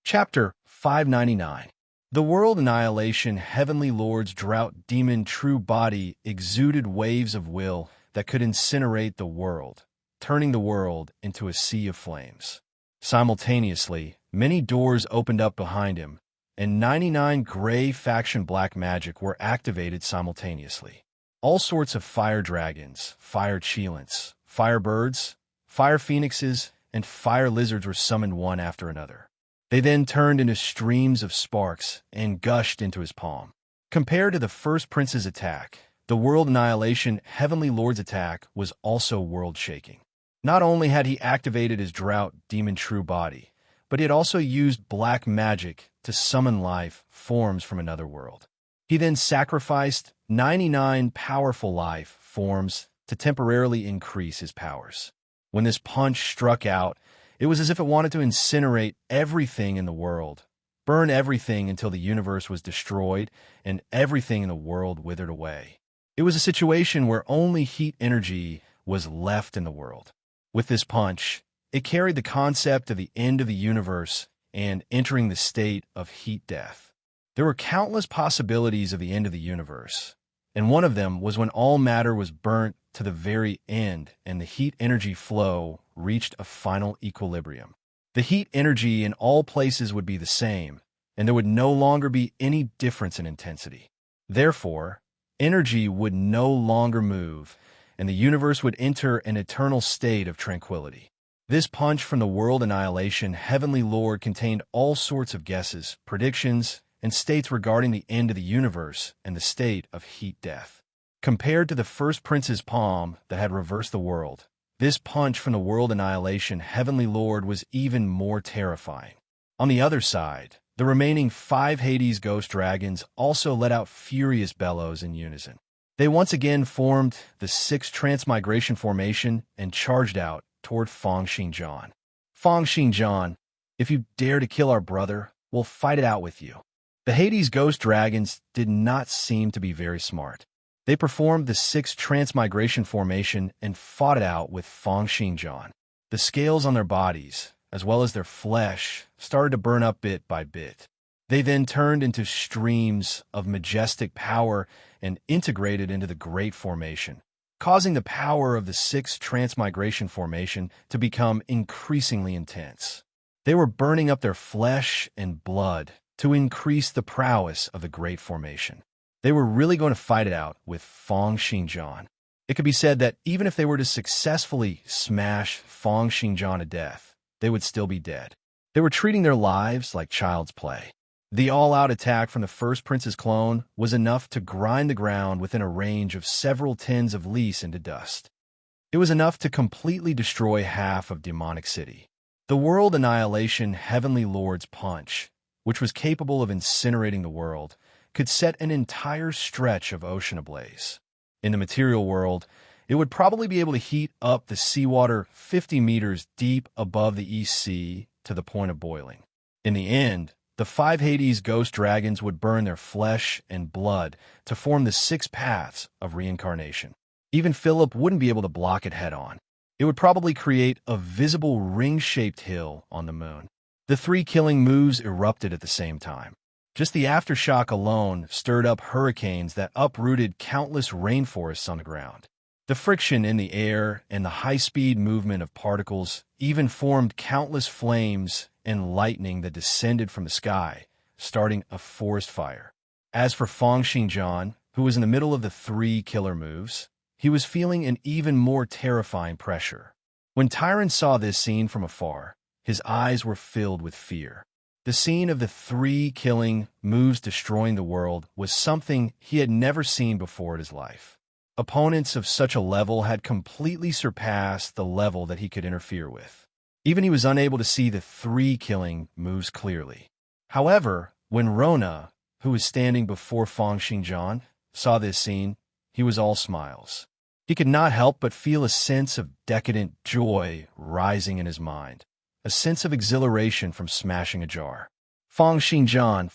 Chapter 599. The world annihilation, heavenly lord's drought demon true body exuded waves of will that could incinerate the world, turning the world into a sea of flames. Simultaneously, many doors opened up behind him, and 99 gray faction black magic were activated simultaneously. All sorts of fire dragons, fire cheelants, fire birds, fire phoenixes, and fire lizards were summoned one after another. They then turned into streams of sparks and gushed into his palm. Compared to the first prince's attack, the world annihilation heavenly lord's attack was also world-shaking. Not only had he activated his drought demon true body, but he had also used black magic to summon life forms from another world. He then sacrificed 99 powerful life forms to temporarily increase his powers. When this punch struck out, it was as if it wanted to incinerate everything in the world, burn everything until the universe was destroyed and everything in the world withered away. It was a situation where only heat energy was left in the world. With this punch, it carried the concept of the end of the universe and entering the state of heat death. There were countless possibilities of the end of the universe, and one of them was when all matter was burnt to the very end and the heat energy flow reached a final equilibrium. The heat energy in all places would be the same, and there would no longer be any difference in intensity. Therefore, energy would no longer move, and the universe would enter an eternal state of tranquility. This punch from the world annihilation heavenly lord contained all sorts of guesses, predictions, and states regarding the end of the universe and the state of heat death. Compared to the first prince's palm that had reversed the world, this punch from the world annihilation heavenly lord was even more terrifying. On the other side, the remaining 5 Hades ghost dragons also let out furious bellows in unison. They once again formed the 6th transmigration formation and charged out toward Feng Xingjian. Feng Xingjian, if you dare to kill our brother, we'll fight it out with you. The Hades ghost dragons did not seem to be very smart. They performed the 6th transmigration formation and fought it out with Feng Xingjian. The scales on their bodies, as well as their flesh, started to burn up bit by bit. They then turned into streams of majestic power and integrated into the Great Formation, causing the power of the 6th transmigration formation to become increasingly intense. They were burning up their flesh and blood to increase the prowess of the Great Formation. They were really going to fight it out with Feng Xingjian. It could be said that even if they were to successfully smash Feng Xingjian to death, they would still be dead. They were treating their lives like child's play. The all-out attack from the first prince's clone was enough to grind the ground within a range of several tens of lease into dust. It was enough to completely destroy half of Demonic City. The world annihilation heavenly lord's punch, which was capable of incinerating the world, could set an entire stretch of ocean ablaze. In the material world, it would probably be able to heat up the seawater 50 meters deep above the East Sea to the point of boiling. In the end, the 5 Hades ghost dragons would burn their flesh and blood to form the 6 paths of reincarnation. Even Philip wouldn't be able to block it head-on. It would probably create a visible ring-shaped hill on the moon. The 3 killing moves erupted at the same time. Just the aftershock alone stirred up hurricanes that uprooted countless rainforests on the ground. The friction in the air and the high-speed movement of particles even formed countless flames and lightning that descended from the sky, starting a forest fire. As for Feng Xingjian, who was in the middle of the 3 killer moves, he was feeling an even more terrifying pressure. When Tyron saw this scene from afar, his eyes were filled with fear. The scene of the 3 killing moves destroying the world was something he had never seen before in his life. Opponents of such a level had completely surpassed the level that he could interfere with. Even he was unable to see the 3 killing moves clearly. However, when Rona, who was standing before Feng Xingjian, saw this scene, he was all smiles. He could not help but feel a sense of decadent joy rising in his mind. A sense of exhilaration from smashing a jar. Feng Xingjian,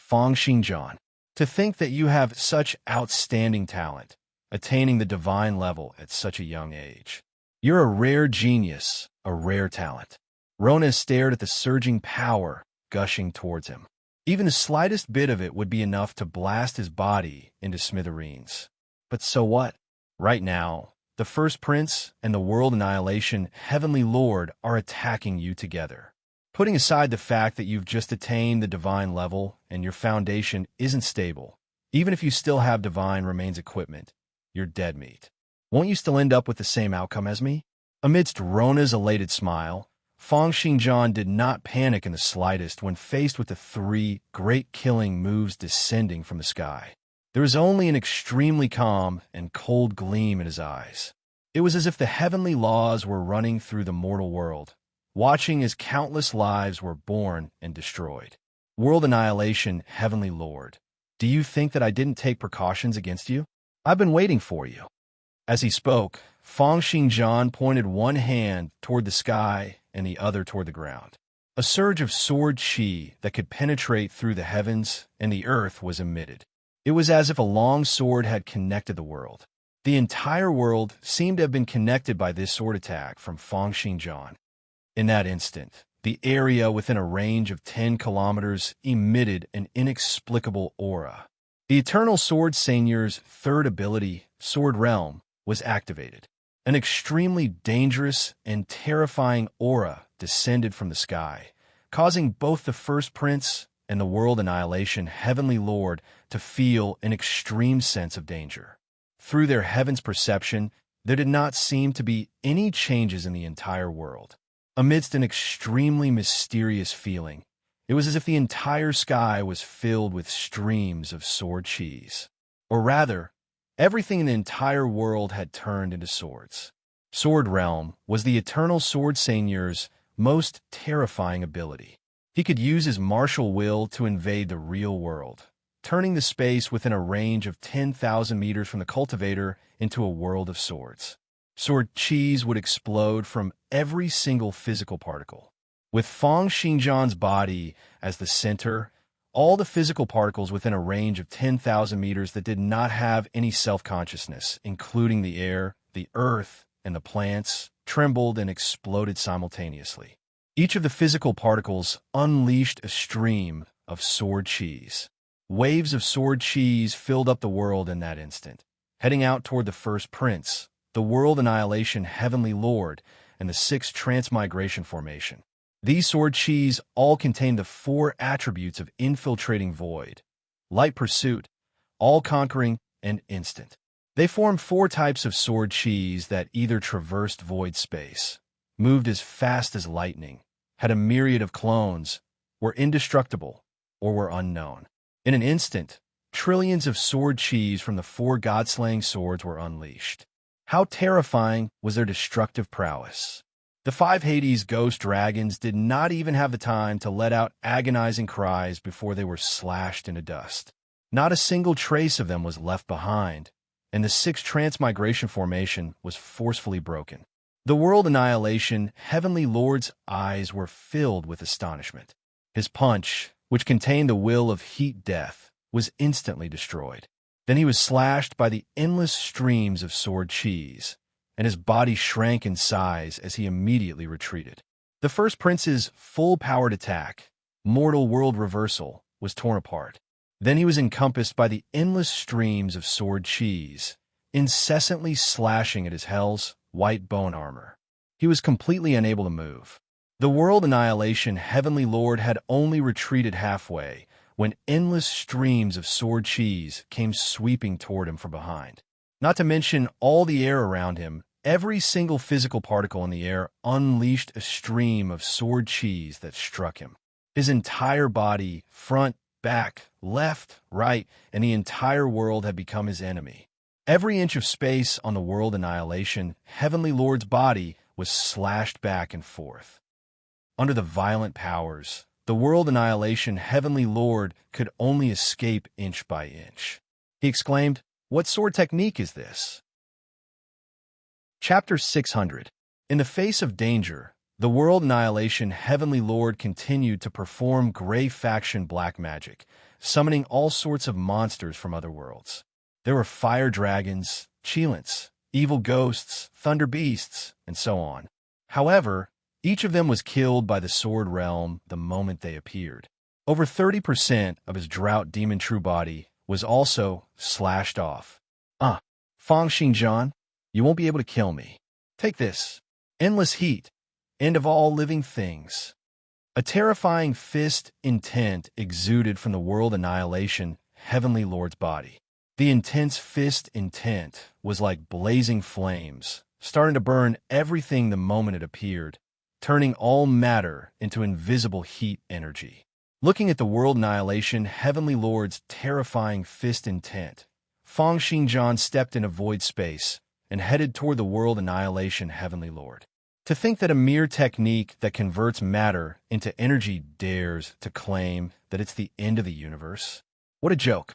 to think that you have such outstanding talent, attaining the divine level at such a young age. You're a rare genius, a rare talent. Rona stared at the surging power gushing towards him. Even the slightest bit of it would be enough to blast his body into smithereens. But so what? Right now, the First Prince and the World Annihilation Heavenly Lord are attacking you together. Putting aside the fact that you've just attained the divine level and your foundation isn't stable, even if you still have divine remains equipment, you're dead meat. Won't you still end up with the same outcome as me? Amidst Rona's elated smile, Feng Xingjian did not panic in the slightest when faced with the three great killing moves descending from the sky. There was only an extremely calm and cold gleam in his eyes. It was as if the heavenly laws were running through the mortal world, watching as countless lives were born and destroyed. World Annihilation, Heavenly Lord, do you think that I didn't take precautions against you? I've been waiting for you. As he spoke, Feng Xingjian pointed one hand toward the sky and the other toward the ground. A surge of sword chi that could penetrate through the heavens and the earth was emitted. It was as if a long sword had connected the world. The entire world seemed to have been connected by this sword attack from Feng Xingjian. In that instant, the area within a range of 10 kilometers emitted an inexplicable aura. The Eternal Sword Seigneur's third ability, Sword Realm, was activated. An extremely dangerous and terrifying aura descended from the sky, causing both the First Prince and the World Annihilation Heavenly Lord to feel an extreme sense of danger. Through their heaven's perception, there did not seem to be any changes in the entire world. Amidst an extremely mysterious feeling, it was as if the entire sky was filled with streams of sword chis. Or rather, everything in the entire world had turned into swords. Sword Realm was the Eternal Sword Seigneur's most terrifying ability. He could use his martial will to invade the real world, turning the space within a range of 10,000 meters from the cultivator into a world of swords. Sword chis would explode from every single physical particle. With Feng Xingjian's body as the center, all the physical particles within a range of 10,000 meters that did not have any self-consciousness, including the air, the earth, and the plants, trembled and exploded simultaneously. Each of the physical particles unleashed a stream of sword chis. Waves of sword chis filled up the world in that instant, heading out toward the First Prince, the World Annihilation Heavenly Lord, and the Sixth Transmigration Formation. These sword chis all contain the four attributes of infiltrating void, light pursuit, all-conquering, and instant. They formed four types of sword chis that either traversed void space, moved as fast as lightning, had a myriad of clones, were indestructible, or were unknown. In an instant, trillions of sword chis from the four god-slaying swords were unleashed. How terrifying was their destructive prowess! The five Hades ghost dragons did not even have the time to let out agonizing cries before they were slashed into dust. Not a single trace of them was left behind, and the Sixth Transmigration Formation was forcefully broken. The World Annihilation Heavenly Lord's eyes were filled with astonishment. His punch, which contained the will of heat death, was instantly destroyed. Then he was slashed by the endless streams of sword chis, and his body shrank in size as he immediately retreated. The First Prince's full-powered attack, Mortal World Reversal, was torn apart. Then he was encompassed by the endless streams of sword chis, incessantly slashing at his hell's white bone armor. He was completely unable to move. The World Annihilation Heavenly Lord had only retreated halfway when endless streams of sword chis came sweeping toward him from behind. Not to mention all the air around him, every single physical particle in the air unleashed a stream of sword chis that struck him. His entire body, front, back, left, right, and the entire world had become his enemy. Every inch of space on the World Annihilation Heavenly Lord's body was slashed back and forth. Under the violent powers, the World Annihilation Heavenly Lord could only escape inch by inch. He exclaimed, "What sword technique is this?" Chapter 600. In the face of danger, the World Annihilation Heavenly Lord continued to perform Grey Faction black magic, summoning all sorts of monsters from other worlds. There were fire dragons, cheelants, evil ghosts, thunder beasts, and so on. However, Each of them was killed by the sword realm the moment they appeared. Over 30% of his drought demon true body was also slashed off. Fang Xingjian, you won't be able to kill me. Take this. Endless heat. End of all living things. A terrifying fist intent exuded from the world annihilation heavenly lord's body. The intense fist intent was like blazing flames, starting to burn everything the moment it appeared, turning all matter into invisible heat energy. Looking at the world annihilation heavenly lord's terrifying fist intent, Fang Xingjian stepped into void space and headed toward the world annihilation heavenly lord. To think that a mere technique that converts matter into energy dares to claim that it's the end of the universe? What a joke.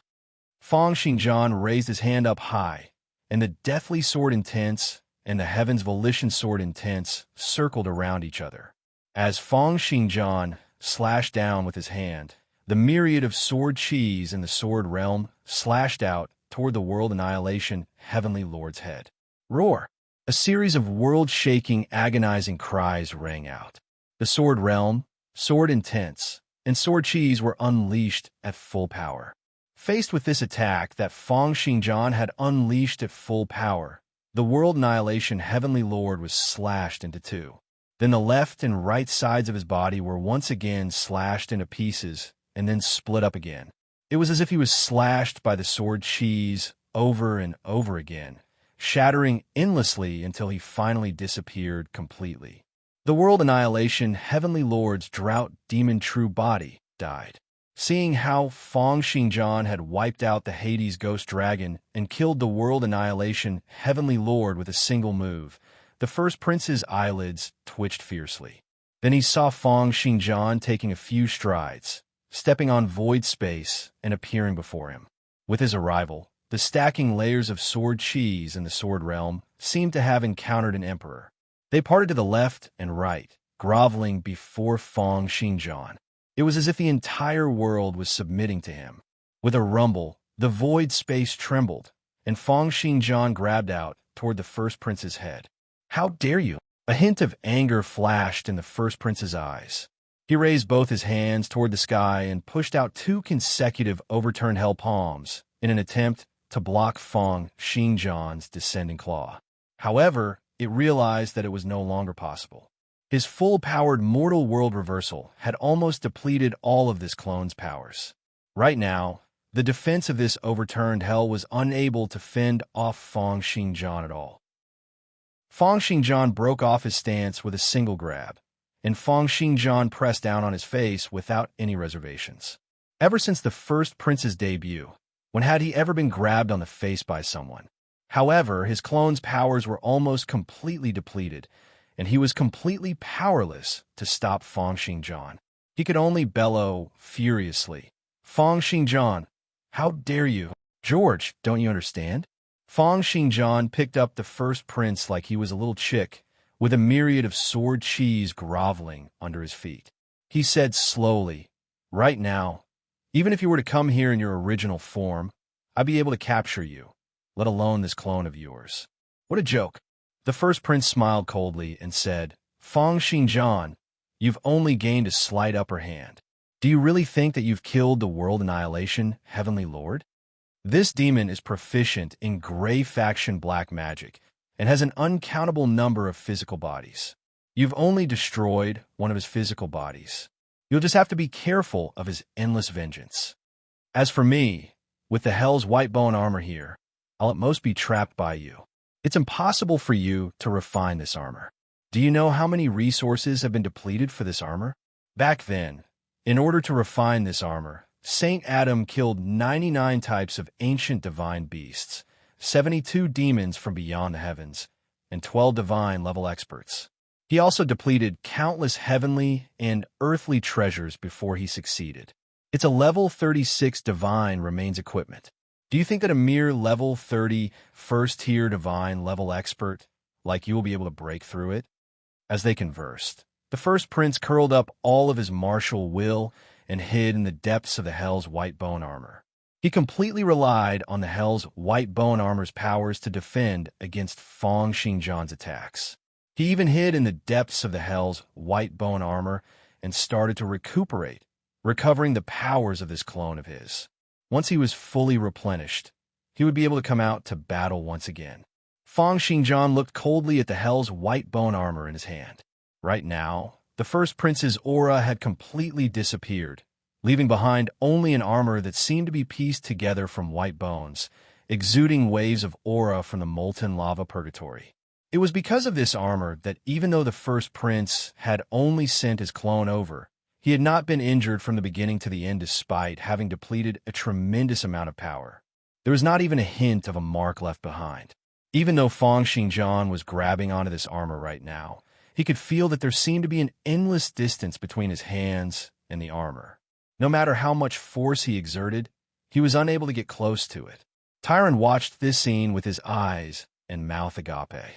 Fang Xingjian raised his hand up high, and the deathly sword intense and the heaven's volition sword intense circled around each other. As Fang Xingjian slashed down with his hand, the myriad of sword chis in the sword realm slashed out toward the world annihilation heavenly lord's head. Roar! A series of world-shaking, agonizing cries rang out. The sword realm, sword intense, and sword chis were unleashed at full power. Faced with this attack that Fang Xingjian had unleashed at full power, the world annihilation heavenly lord was slashed into two. Then the left and right sides of his body were once again slashed into pieces and then split up again. It was as if he was slashed by the sword chis over and over again, shattering endlessly until he finally disappeared completely. The world annihilation heavenly lord's drought demon true body died. Seeing how Fang Xingjian had wiped out the Hades ghost dragon and killed the world annihilation heavenly lord with a single move, the first prince's eyelids twitched fiercely. Then he saw Fang Xingjian taking a few strides, stepping on void space and appearing before him. With his arrival, the stacking layers of sword chis in the sword realm seemed to have encountered an emperor. They parted to the left and right, groveling before Fang Xingjian. It was as if the entire world was submitting to him. With a rumble, the void space trembled, and Fang Xingjian grabbed out toward the first prince's head. How dare you! A hint of anger flashed in the first prince's eyes. He raised both his hands toward the sky and pushed out two consecutive overturned hell palms in an attempt to block Fang Xingjian's descending claw. However, it realized that it was no longer possible. His full-powered mortal world reversal had almost depleted all of this clone's powers. Right now, the defense of this overturned hell was unable to fend off Fang Xingjian at all. Fang Xingjian broke off his stance with a single grab, and Fang Xingjian pressed down on his face without any reservations. Ever since the first prince's debut, when had he ever been grabbed on the face by someone? However, his clone's powers were almost completely depleted, and he was completely powerless to stop Fang Xingjian. He could only bellow furiously, "Fang Xingjian, how dare you? George, don't you understand?" Fang Xingjian picked up the first prince like he was a little chick, with a myriad of sword chis groveling under his feet. He said slowly, "Right now, even if you were to come here in your original form, I'd be able to capture you, let alone this clone of yours." What a joke. The first prince smiled coldly and said, "Fang Xingjian, you've only gained a slight upper hand. Do you really think that you've killed the world annihilation, Heavenly Lord? This demon is proficient in gray faction black magic and has an uncountable number of physical bodies. You've only destroyed one of his physical bodies. You'll just have to be careful of his endless vengeance. As for me, with the Hell's white bone armor here, I'll at most be trapped by you. It's impossible for you to refine this armor. Do you know how many resources have been depleted for this armor? Back then, in order to refine this armor, Saint Adam killed 99 types of ancient divine beasts, 72 demons from beyond the heavens, and 12 divine-level experts. He also depleted countless heavenly and earthly treasures before he succeeded. It's a level 36 divine remains equipment. Do you think that a mere level 30 first-tier divine-level expert like you will be able to break through it? As they conversed, the first prince curled up all of his martial will and hid in the depths of the Hell's white bone armor. He completely relied on the Hell's white bone armor's powers to defend against Fang Xingjian's attacks. He even hid in the depths of the Hell's white bone armor and started to recuperate, recovering the powers of this clone of his. Once he was fully replenished, he would be able to come out to battle once again. Fang Xingjian looked coldly at the Hell's white bone armor in his hand. Right now, the first prince's aura had completely disappeared, leaving behind only an armor that seemed to be pieced together from white bones, exuding waves of aura from the molten lava purgatory. It was because of this armor that even though the first prince had only sent his clone over, he had not been injured from the beginning to the end despite having depleted a tremendous amount of power. There was not even a hint of a mark left behind. Even though Fang Xingjian was grabbing onto this armor right now, he could feel that there seemed to be an endless distance between his hands and the armor. No matter how much force he exerted, he was unable to get close to it. Tyron watched this scene with his eyes and mouth agape.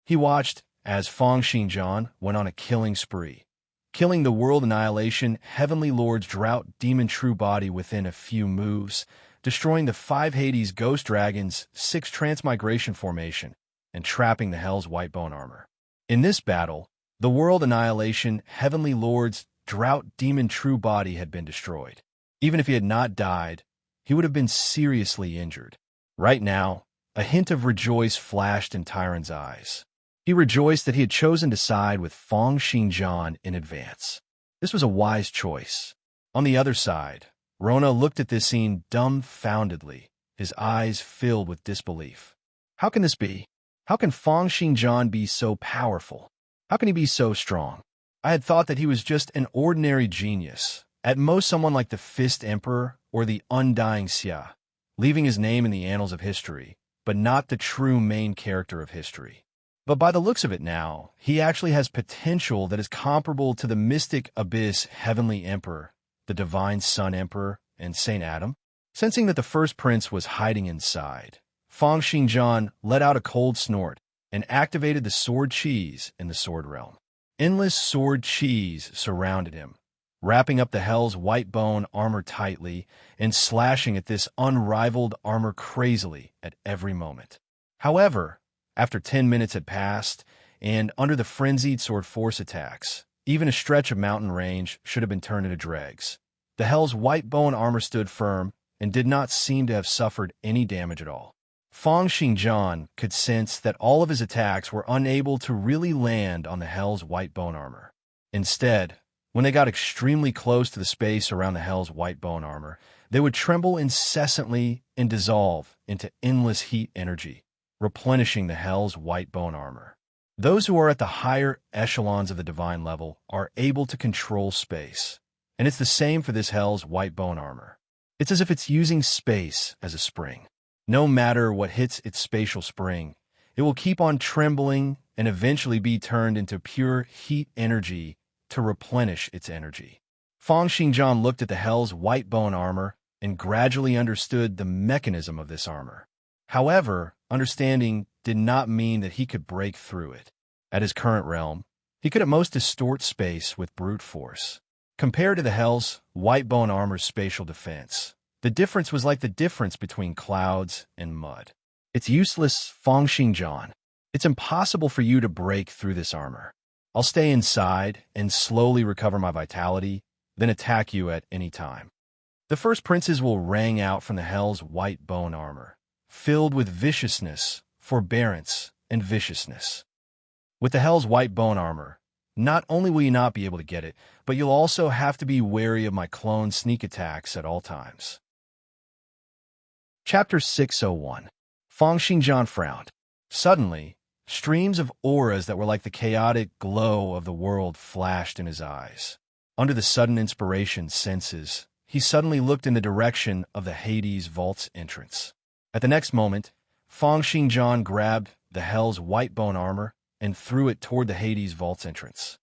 He watched as Fang Xingjian went on a killing spree, killing the world annihilation Heavenly Lord's drought demon true body within a few moves, destroying the 5 Hades ghost dragons' 6 transmigration formation, and trapping the Hell's white bone armor. In this battle, the world annihilation Heavenly Lord's drought demon true body had been destroyed. Even if he had not died, he would have been seriously injured. Right now, a hint of rejoice flashed in Tyron's eyes. He rejoiced that he had chosen to side with Fang Xingjian in advance. This was a wise choice. On the other side, Rona looked at this scene dumbfoundedly, his eyes filled with disbelief. How can this be? How can Fang Xingjian be so powerful? How can he be so strong? I had thought that he was just an ordinary genius, at most someone like the Fist Emperor or the Undying Xia, leaving his name in the annals of history, but not the true main character of history. But by the looks of it now, he actually has potential that is comparable to the mystic abyss Heavenly Emperor, the Divine Sun Emperor, and Saint Adam. Sensing that the first prince was hiding inside, Fang Xingjian let out a cold snort and activated the sword cheese in the sword realm. Endless sword cheese surrounded him, wrapping up the Hell's white bone armor tightly and slashing at this unrivaled armor crazily at every moment. However, after 10 minutes had passed, and under the frenzied sword force attacks, even a stretch of mountain range should have been turned into dregs. The Hell's white bone armor stood firm and did not seem to have suffered any damage at all. Fang Xingjian could sense that all of his attacks were unable to really land on the Hell's white bone armor. Instead, when they got extremely close to the space around the Hell's white bone armor, they would tremble incessantly and dissolve into endless heat energy, replenishing the Hell's white bone armor. Those who are at the higher echelons of the divine level are able to control space, and it's the same for this Hell's white bone armor. It's as if it's using space as a spring. No matter what hits its spatial spring, it will keep on trembling and eventually be turned into pure heat energy to replenish its energy. Fang Xingjian looked at the Hell's white bone armor and gradually understood the mechanism of this armor. However, understanding did not mean that he could break through it. At his current realm, he could at most distort space with brute force. Compared to the Hell's white bone armor's spatial defense, the difference was like the difference between clouds and mud. It's useless, Fang Xingjian. It's impossible for you to break through this armor. I'll stay inside and slowly recover my vitality, then attack you at any time. The first princes will rang out from the Hell's white bone armor, filled with viciousness, forbearance, and viciousness. With the Hell's white bone armor, not only will you not be able to get it, but you'll also have to be wary of my clone sneak attacks at all times. Chapter 601. Fang Xingjian frowned. Suddenly, streams of auras that were like the chaotic glow of the world flashed in his eyes. Under the sudden inspiration senses, he suddenly looked in the direction of the Hades vault's entrance. At the next moment, Fang Xingjian grabbed the Hell's white bone armor and threw it toward the Hades vault's entrance.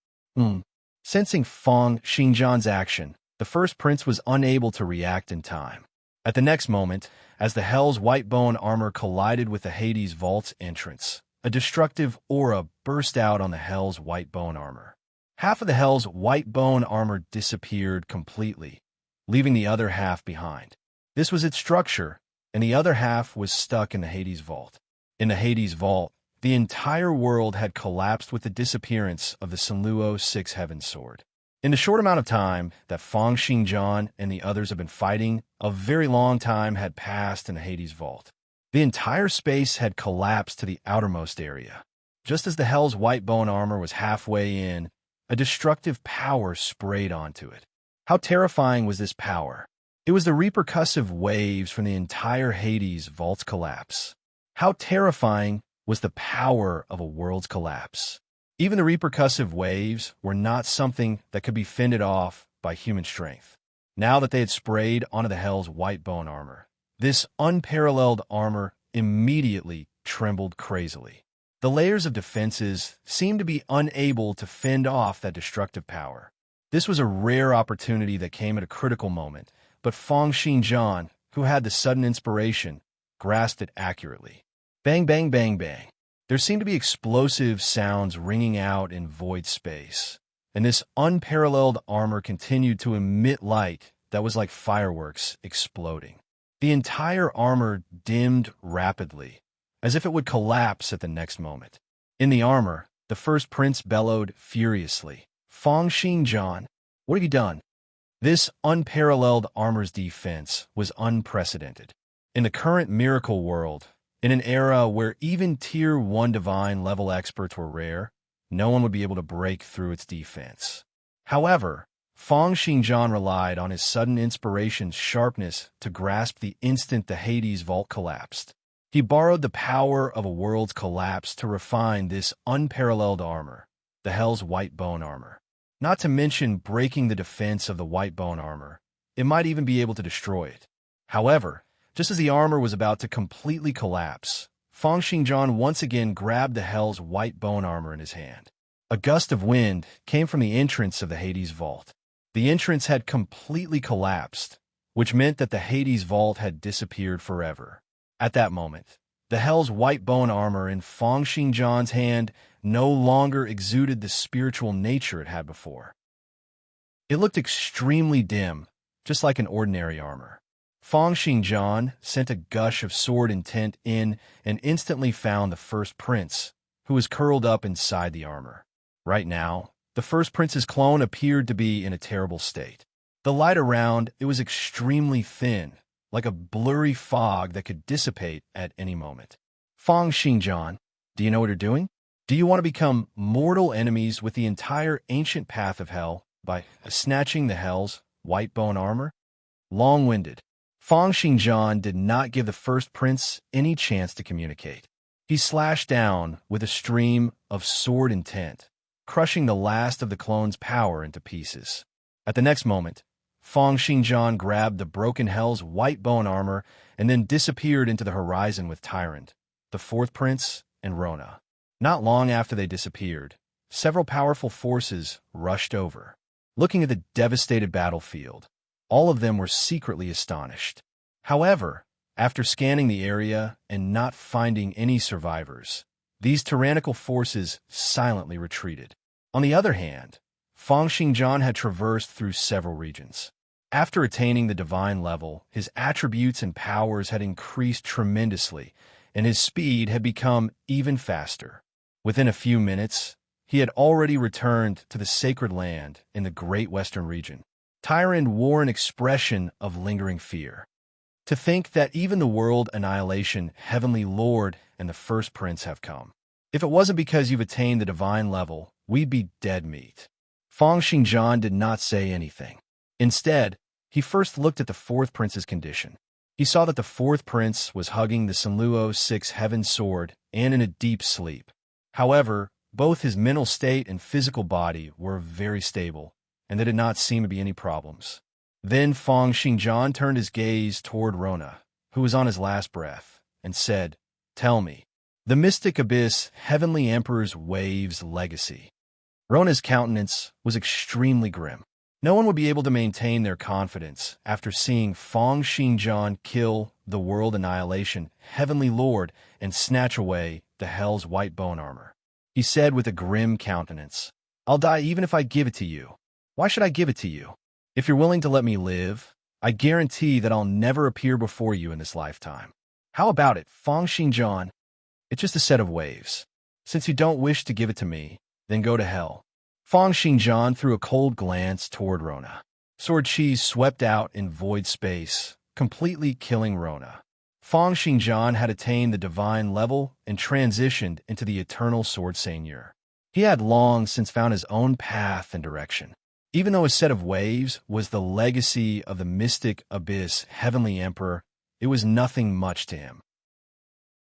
Sensing Fang Xingjian's action, the first prince was unable to react in time. At the next moment, as the Hell's white bone armor collided with the Hades vault's entrance, a destructive aura burst out on the Hell's white bone armor. Half of the Hell's white bone armor disappeared completely, leaving the other half behind. This was its structure, and the other half was stuck in the Hades vault. In the Hades vault, The entire world had collapsed with the disappearance of the Sunluo Six Heaven Sword. In the short amount of time that Feng Xingjian and the others have been fighting, a very long time had passed in the Hades Vault. The entire space had collapsed to the outermost area. Just as the Hell's white bone armor was halfway in, a destructive power sprayed onto it. How terrifying was this power? It was the repercussive waves from the entire Hades Vault's collapse. How terrifying was the power of a world's collapse? Even the repercussive waves were not something that could be fended off by human strength. Now that they had sprayed onto the Hell's white bone armor, this unparalleled armor immediately trembled crazily. The layers of defenses seemed to be unable to fend off that destructive power. This was a rare opportunity that came at a critical moment, but Feng Xingjian, who had the sudden inspiration, grasped it accurately. Bang, bang, bang, bang. There seemed to be explosive sounds ringing out in void space, and this unparalleled armor continued to emit light that was like fireworks exploding. The entire armor dimmed rapidly, as if it would collapse at the next moment. In the armor, the first prince bellowed furiously, "Feng Xingjian, what have you done?" This unparalleled armor's defense was unprecedented. In the current miracle world, in an era where even Tier 1 divine level experts were rare, no one would be able to break through its defense. However, Feng Xingjian relied on his sudden inspiration's sharpness to grasp the instant the Hades Vault collapsed. He borrowed the power of a world's collapse to refine this unparalleled armor, the Hell's white bone armor. Not to mention breaking the defense of the white bone armor, it might even be able to destroy it. However, just as the armor was about to completely collapse, Feng Xingjian once again grabbed the Hell's white bone armor in his hand. A gust of wind came from the entrance of the Hades Vault. The entrance had completely collapsed, which meant that the Hades Vault had disappeared forever. At that moment, the Hell's white bone armor in Feng Xingjian's hand no longer exuded the spiritual nature it had before. It looked extremely dim, just like an ordinary armor. Feng Xingjian sent a gush of sword intent in and instantly found the first prince, who was curled up inside the armor. Right now, the first prince's clone appeared to be in a terrible state. The light around it was extremely thin, like a blurry fog that could dissipate at any moment. Feng Xingjian, do you know what you're doing? Do you want to become mortal enemies with the entire ancient path of hell by snatching the Hell's white bone armor? Long-winded. Feng Xingjian did not give the first prince any chance to communicate. He slashed down with a stream of sword intent, crushing the last of the clone's power into pieces. At the next moment, Feng Xingjian grabbed the broken Hell's white bone armor and then disappeared into the horizon with Tyrant, the fourth prince, and Rona. Not long after they disappeared, several powerful forces rushed over. Looking at the devastated battlefield, all of them were secretly astonished. However, after scanning the area and not finding any survivors, these tyrannical forces silently retreated. On the other hand, Feng Xingjian had traversed through several regions. After attaining the divine level, his attributes and powers had increased tremendously, and his speed had become even faster. Within a few minutes, he had already returned to the sacred land in the Great Western region. Tyrant wore an expression of lingering fear. To think that even the world annihilation, heavenly lord, and the first prince have come. If it wasn't because you've attained the divine level, we'd be dead meat. Feng Xingjian did not say anything. Instead, he first looked at the fourth prince's condition. He saw that the fourth prince was hugging the Sunluo Six Heaven Sword and in a deep sleep. However, both his mental state and physical body were very stable, and there did not seem to be any problems. Then Feng Xingjian turned his gaze toward Rona, who was on his last breath, and said, "Tell me, the mystic abyss Heavenly Emperor's waves legacy." Rona's countenance was extremely grim. No one would be able to maintain their confidence after seeing Feng Xingjian kill the world annihilation Heavenly Lord and snatch away the Hell's white bone armor. He said with a grim countenance, "I'll die even if I give it to you. Why should I give it to you? If you're willing to let me live, I guarantee that I'll never appear before you in this lifetime." "How about it, Feng Xingjian? It's just a set of waves. Since you don't wish to give it to me, then go to hell." Fang Xingjian threw a cold glance toward Rona. Sword chi swept out in void space, completely killing Rona. Fang Xingjian had attained the divine level and transitioned into the eternal sword seigneur. He had long since found his own path and direction. Even though a set of waves was the legacy of the mystic abyss heavenly emperor, it was nothing much to him.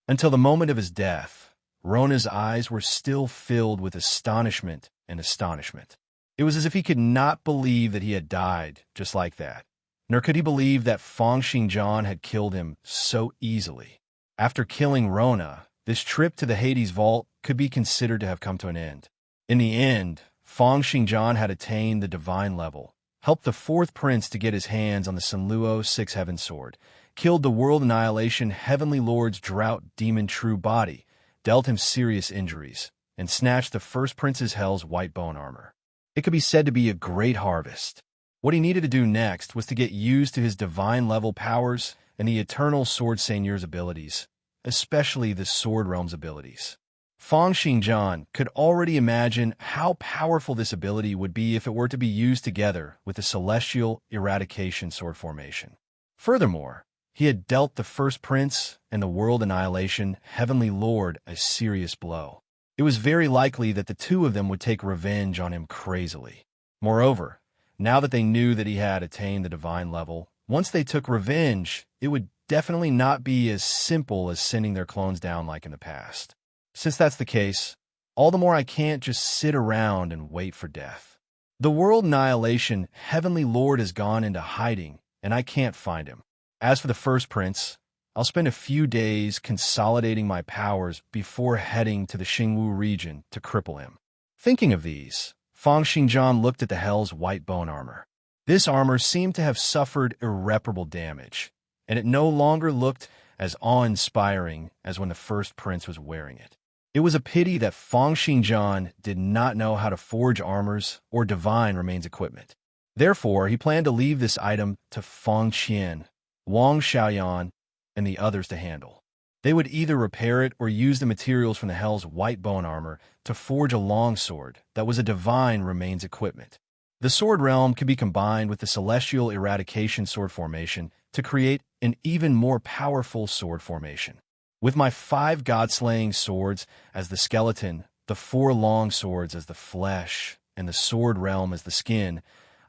Until the moment of his death, Rona's eyes were still filled with astonishment and astonishment. It was as if he could not believe that he had died just like that, nor could he believe that Fang Xingjian had killed him so easily. After killing Rona, this trip to the Hades vault could be considered to have come to an end. In the end, Fang Xingjian had attained the divine level, helped the fourth prince to get his hands on the Sunluo six-heaven sword, killed the world annihilation heavenly lord's drought demon true body, dealt him serious injuries, and snatched the first prince's hell's white bone armor. It could be said to be a great harvest. What he needed to do next was to get used to his divine level powers and the eternal sword seigneur's abilities, especially the sword realm's abilities. Fang Xingjian could already imagine how powerful this ability would be if it were to be used together with the celestial eradication sword formation. Furthermore, he had dealt the first prince and the world annihilation heavenly lord a serious blow. It was very likely that the two of them would take revenge on him crazily. Moreover, now that they knew that he had attained the divine level, once they took revenge, it would definitely not be as simple as sending their clones down like in the past. Since that's the case, all the more I can't just sit around and wait for death. The world annihilation heavenly lord has gone into hiding, and I can't find him. As for the first prince, I'll spend a few days consolidating my powers before heading to the Xingwu region to cripple him. Thinking of these, Fang Xingjian looked at the hell's white bone armor. This armor seemed to have suffered irreparable damage, and it no longer looked as awe-inspiring as when the first prince was wearing it. It was a pity that Fang Xingjian did not know how to forge armors or divine remains equipment. Therefore, he planned to leave this item to Fang Qian, Wang Xiaoyan, and the others to handle. They would either repair it or use the materials from the hell's white bone armor to forge a longsword that was a divine remains equipment. The sword realm could be combined with the celestial eradication sword formation to create an even more powerful sword formation. With my 5 god-slaying swords as the skeleton, the 4 long swords as the flesh, and the sword realm as the skin,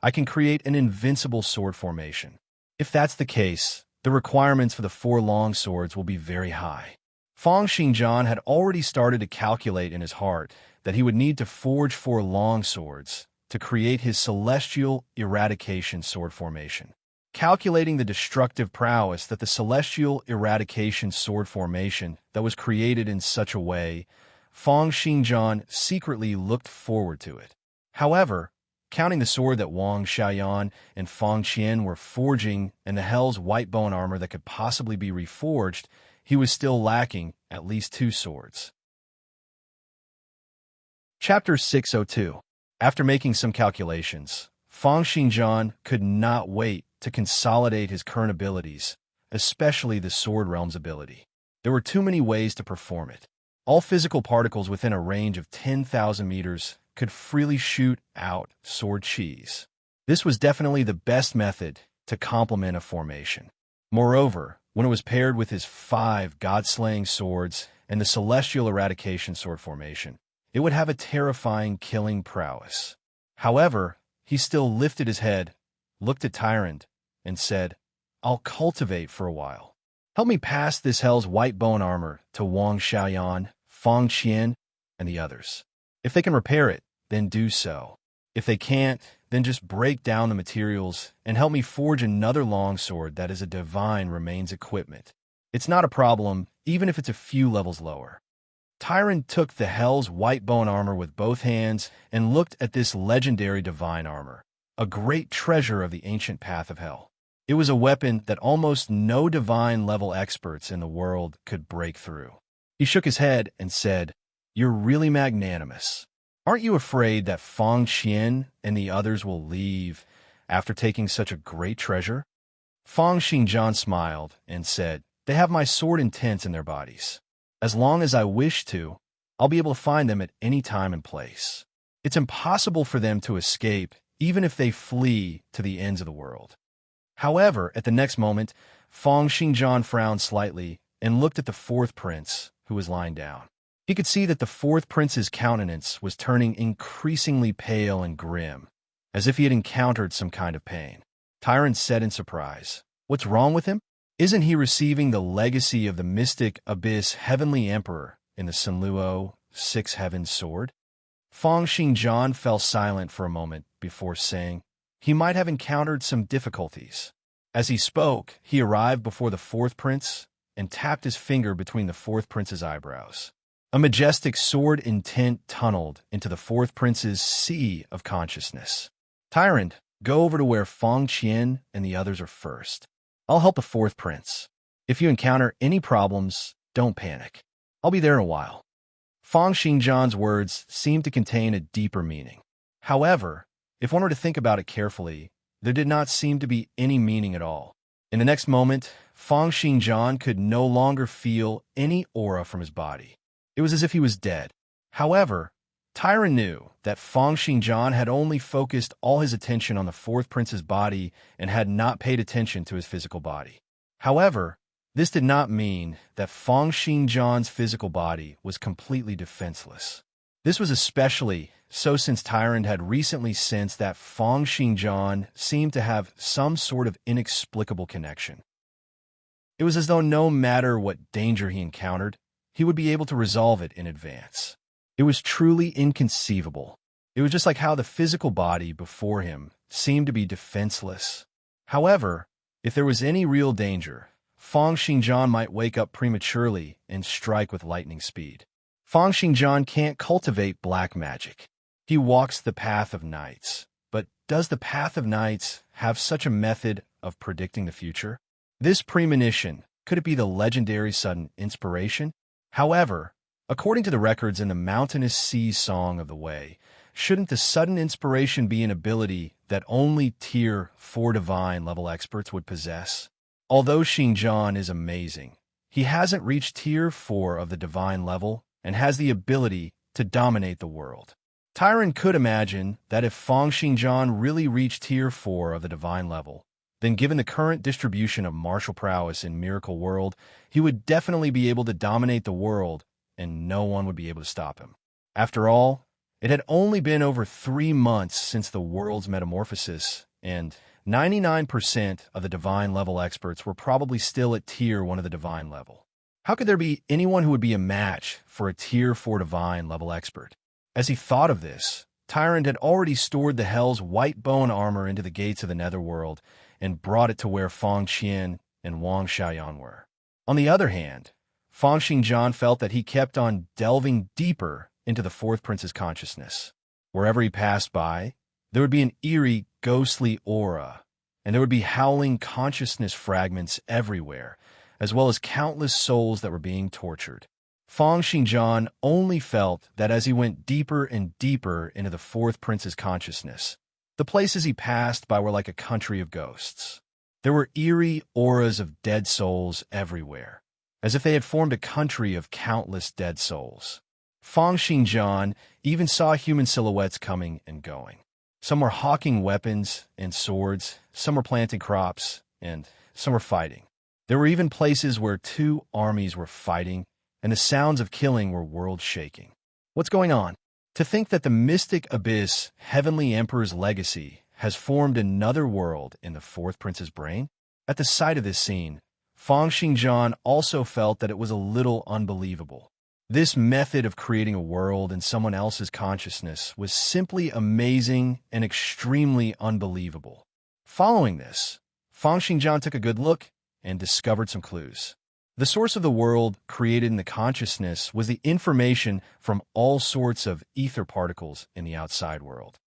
I can create an invincible sword formation. If that's the case, the requirements for the 4 long swords will be very high. Fang Xingjian had already started to calculate in his heart that he would need to forge 4 long swords to create his celestial eradication sword formation. Calculating the destructive prowess that the celestial eradication sword formation that was created in such a way, Fang Xingjian secretly looked forward to it. However, counting the sword that Wang Xiaoyan and Fang Qian were forging and the hell's white bone armor that could possibly be reforged, he was still lacking at least 2 swords. Chapter 602. After making some calculations, Fang Xingjian could not wait to consolidate his current abilities, especially the sword realm's ability. There were too many ways to perform it. All physical particles within a range of 10,000 meters could freely shoot out sword chis. This was definitely the best method to complement a formation. Moreover, when it was paired with his 5 god-slaying swords and the celestial eradication sword formation, it would have a terrifying killing prowess. However, he still lifted his head, looked at Tyrant, and said, "I'll cultivate for a while. Help me pass this hell's white bone armor to Wang Xiaoyan, Fang Qian, and the others. If they can repair it, then do so. If they can't, then just break down the materials and help me forge another longsword that is a divine remains equipment. It's not a problem, even if it's a few levels lower." Tyrant took the hell's white bone armor with both hands and looked at this legendary divine armor, a great treasure of the ancient path of hell. It was a weapon that almost no divine-level experts in the world could break through. He shook his head and said, "You're really magnanimous. Aren't you afraid that Fang Qian and the others will leave after taking such a great treasure?" Fang Xingjian smiled and said, "They have my sword intents in their bodies. As long as I wish to, I'll be able to find them at any time and place. It's impossible for them to escape, even if they flee to the ends of the world. However, at the next moment, Feng Xingjian frowned slightly and looked at the fourth prince, who was lying down. He could see that the fourth prince's countenance was turning increasingly pale and grim, as if he had encountered some kind of pain. Tyrant said in surprise, "What's wrong with him? Isn't he receiving the legacy of the mystic abyss heavenly emperor in the Senluo Six Heavens sword?" Feng Xingjian fell silent for a moment before saying, "He might have encountered some difficulties." As he spoke, he arrived before the fourth prince and tapped his finger between the fourth prince's eyebrows. A majestic sword intent tunneled into the fourth prince's sea of consciousness. "Tyrant, go over to where Feng Qian and the others are first. I'll help the fourth prince. If you encounter any problems, don't panic. I'll be there in a while." Feng Xingjian's words seemed to contain a deeper meaning. However, if one were to think about it carefully, there did not seem to be any meaning at all. In the next moment, Feng Xingjian could no longer feel any aura from his body. It was as if he was dead. However, Tyron knew that Feng Xingjian had only focused all his attention on the fourth prince's body and had not paid attention to his physical body. However, this did not mean that Feng Xingjian's physical body was completely defenseless. This was especially so since Tyron had recently sensed that Feng Xingjian seemed to have some sort of inexplicable connection. It was as though no matter what danger he encountered, he would be able to resolve it in advance. It was truly inconceivable. It was just like how the physical body before him seemed to be defenseless. However, if there was any real danger, Feng Xingjian might wake up prematurely and strike with lightning speed. Feng Xingjian can't cultivate black magic. He walks the path of nights. But does the path of nights have such a method of predicting the future? This premonition, could it be the legendary sudden inspiration? However, according to the records in the Mountainous Sea Song of the Way, shouldn't the sudden inspiration be an ability that only Tier 4 divine level experts would possess? Although Xingjian is amazing, he hasn't reached Tier 4 of the divine level and has the ability to dominate the world. Tyron could imagine that if Feng Xingjian really reached Tier 4 of the divine level, then given the current distribution of martial prowess in Miracle World, he would definitely be able to dominate the world and no one would be able to stop him. After all, it had only been over 3 months since the world's metamorphosis, and 99% of the divine level experts were probably still at Tier 1 of the divine level. How could there be anyone who would be a match for a Tier 4 divine level expert? As he thought of this, Tyrant had already stored the Hell's white bone armor into the gates of the Netherworld and brought it to where Feng Qian and Wang Xiaoyan were. On the other hand, Feng Xingjian felt that he kept on delving deeper into the fourth prince's consciousness. Wherever he passed by, there would be an eerie, ghostly aura, and there would be howling consciousness fragments everywhere, as well as countless souls that were being tortured. Feng Xingjian only felt that as he went deeper and deeper into the fourth prince's consciousness, the places he passed by were like a country of ghosts. There were eerie auras of dead souls everywhere, as if they had formed a country of countless dead souls. Feng Xingjian even saw human silhouettes coming and going. Some were hawking weapons and swords, some were planting crops, and some were fighting. There were even places where 2 armies were fighting, and the sounds of killing were world-shaking. What's going on? To think that the mystic abyss, Heavenly Emperor's legacy, has formed another world in the fourth prince's brain? At the sight of this scene, Feng Xingjian also felt that it was a little unbelievable. This method of creating a world in someone else's consciousness was simply amazing and extremely unbelievable. Following this, Feng Xingjian took a good look and discovered some clues. The source of the world created in the consciousness was the information from all sorts of ether particles in the outside world.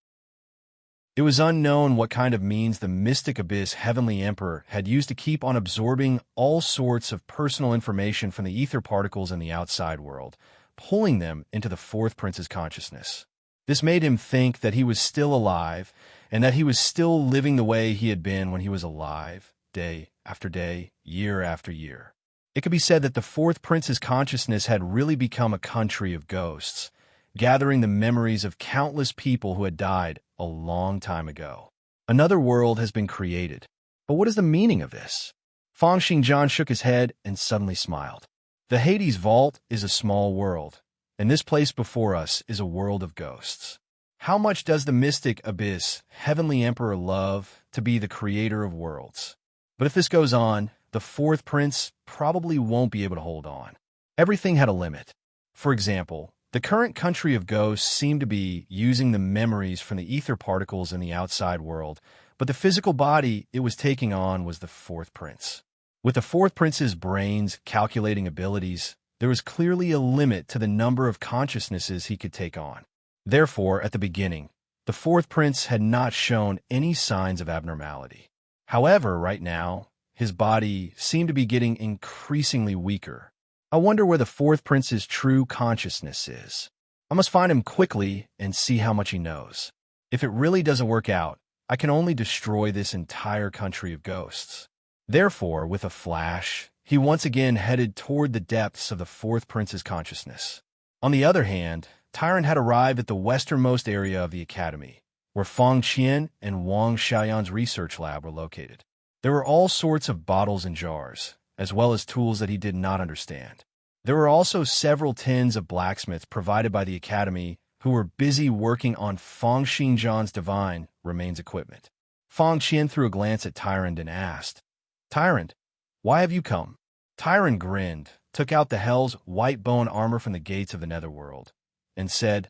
It was unknown what kind of means the mystic abyss Heavenly Emperor had used to keep on absorbing all sorts of personal information from the ether particles in the outside world, pulling them into the fourth prince's consciousness. This made him think that he was still alive and that he was still living the way he had been when he was alive, day after day, year after year. It could be said that the fourth prince's consciousness had really become a country of ghosts, gathering the memories of countless people who had died a long time ago. Another world has been created. But what is the meaning of this? Feng Xingjian shook his head and suddenly smiled. The Hades Vault is a small world, and this place before us is a world of ghosts. How much does the mystic abyss, Heavenly Emperor, love to be the creator of worlds? But if this goes on, the fourth prince probably won't be able to hold on. Everything had a limit. For example, the current country of ghosts seemed to be using the memories from the ether particles in the outside world, but the physical body it was taking on was the fourth prince. With the fourth prince's brain's calculating abilities, there was clearly a limit to the number of consciousnesses he could take on. Therefore, at the beginning, the fourth prince had not shown any signs of abnormality. However, right now, his body seemed to be getting increasingly weaker. I wonder where the fourth prince's true consciousness is. I must find him quickly and see how much he knows. If it really doesn't work out, I can only destroy this entire country of ghosts. Therefore, with a flash, he once again headed toward the depths of the fourth prince's consciousness. On the other hand, Tyrant had arrived at the westernmost area of the academy, where Feng Qian and Wang Xiaoyan's research lab were located. There were all sorts of bottles and jars, as well as tools that he did not understand. There were also several tins of blacksmiths provided by the academy who were busy working on Feng Xingjian's divine remains equipment. Feng Qian threw a glance at Tyrant and asked, "Tyrant, why have you come?" Tyrant grinned, took out the Hell's white bone armor from the gates of the netherworld, and said,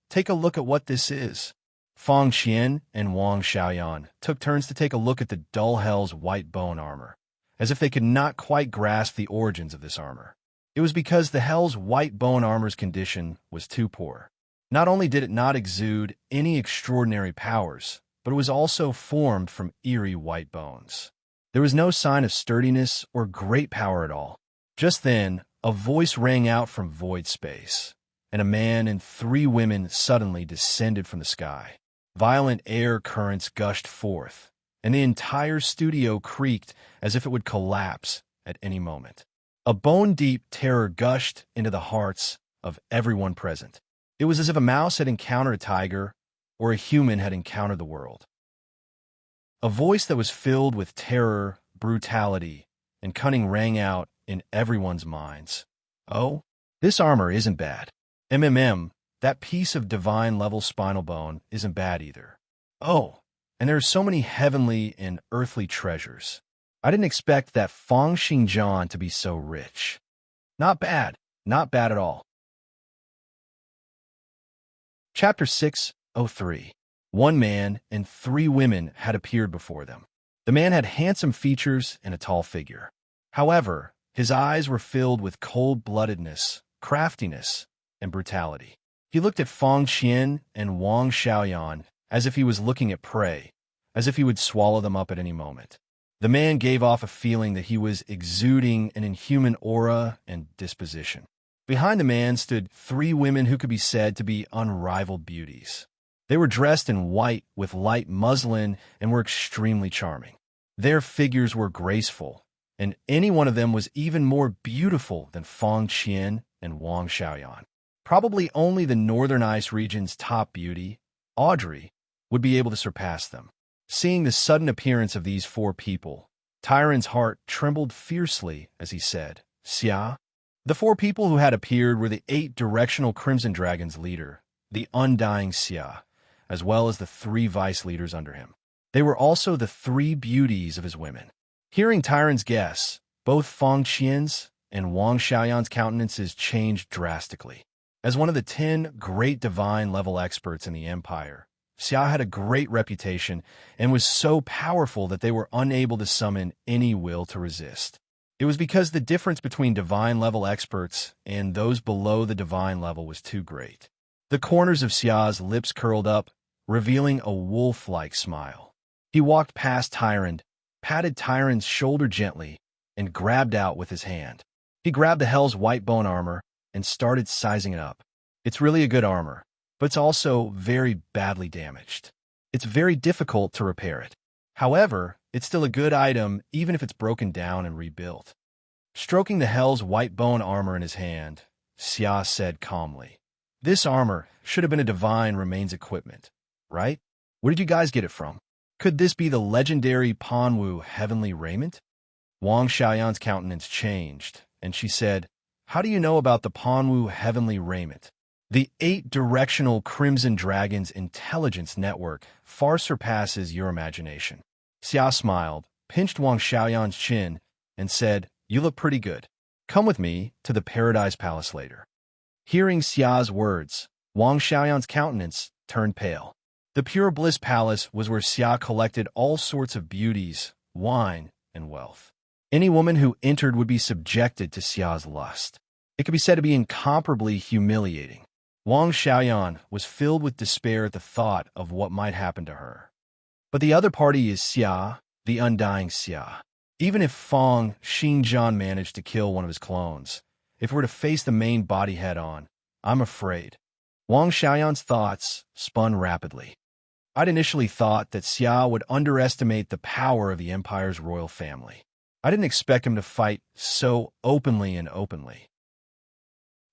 "Take a look at what this is." Feng Qian and Wang Xiaoyan took turns to take a look at the dull Hell's white bone armor, as if they could not quite grasp the origins of this armor. It was because the Hell's white bone armor's condition was too poor. Not only did it not exude any extraordinary powers, but it was also formed from eerie white bones. There was no sign of sturdiness or great power at all. Just then, a voice rang out from void space, and a man and 3 women suddenly descended from the sky. Violent air currents gushed forth, and the entire studio creaked as if it would collapse at any moment. A bone-deep terror gushed into the hearts of everyone present. It was as if a mouse had encountered a tiger, or a human had encountered the world. A voice that was filled with terror, brutality, and cunning rang out in everyone's minds. "Oh, this armor isn't bad. That piece of divine-level spinal bone isn't bad either. Oh, and there are so many heavenly and earthly treasures. I didn't expect that Feng Xingjian to be so rich. Not bad at all." Chapter 603. 1 man and 3 women had appeared before them. The man had handsome features and a tall figure. However, his eyes were filled with cold-bloodedness, craftiness, and brutality. He looked at Feng Qian and Wang Xiaoyan as if he was looking at prey, as if he would swallow them up at any moment. The man gave off a feeling that he was exuding an inhuman aura and disposition. Behind the man stood 3 women who could be said to be unrivaled beauties. They were dressed in white with light muslin and were extremely charming. Their figures were graceful, and any one of them was even more beautiful than Feng Qian and Wang Xiaoyan. Probably only the Northern Ice region's top beauty, Audrey, would be able to surpass them. Seeing the sudden appearance of these 4 people, Tyrant's heart trembled fiercely as he said, "Xia." The 4 people who had appeared were the 8 directional Crimson Dragons leader, the undying Xia, as well as the 3 vice leaders under him. They were also the 3 beauties of his women. Hearing Tyrant's guess, both Feng Qian's and Wang Xiaoyan's countenances changed drastically. As one of the 10 great divine-level experts in the Empire, Xia had a great reputation and was so powerful that they were unable to summon any will to resist. It was because the difference between divine-level experts and those below the divine level was too great. The corners of Xia's lips curled up, revealing a wolf-like smile. He walked past Tyrant, patted Tyrant's shoulder gently, and grabbed out with his hand. He grabbed the Hell's white bone armor and started sizing it up. It's really a good armor, but it's also very badly damaged. It's very difficult to repair it. However, it's still a good item even if it's broken down and rebuilt. Stroking the hell's white bone armor in his hand, Xia said calmly, "This armor should have been a divine remains equipment, right? Where did you guys get it from? Could this be the legendary Panwu heavenly raiment?" Wang Xiaoyan's countenance changed, and she said, "How do you know about the Panwu heavenly raiment? The 8-directional Crimson Dragon's intelligence network far surpasses your imagination." Xia smiled, pinched Wang Xiaoyan's chin, and said, "You look pretty good. Come with me to the Paradise Palace later." Hearing Xia's words, Wang Xiaoyan's countenance turned pale. The Pure Bliss Palace was where Xia collected all sorts of beauties, wine, and wealth. Any woman who entered would be subjected to Xia's lust. It could be said to be incomparably humiliating. Wang Xiaoyan was filled with despair at the thought of what might happen to her. But the other party is Xia, the undying Xia. Even if Feng Xingjian managed to kill one of his clones, if it were to face the main body head-on, I'm afraid. Wang Xiaoyan's thoughts spun rapidly. I'd initially thought that Xia would underestimate the power of the Empire's royal family. I didn't expect him to fight so openly.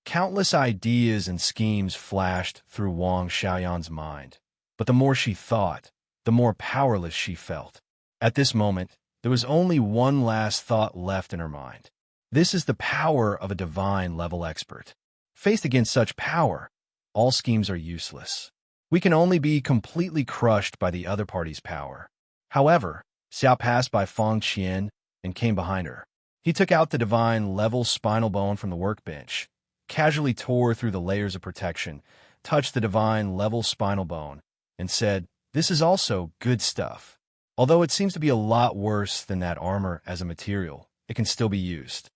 Countless ideas and schemes flashed through Wang Xiaoyan's mind, but the more she thought, the more powerless she felt. At this moment, there was only one last thought left in her mind. This is the power of a divine-level expert. Faced against such power, all schemes are useless. We can only be completely crushed by the other party's power. However, Xiao passed by Feng Qian and came behind her. He took out the divine-level spinal bone from the workbench, casually tore through the layers of protection, touched the divine-level spinal bone, and said, "This is also good stuff. Although it seems to be a lot worse than that armor as a material, it can still be used."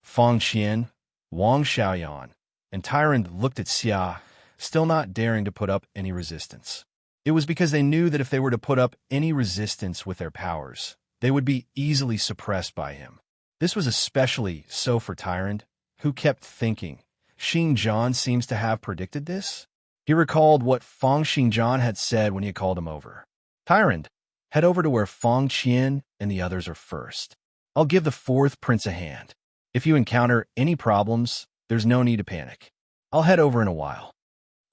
Feng Qian, Wang Xiaoyan, and Tyrant looked at Xia, still not daring to put up any resistance. It was because they knew that if they were to put up any resistance with their powers, they would be easily suppressed by him. This was especially so for Tyrant, who kept thinking, Xingjian seems to have predicted this? He recalled what Feng Xingjian had said when he had called him over. "Tyrant, head over to where Feng Qian and the others are first. I'll give the fourth prince a hand. If you encounter any problems, there's no need to panic. I'll head over in a while."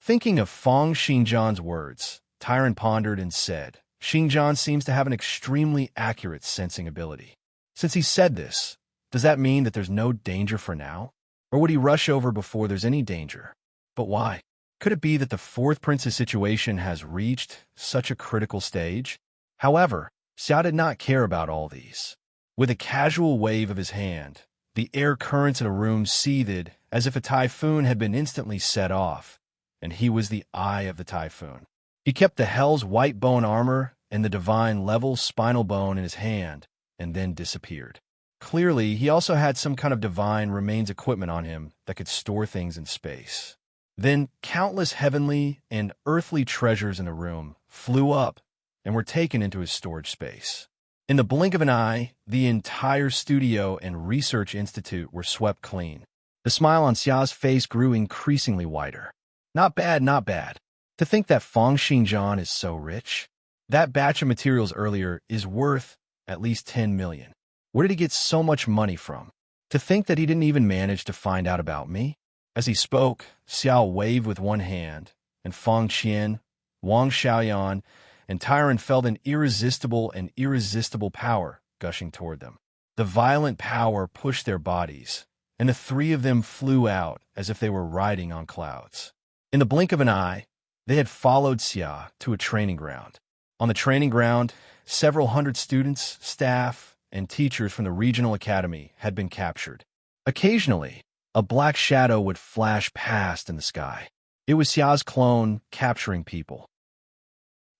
Thinking of Feng Xingjian's words, Tyrant pondered and said, "Xingjian seems to have an extremely accurate sensing ability. Since he said this, does that mean that there's no danger for now? Or would he rush over before there's any danger? But why? Could it be that the fourth prince's situation has reached such a critical stage?" However, Xia did not care about all these. With a casual wave of his hand, the air currents in a room seethed as if a typhoon had been instantly set off, and he was the eye of the typhoon. He kept the hell's white bone armor and the divine-level spinal bone in his hand, and then disappeared. Clearly, he also had some kind of divine remains equipment on him that could store things in space. Then countless heavenly and earthly treasures in the room flew up and were taken into his storage space. In the blink of an eye, the entire studio and research institute were swept clean. The smile on Xia's face grew increasingly wider. Not bad, not bad. To think that Feng Xingjian is so rich. That batch of materials earlier is worth at least 10 million. Where did he get so much money from? To think that he didn't even manage to find out about me? As he spoke, Xiao waved with one hand, and Feng Qian, Wang Xiaoyan, and Tyrant felt an irresistible power gushing toward them. The violent power pushed their bodies, and the three of them flew out as if they were riding on clouds. In the blink of an eye, they had followed Xia to a training ground. On the training ground, several hundred students, staff, and teachers from the regional academy had been captured. Occasionally, a black shadow would flash past in the sky. It was Xia's clone capturing people.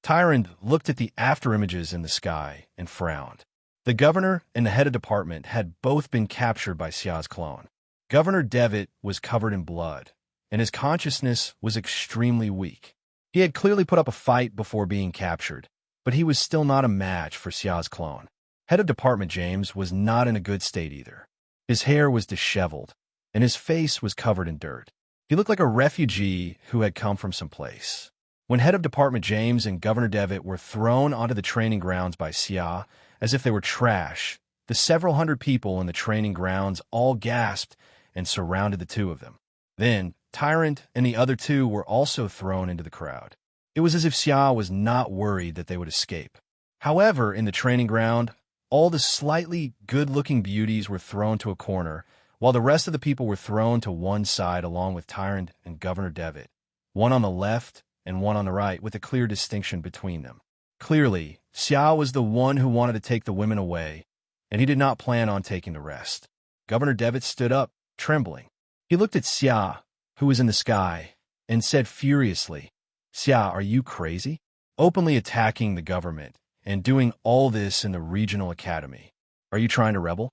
Tyrant looked at the afterimages in the sky and frowned. The governor and the head of department had both been captured by Xia's clone. Governor Devitt was covered in blood, and his consciousness was extremely weak. He had clearly put up a fight before being captured, but he was still not a match for Xia's clone. Head of department James was not in a good state either. His hair was disheveled, and his face was covered in dirt. He looked like a refugee who had come from someplace. When head of department James and Governor Devitt were thrown onto the training grounds by Xia as if they were trash, The several hundred people in the training grounds all gasped and surrounded the two of them. Then, Tyrant and the other two were also thrown into the crowd. It was as if Xia was not worried that they would escape. However, in the training ground, all the slightly good-looking beauties were thrown to a corner, while the rest of the people were thrown to one side along with Tyrant and Governor Devitt, one on the left and one on the right, with a clear distinction between them. Clearly, Xia was the one who wanted to take the women away, and he did not plan on taking the rest. Governor Devitt stood up, trembling. He looked at Xia, who was in the sky, and said furiously, "Xia, are you crazy? Openly attacking the government and doing all this in the regional academy. Are you trying to rebel?"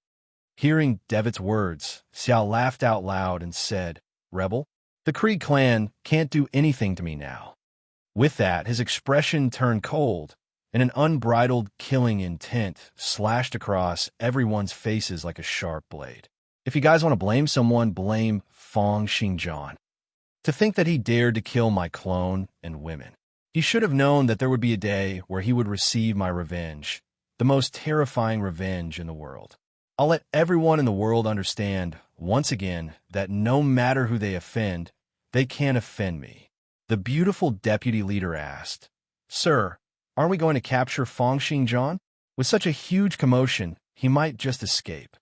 Hearing Devitt's words, Xia laughed out loud and said, "Rebel? The Krieg clan can't do anything to me now." With that, his expression turned cold, and an unbridled killing intent slashed across everyone's faces like a sharp blade. If you guys want to blame someone, blame Fang Xingjian. To think that he dared to kill my clone and women. He should have known that there would be a day where he would receive my revenge, the most terrifying revenge in the world. I'll let everyone in the world understand, once again, that no matter who they offend, they can't offend me. The beautiful deputy leader asked, "Sir, aren't we going to capture Fang Xingjian? With such a huge commotion, he might just escape."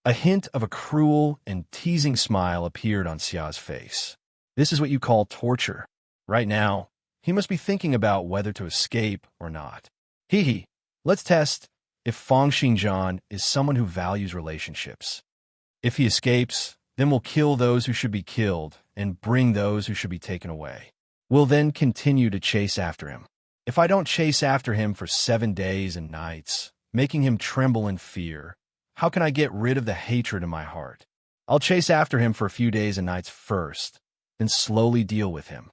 A hint of a cruel and teasing smile appeared on Xia's face. This is what you call torture. Right now, he must be thinking about whether to escape or not. Hee, let's test if Fang Xingjian is someone who values relationships. If he escapes, then we'll kill those who should be killed and bring those who should be taken away. We'll then continue to chase after him. If I don't chase after him for 7 days and nights, making him tremble in fear, how can I get rid of the hatred in my heart? I'll chase after him for a few days and nights first, then slowly deal with him.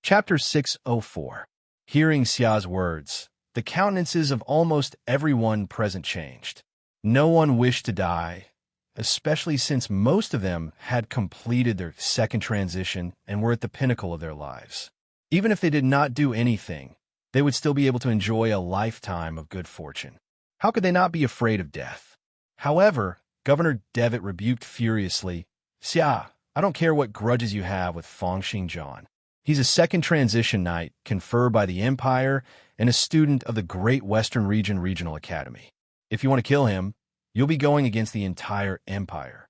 Chapter 604. Hearing Xia's words, the countenances of almost everyone present changed. No one wished to die, especially since most of them had completed their second transition and were at the pinnacle of their lives. Even if they did not do anything, they would still be able to enjoy a lifetime of good fortune. How could they not be afraid of death? However, Governor Devitt rebuked furiously, "Xia, I don't care what grudges you have with Fang Xingjian. He's a second transition knight conferred by the Empire and a student of the Great Western Region Regional Academy. If you want to kill him, you'll be going against the entire Empire.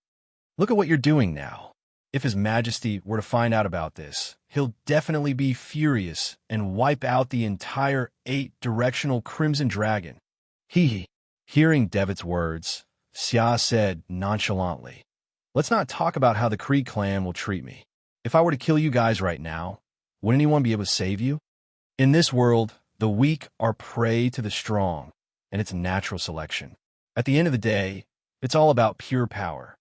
Look at what you're doing now. If His Majesty were to find out about this, he'll definitely be furious and wipe out the entire 8-directional Crimson Dragon." Hearing Devitt's words, Xia said nonchalantly, "Let's not talk about how the Krieg clan will treat me. If I were to kill you guys right now, would anyone be able to save you? In this world, the weak are prey to the strong, and it's natural selection. At the end of the day, it's all about pure power.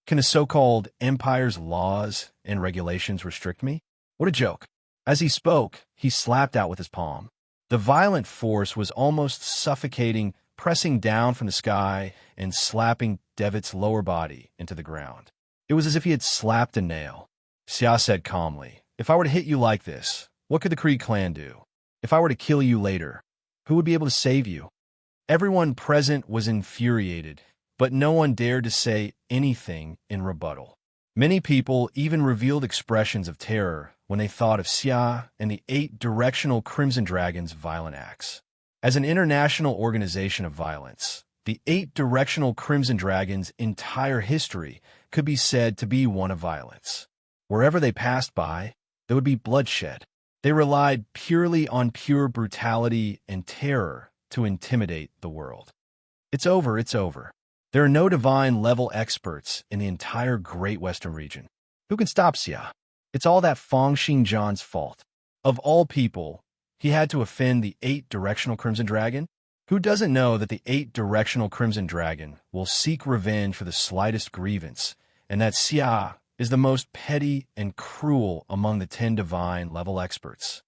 Can the so-called Empire's laws and regulations restrict me? What a joke." As he spoke, he slapped out with his palm. The violent force was almost suffocating, pressing down from the sky and slapping Devitt's lower body into the ground. It was as if he had slapped a nail. Xia said calmly, "If I were to hit you like this, what could the Krieg clan do? If I were to kill you later, who would be able to save you?" Everyone present was infuriated, but no one dared to say anything in rebuttal. Many people even revealed expressions of terror when they thought of Xia and the 8-directional Crimson Dragon's violent acts. As an international organization of violence, the 8-directional Crimson Dragon's entire history could be said to be one of violence. Wherever they passed by, there would be bloodshed. They relied purely on pure brutality and terror to intimidate the world. It's over, it's over. There are no divine-level experts in the entire Great Western region. Who can stop Xia? It's all that Fang Xingjian's fault. Of all people, he had to offend the 8-directional Crimson Dragon? Who doesn't know that the 8-directional Crimson Dragon will seek revenge for the slightest grievance, and that Xia is the most petty and cruel among the 10 divine-level experts?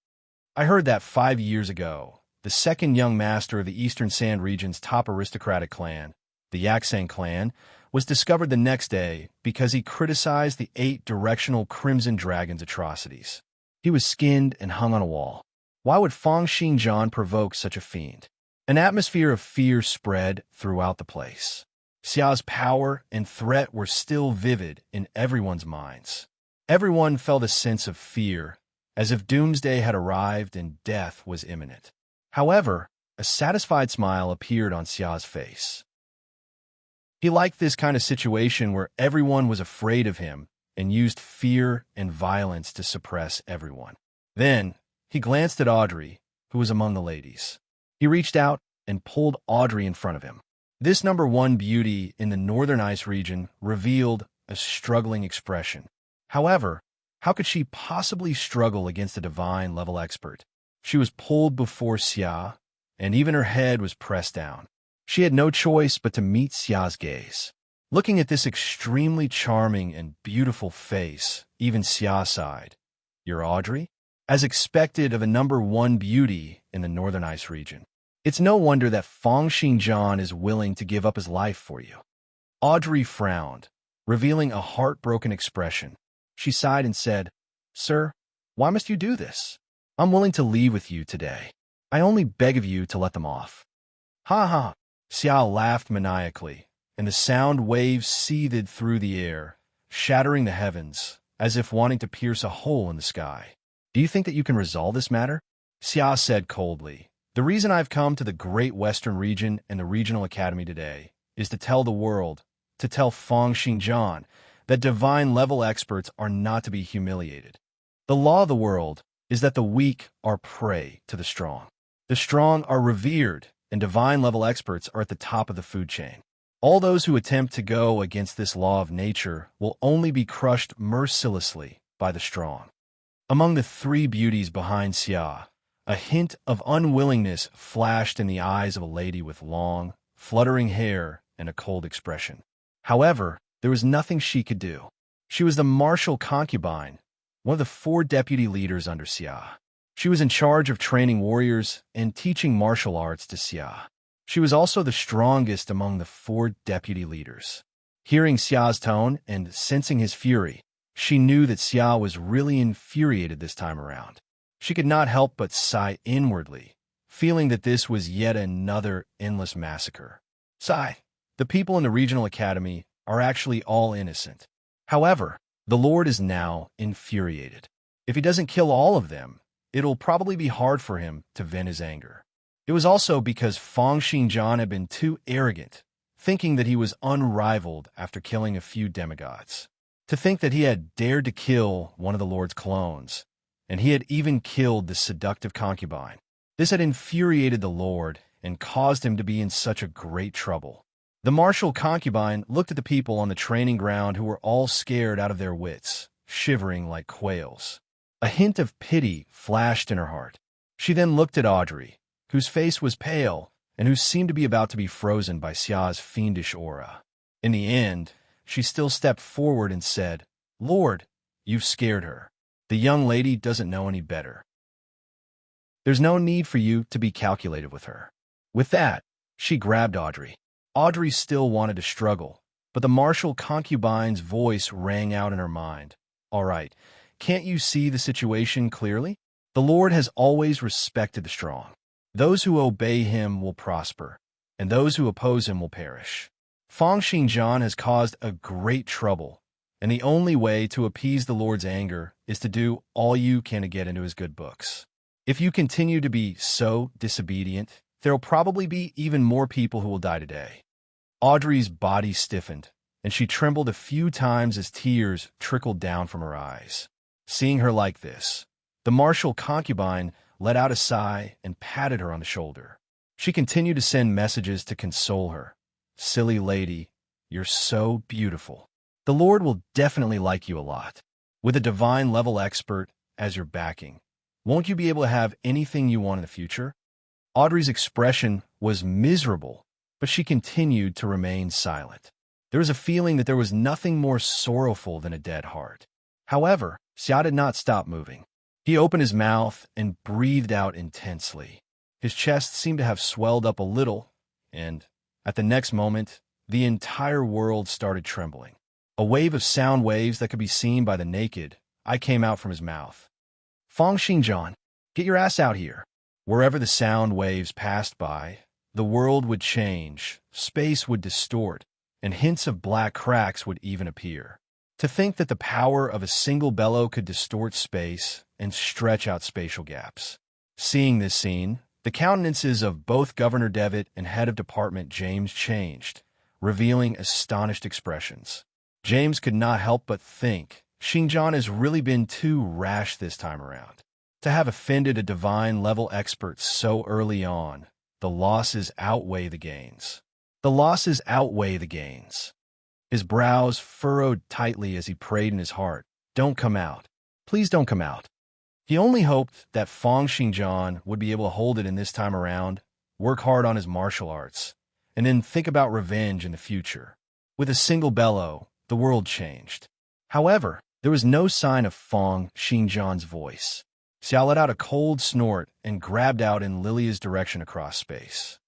I heard that 5 years ago, the second young master of the Eastern Sand region's top aristocratic clan, the Yaxang clan, was discovered the next day because he criticized the 8-directional Crimson Dragon's atrocities. He was skinned and hung on a wall. Why would Fang Xingjian provoke such a fiend? An atmosphere of fear spread throughout the place. Xia's power and threat were still vivid in everyone's minds. Everyone felt a sense of fear, as if doomsday had arrived and death was imminent. However, a satisfied smile appeared on Xia's face. He liked this kind of situation where everyone was afraid of him and used fear and violence to suppress everyone. Then, he glanced at Audrey, who was among the ladies. He reached out and pulled Audrey in front of him. This #1 beauty in the Northern Ice region revealed a struggling expression. However, how could she possibly struggle against a divine-level expert? She was pulled before Xia, and even her head was pressed down. She had no choice but to meet Xia's gaze. Looking at this extremely charming and beautiful face, even Xia sighed. "You're Audrey?" As expected of a #1 beauty in the Northern Ice region. It's no wonder that Feng Xingjian is willing to give up his life for you. Audrey frowned, revealing a heartbroken expression. She sighed and said, "Sir, why must you do this? I'm willing to leave with you today. I only beg of you to let them off." "Ha ha!" Xia laughed maniacally, and the sound waves seethed through the air, shattering the heavens, as if wanting to pierce a hole in the sky. "Do you think that you can resolve this matter?" Xia said coldly. "The reason I've come to the Great Western Region and the Regional Academy today is to tell the world, to tell Feng Xingjian, that divine-level experts are not to be humiliated. The law of the world is that the weak are prey to the strong. The strong are revered, and divine-level experts are at the top of the food chain. All those who attempt to go against this law of nature will only be crushed mercilessly by the strong." Among the three beauties behind Xia, a hint of unwillingness flashed in the eyes of a lady with long, fluttering hair and a cold expression. However, there was nothing she could do. She was the martial concubine, one of the 4 deputy leaders under Xia. She was in charge of training warriors and teaching martial arts to Xia. She was also the strongest among the 4 deputy leaders. Hearing Xia's tone and sensing his fury, she knew that Xia was really infuriated this time around. She could not help but sigh inwardly, feeling that this was yet another endless massacre. Sigh, the people in the Regional Academy are actually all innocent. However, the Lord is now infuriated. If he doesn't kill all of them, it'll probably be hard for him to vent his anger. It was also because Feng Xingjian had been too arrogant, thinking that he was unrivaled after killing a few demigods. To think that he had dared to kill one of the Lord's clones, and he had even killed the seductive concubine. This had infuriated the Lord and caused him to be in such a great trouble. The martial concubine looked at the people on the training ground who were all scared out of their wits, shivering like quails. A hint of pity flashed in her heart. She then looked at Audrey, whose face was pale and who seemed to be about to be frozen by Xia's fiendish aura. In the end, she still stepped forward and said, "Lord, you've scared her. The young lady doesn't know any better. There's no need for you to be calculated with her." With that, she grabbed Audrey. Audrey still wanted to struggle, but the martial concubine's voice rang out in her mind. "All right, can't you see the situation clearly? The Lord has always respected the strong. Those who obey him will prosper, and those who oppose him will perish. Feng Xingjian has caused a great trouble, and the only way to appease the Lord's anger is to do all you can to get into his good books. If you continue to be so disobedient, there will probably be even more people who will die today." Audrey's body stiffened, and she trembled a few times as tears trickled down from her eyes. Seeing her like this, the martial concubine let out a sigh and patted her on the shoulder. She continued to send messages to console her. "Silly lady, you're so beautiful. The Lord will definitely like you a lot. With a divine-level expert as your backing, won't you be able to have anything you want in the future?" Audrey's expression was miserable, but she continued to remain silent. There was a feeling that there was nothing more sorrowful than a dead heart. However, Xia did not stop moving. He opened his mouth and breathed out intensely. His chest seemed to have swelled up a little, and, at the next moment, the entire world started trembling. A wave of sound waves that could be seen by the naked eye came out from his mouth. "Feng Xingjian, get your ass out here." Wherever the sound waves passed by, the world would change, space would distort, and hints of black cracks would even appear. To think that the power of a single bellow could distort space and stretch out spatial gaps. Seeing this scene, the countenances of both Governor Devitt and Head of Department James changed, revealing astonished expressions. James could not help but think, Xinjiang has really been too rash this time around. To have offended a divine-level expert so early on, the losses outweigh the gains. The losses outweigh the gains. His brows furrowed tightly as he prayed in his heart, "Don't come out. Please don't come out." He only hoped that Fang Xinjiang would be able to hold it in this time around, work hard on his martial arts, and then think about revenge in the future. With a single bellow, the world changed. However, there was no sign of Fang Xinjiang's voice. Xiao let out a cold snort and grabbed out in Lilia's direction across space.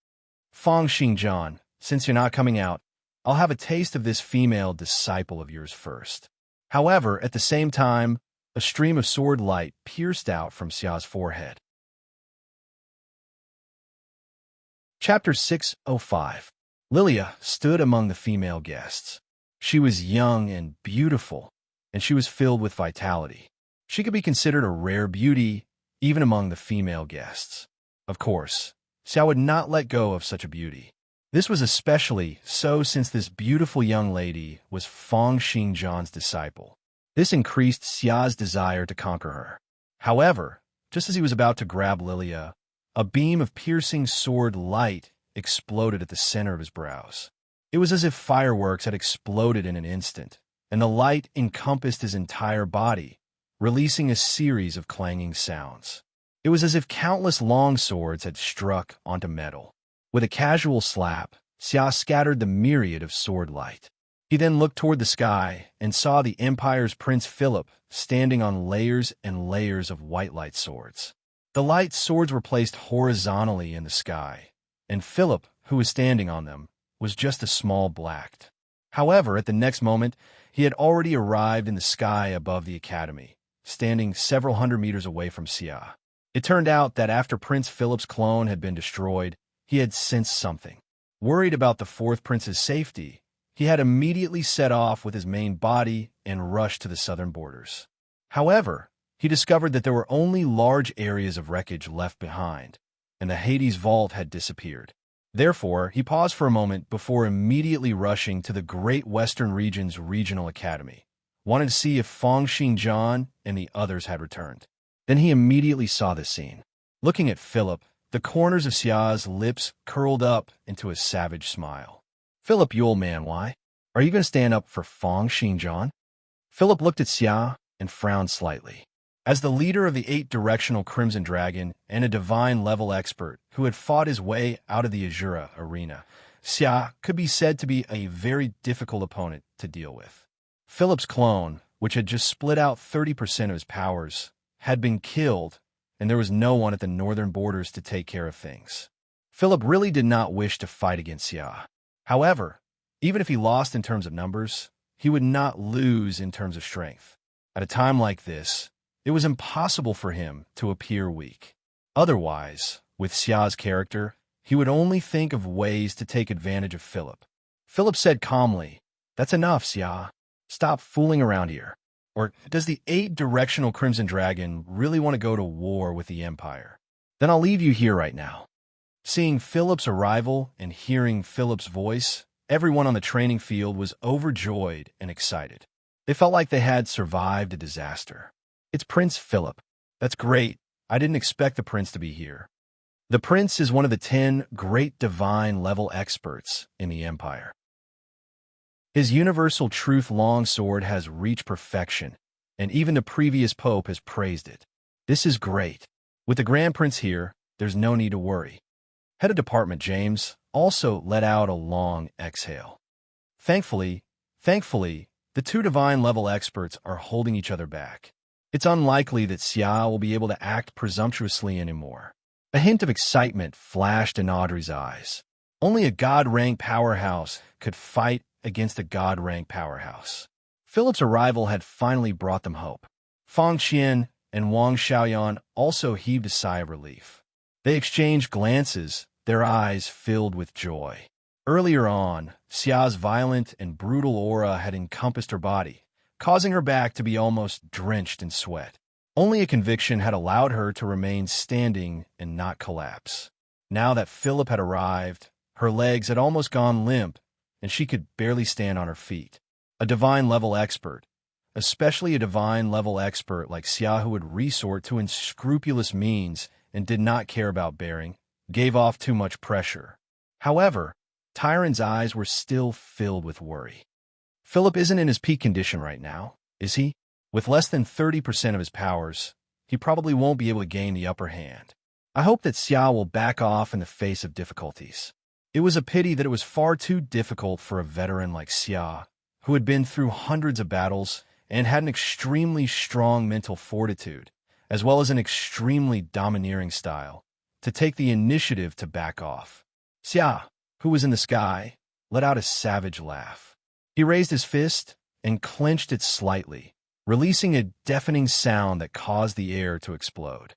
"Fang Xinjiang, since you're not coming out, I'll have a taste of this female disciple of yours first." However, at the same time, a stream of sword light pierced out from Xiao's forehead. Chapter 605. Lilia stood among the female guests. She was young and beautiful, and she was filled with vitality. She could be considered a rare beauty, even among the female guests. Of course, Xiao would not let go of such a beauty. This was especially so since this beautiful young lady was Fang Xinjiang's disciple. This increased Xiao's desire to conquer her. However, just as he was about to grab Lilia, a beam of piercing sword light exploded at the center of his brows. It was as if fireworks had exploded in an instant, and the light encompassed his entire body, releasing a series of clanging sounds. It was as if countless long swords had struck onto metal. With a casual slap, Xia scattered the myriad of sword light. He then looked toward the sky and saw the Empire's Prince Philip standing on layers and layers of white light swords. The light swords were placed horizontally in the sky, and Philip, who was standing on them, was just a small black. However, at the next moment, he had already arrived in the sky above the academy, standing several hundred meters away from Xia. It turned out that after Prince Philip's clone had been destroyed, he had sensed something. Worried about the fourth prince's safety, he had immediately set off with his main body and rushed to the southern borders. However, he discovered that there were only large areas of wreckage left behind, and the Hades vault had disappeared. Therefore, he paused for a moment before immediately rushing to the Great Western Region's Regional Academy, wanted to see if Fang Xinjiang and the others had returned. Then he immediately saw this scene. Looking at Philip, the corners of Xia's lips curled up into a savage smile. "Philip, you old man, why? Are you going to stand up for Fang Xinjiang?" Philip looked at Xia and frowned slightly. As the leader of the 8-directional Crimson Dragon and a divine-level expert who had fought his way out of the Azura arena, Xia could be said to be a very difficult opponent to deal with. Philip's clone, which had just split out 30% of his powers, had been killed, and there was no one at the northern borders to take care of things. Philip really did not wish to fight against Xia. However, even if he lost in terms of numbers, he would not lose in terms of strength. At a time like this, it was impossible for him to appear weak. Otherwise, with Xia's character, he would only think of ways to take advantage of Philip. Philip said calmly, "That's enough, Xia. Stop fooling around here. Or does the 8-directional Crimson Dragon really want to go to war with the Empire? Then I'll leave you here right now." Seeing Philip's arrival and hearing Philip's voice, everyone on the training field was overjoyed and excited. They felt like they had survived a disaster. "It's Prince Philip. That's great. I didn't expect the prince to be here." The prince is one of the 10 great divine-level experts in the Empire. His universal truth longsword has reached perfection, and even the previous pope has praised it. This is great. With the Grand Prince here, there's no need to worry. Head of Department James also let out a long exhale. Thankfully, the 2 divine-level experts are holding each other back. It's unlikely that Xia will be able to act presumptuously anymore. A hint of excitement flashed in Audrey's eyes. Only a god-rank powerhouse could fight against a god-rank powerhouse. Philip's arrival had finally brought them hope. Fang Qian and Wang Xiaoyan also heaved a sigh of relief. They exchanged glances, their eyes filled with joy. Earlier on, Xia's violent and brutal aura had encompassed her body, causing her back to be almost drenched in sweat. Only a conviction had allowed her to remain standing and not collapse. Now that Philip had arrived, her legs had almost gone limp, and she could barely stand on her feet. A divine-level expert, especially a divine-level expert like Xia who would resort to unscrupulous means and did not care about bearing, gave off too much pressure. However, Tyron's eyes were still filled with worry. Philip isn't in his peak condition right now, is he? With less than 30% of his powers, he probably won't be able to gain the upper hand. I hope that Xia will back off in the face of difficulties. It was a pity that it was far too difficult for a veteran like Xia, who had been through hundreds of battles and had an extremely strong mental fortitude, as well as an extremely domineering style, to take the initiative to back off. Xia, who was in the sky, let out a savage laugh. He raised his fist and clenched it slightly, releasing a deafening sound that caused the air to explode.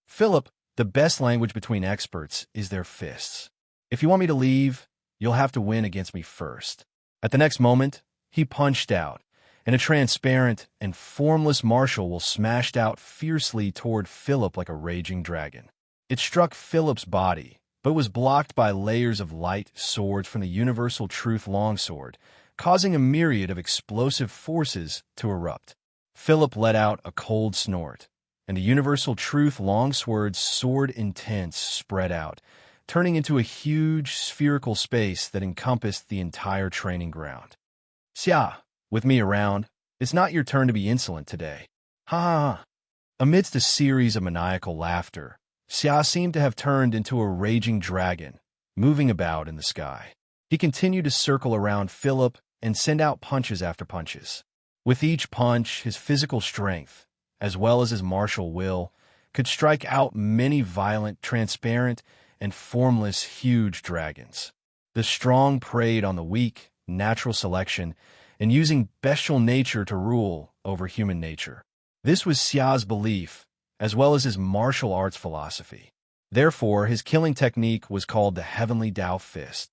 Philip, the best language between experts is their fists. If you want me to leave, you'll have to win against me first. At the next moment, he punched out, and a transparent and formless martial will smashed out fiercely toward Philip like a raging dragon. It struck Philip's body, but was blocked by layers of light swords from the Universal Truth longsword, causing a myriad of explosive forces to erupt. Philip let out a cold snort, and the Universal Truth longsword's sword intense spread out, turning into a huge spherical space that encompassed the entire training ground. Xia, with me around, it's not your turn to be insolent today. Ha ha ha. Amidst a series of maniacal laughter, Xia seemed to have turned into a raging dragon, moving about in the sky. He continued to circle around Philip and send out punches after punches. With each punch, his physical strength, as well as his martial will, could strike out many violent, transparent, and formless huge dragons. The strong preyed on the weak, natural selection, and using bestial nature to rule over human nature. This was Xia's belief, as well as his martial arts philosophy. Therefore, his killing technique was called the Heavenly Tao Fist.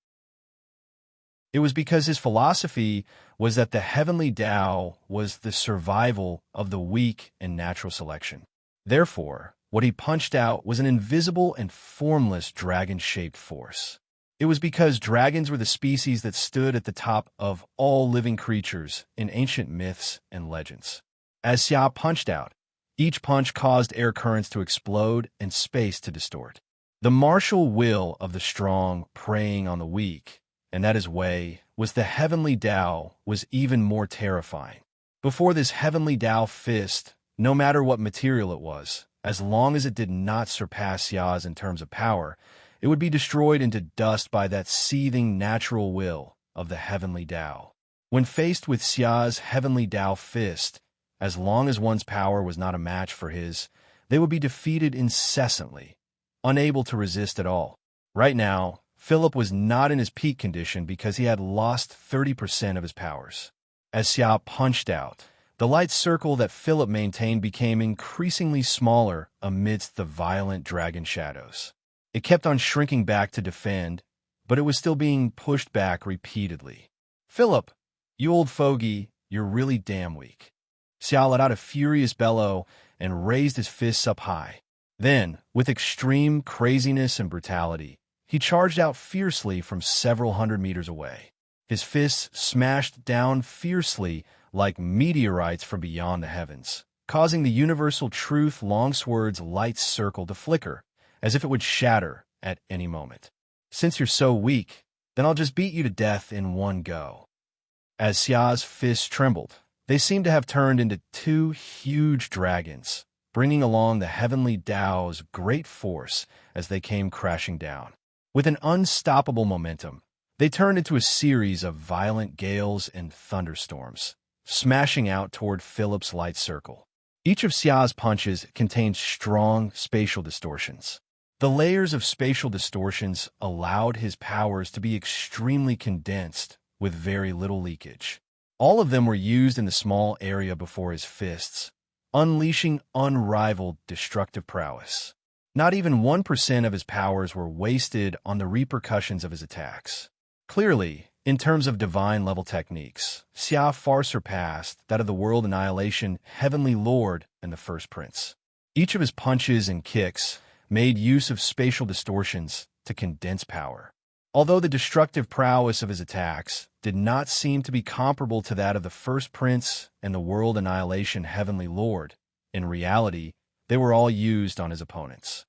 It was because his philosophy was that the Heavenly Tao was the survival of the weak and natural selection. Therefore, what he punched out was an invisible and formless dragon-shaped force. It was because dragons were the species that stood at the top of all living creatures in ancient myths and legends. As Xia punched out, each punch caused air currents to explode and space to distort. The martial will of the strong preying on the weak, and that his way was the Heavenly Tao, was even more terrifying. Before this Heavenly Tao fist, no matter what material it was, as long as it did not surpass Xia's in terms of power, it would be destroyed into dust by that seething natural will of the Heavenly Tao. When faced with Xia's Heavenly Tao fist, as long as one's power was not a match for his, they would be defeated incessantly, unable to resist at all. Right now, Philip was not in his peak condition because he had lost 30% of his powers. As Xia punched out, the light circle that Philip maintained became increasingly smaller amidst the violent dragon shadows. It kept on shrinking back to defend, but it was still being pushed back repeatedly. "Philip, you old fogey, you're really damn weak." Xia let out a furious bellow and raised his fists up high. Then, with extreme craziness and brutality, he charged out fiercely from several hundred meters away. His fists smashed down fiercely like meteorites from beyond the heavens, causing the Universal Truth longsword's light circle to flicker, as if it would shatter at any moment. "Since you're so weak, then I'll just beat you to death in one go." As Xia's fists trembled, they seemed to have turned into two huge dragons, bringing along the Heavenly Tao's great force as they came crashing down. With an unstoppable momentum, they turned into a series of violent gales and thunderstorms, smashing out toward Philip's light circle. Each of Xia's punches contained strong spatial distortions. The layers of spatial distortions allowed his powers to be extremely condensed with very little leakage. All of them were used in the small area before his fists, unleashing unrivaled destructive prowess. Not even 1% of his powers were wasted on the repercussions of his attacks. Clearly, in terms of divine-level techniques, Xia far surpassed that of the World Annihilation Heavenly Lord and the First Prince. Each of his punches and kicks made use of spatial distortions to condense power. Although the destructive prowess of his attacks did not seem to be comparable to that of the First Prince and the World Annihilation Heavenly Lord, in reality, they were all used on his opponents.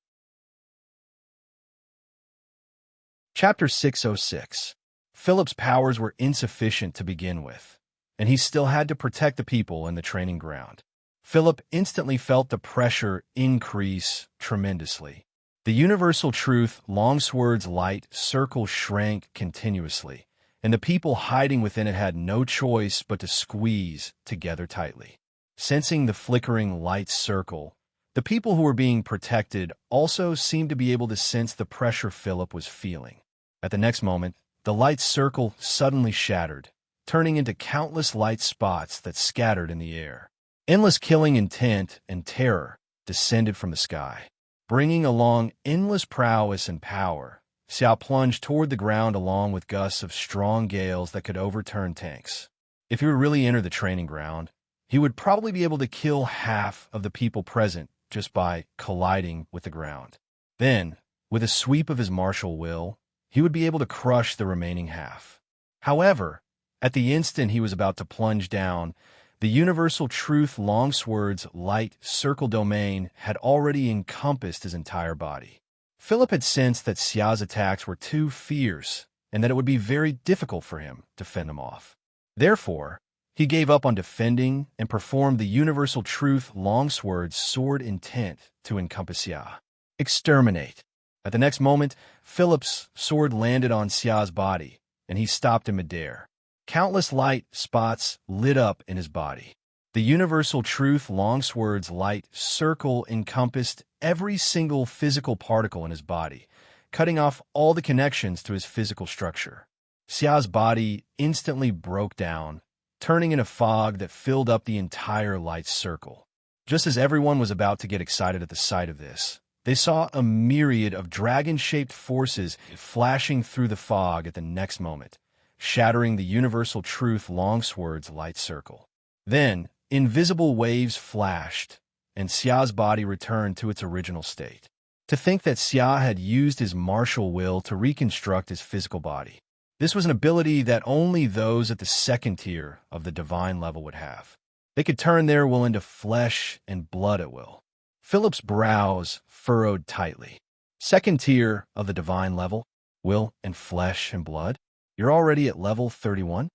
Chapter 606. Philip's powers were insufficient to begin with, and he still had to protect the people in the training ground. Philip instantly felt the pressure increase tremendously. The universal truth longsword's light circle shrank continuously, and the people hiding within it had no choice but to squeeze together tightly. Sensing the flickering light circle, the people who were being protected also seemed to be able to sense the pressure Philip was feeling. At the next moment, the light circle suddenly shattered, turning into countless light spots that scattered in the air. Endless killing intent and terror descended from the sky. Bringing along endless prowess and power, Xiao plunged toward the ground along with gusts of strong gales that could overturn tanks. If he would really enter the training ground, he would probably be able to kill half of the people present just by colliding with the ground. Then, with a sweep of his martial will, he would be able to crush the remaining half. However, at the instant he was about to plunge down, the universal truth longsword's light circle domain had already encompassed his entire body. Philip had sensed that Xia's attacks were too fierce and that it would be very difficult for him to fend them off. Therefore, he gave up on defending and performed the universal truth longsword's sword intent to encompass Xia. Exterminate. At the next moment, Philip's sword landed on Xia's body, and he stopped in midair. Countless light spots lit up in his body. The universal truth longsword's light circle encompassed every single physical particle in his body, cutting off all the connections to his physical structure. Xia's body instantly broke down, turning in a fog that filled up the entire light circle. Just as everyone was about to get excited at the sight of this, they saw a myriad of dragon-shaped forces flashing through the fog at the next moment, shattering the universal truth longsword's light circle. Then, invisible waves flashed, and Xia's body returned to its original state. To think that Xia had used his martial will to reconstruct his physical body. This was an ability that only those at the second tier of the divine level would have. They could turn their will into flesh and blood at will. Philip's brows furrowed tightly. Second tier of the divine level, will and flesh and blood? You're already at level 31?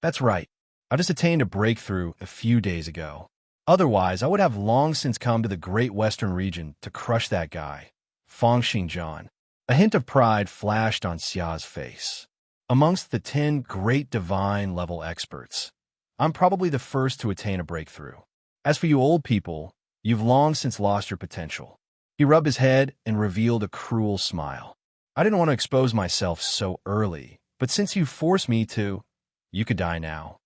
That's right. I just attained a breakthrough a few days ago. Otherwise, I would have long since come to the Great Western region to crush that guy, Fang Xingjian. A hint of pride flashed on Xia's face. Amongst the 10 great divine level experts, I'm probably the first to attain a breakthrough. As for you old people, you've long since lost your potential. He rubbed his head and revealed a cruel smile. I didn't want to expose myself so early, but since you forced me to, you could die now.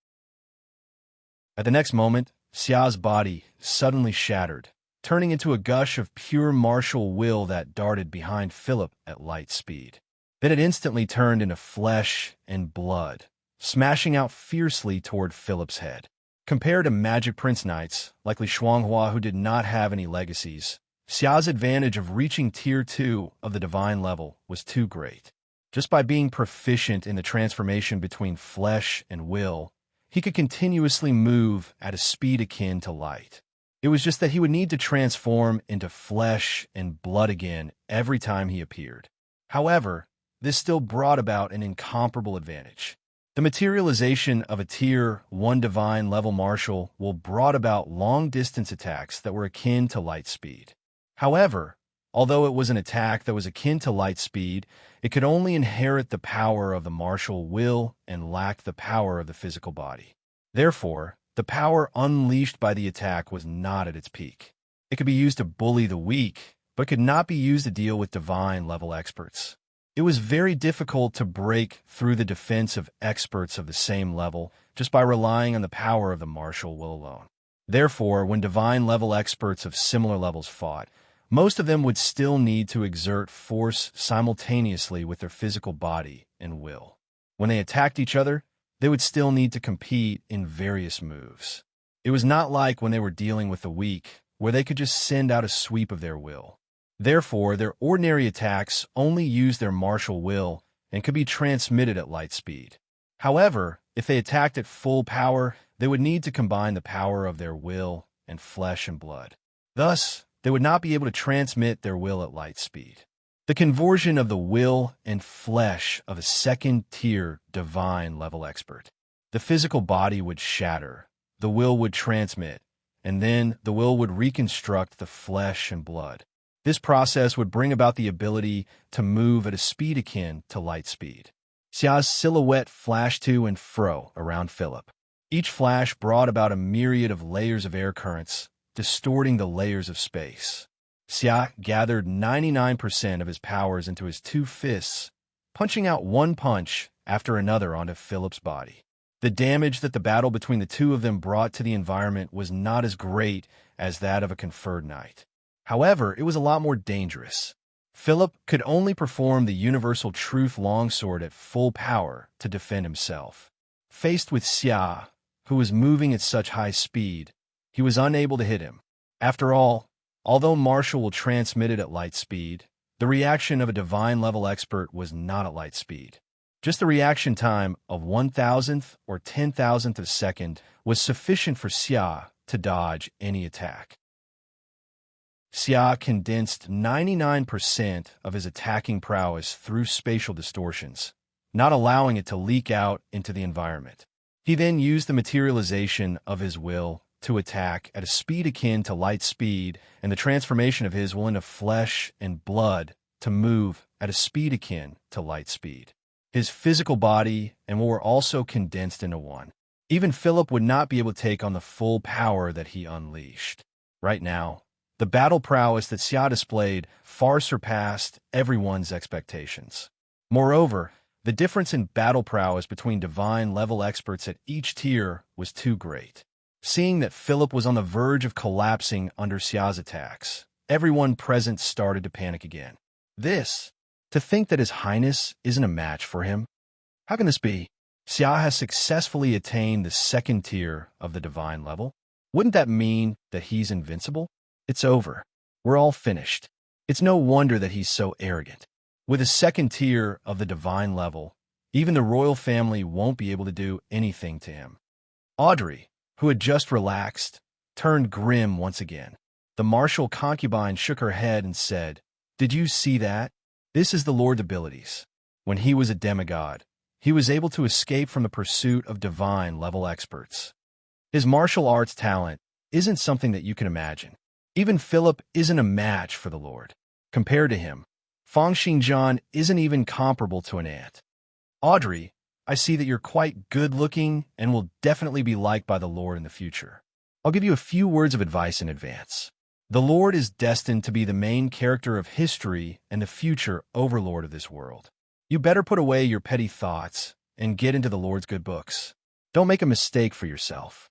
At the next moment, Xia's body suddenly shattered, turning into a gush of pure martial will that darted behind Philip at light speed. Then it instantly turned into flesh and blood, smashing out fiercely toward Philip's head. Compared to Magic Prince Knights, like Li Shuanghua who did not have any legacies, Xia's advantage of reaching Tier 2 of the divine level was too great. Just by being proficient in the transformation between flesh and will, he could continuously move at a speed akin to light. It was just that he would need to transform into flesh and blood again every time he appeared. However, this still brought about an incomparable advantage. The materialization of a Tier 1 divine level martial will brought about long-distance attacks that were akin to light speed. However, although it was an attack that was akin to light speed, it could only inherit the power of the martial will and lacked the power of the physical body. Therefore, the power unleashed by the attack was not at its peak. It could be used to bully the weak, but could not be used to deal with divine-level experts. It was very difficult to break through the defense of experts of the same level just by relying on the power of the martial will alone. Therefore, when divine-level experts of similar levels fought, most of them would still need to exert force simultaneously with their physical body and will. When they attacked each other, they would still need to compete in various moves. It was not like when they were dealing with the weak, where they could just send out a sweep of their will. Therefore, their ordinary attacks only used their martial will and could be transmitted at light speed. However, if they attacked at full power, they would need to combine the power of their will and flesh and blood. Thus, they would not be able to transmit their will at light speed. The conversion of the will and flesh of a second-tier divine level expert. The physical body would shatter, the will would transmit, and then the will would reconstruct the flesh and blood. This process would bring about the ability to move at a speed akin to light speed. Xia's silhouette flashed to and fro around Philip. Each flash brought about a myriad of layers of air currents, distorting the layers of space. Xia gathered 99% of his powers into his two fists, punching out one punch after another onto Philip's body. The damage that the battle between the two of them brought to the environment was not as great as that of a conferred knight. However, it was a lot more dangerous. Philip could only perform the universal truth longsword at full power to defend himself. Faced with Xia, who was moving at such high speed, he was unable to hit him. After all, although martial will transmit it at light speed, the reaction of a divine-level expert was not at light speed. Just the reaction time of 1,000th or 10,000th of a second was sufficient for Xia to dodge any attack. Xia condensed 99% of his attacking prowess through spatial distortions, not allowing it to leak out into the environment. He then used the materialization of his will to attack at a speed akin to light speed and the transformation of his will into flesh and blood to move at a speed akin to light speed. His physical body and will were also condensed into one. Even Philip would not be able to take on the full power that he unleashed. Right now, the battle prowess that Xia displayed far surpassed everyone's expectations. Moreover, the difference in battle prowess between divine-level experts at each tier was too great. Seeing that Philip was on the verge of collapsing under Xia's attacks, everyone present started to panic again. To think that His Highness isn't a match for him? How can this be? Xia has successfully attained the second tier of the divine level. Wouldn't that mean that he's invincible? It's over. We're all finished. It's no wonder that he's so arrogant. With a second tier of the divine level, even the royal family won't be able to do anything to him. Audrey, who had just relaxed, turned grim once again. The martial concubine shook her head and said, "Did you see that? This is the Lord's abilities. When he was a demigod, he was able to escape from the pursuit of divine-level experts. His martial arts talent isn't something that you can imagine. Even Philip isn't a match for the Lord. Compared to him, Fang Xingjian isn't even comparable to an ant. Audrey, I see that you're quite good-looking and will definitely be liked by the Lord in the future. I'll give you a few words of advice in advance. The Lord is destined to be the main character of history and the future overlord of this world. You better put away your petty thoughts and get into the Lord's good books. Don't make a mistake for yourself."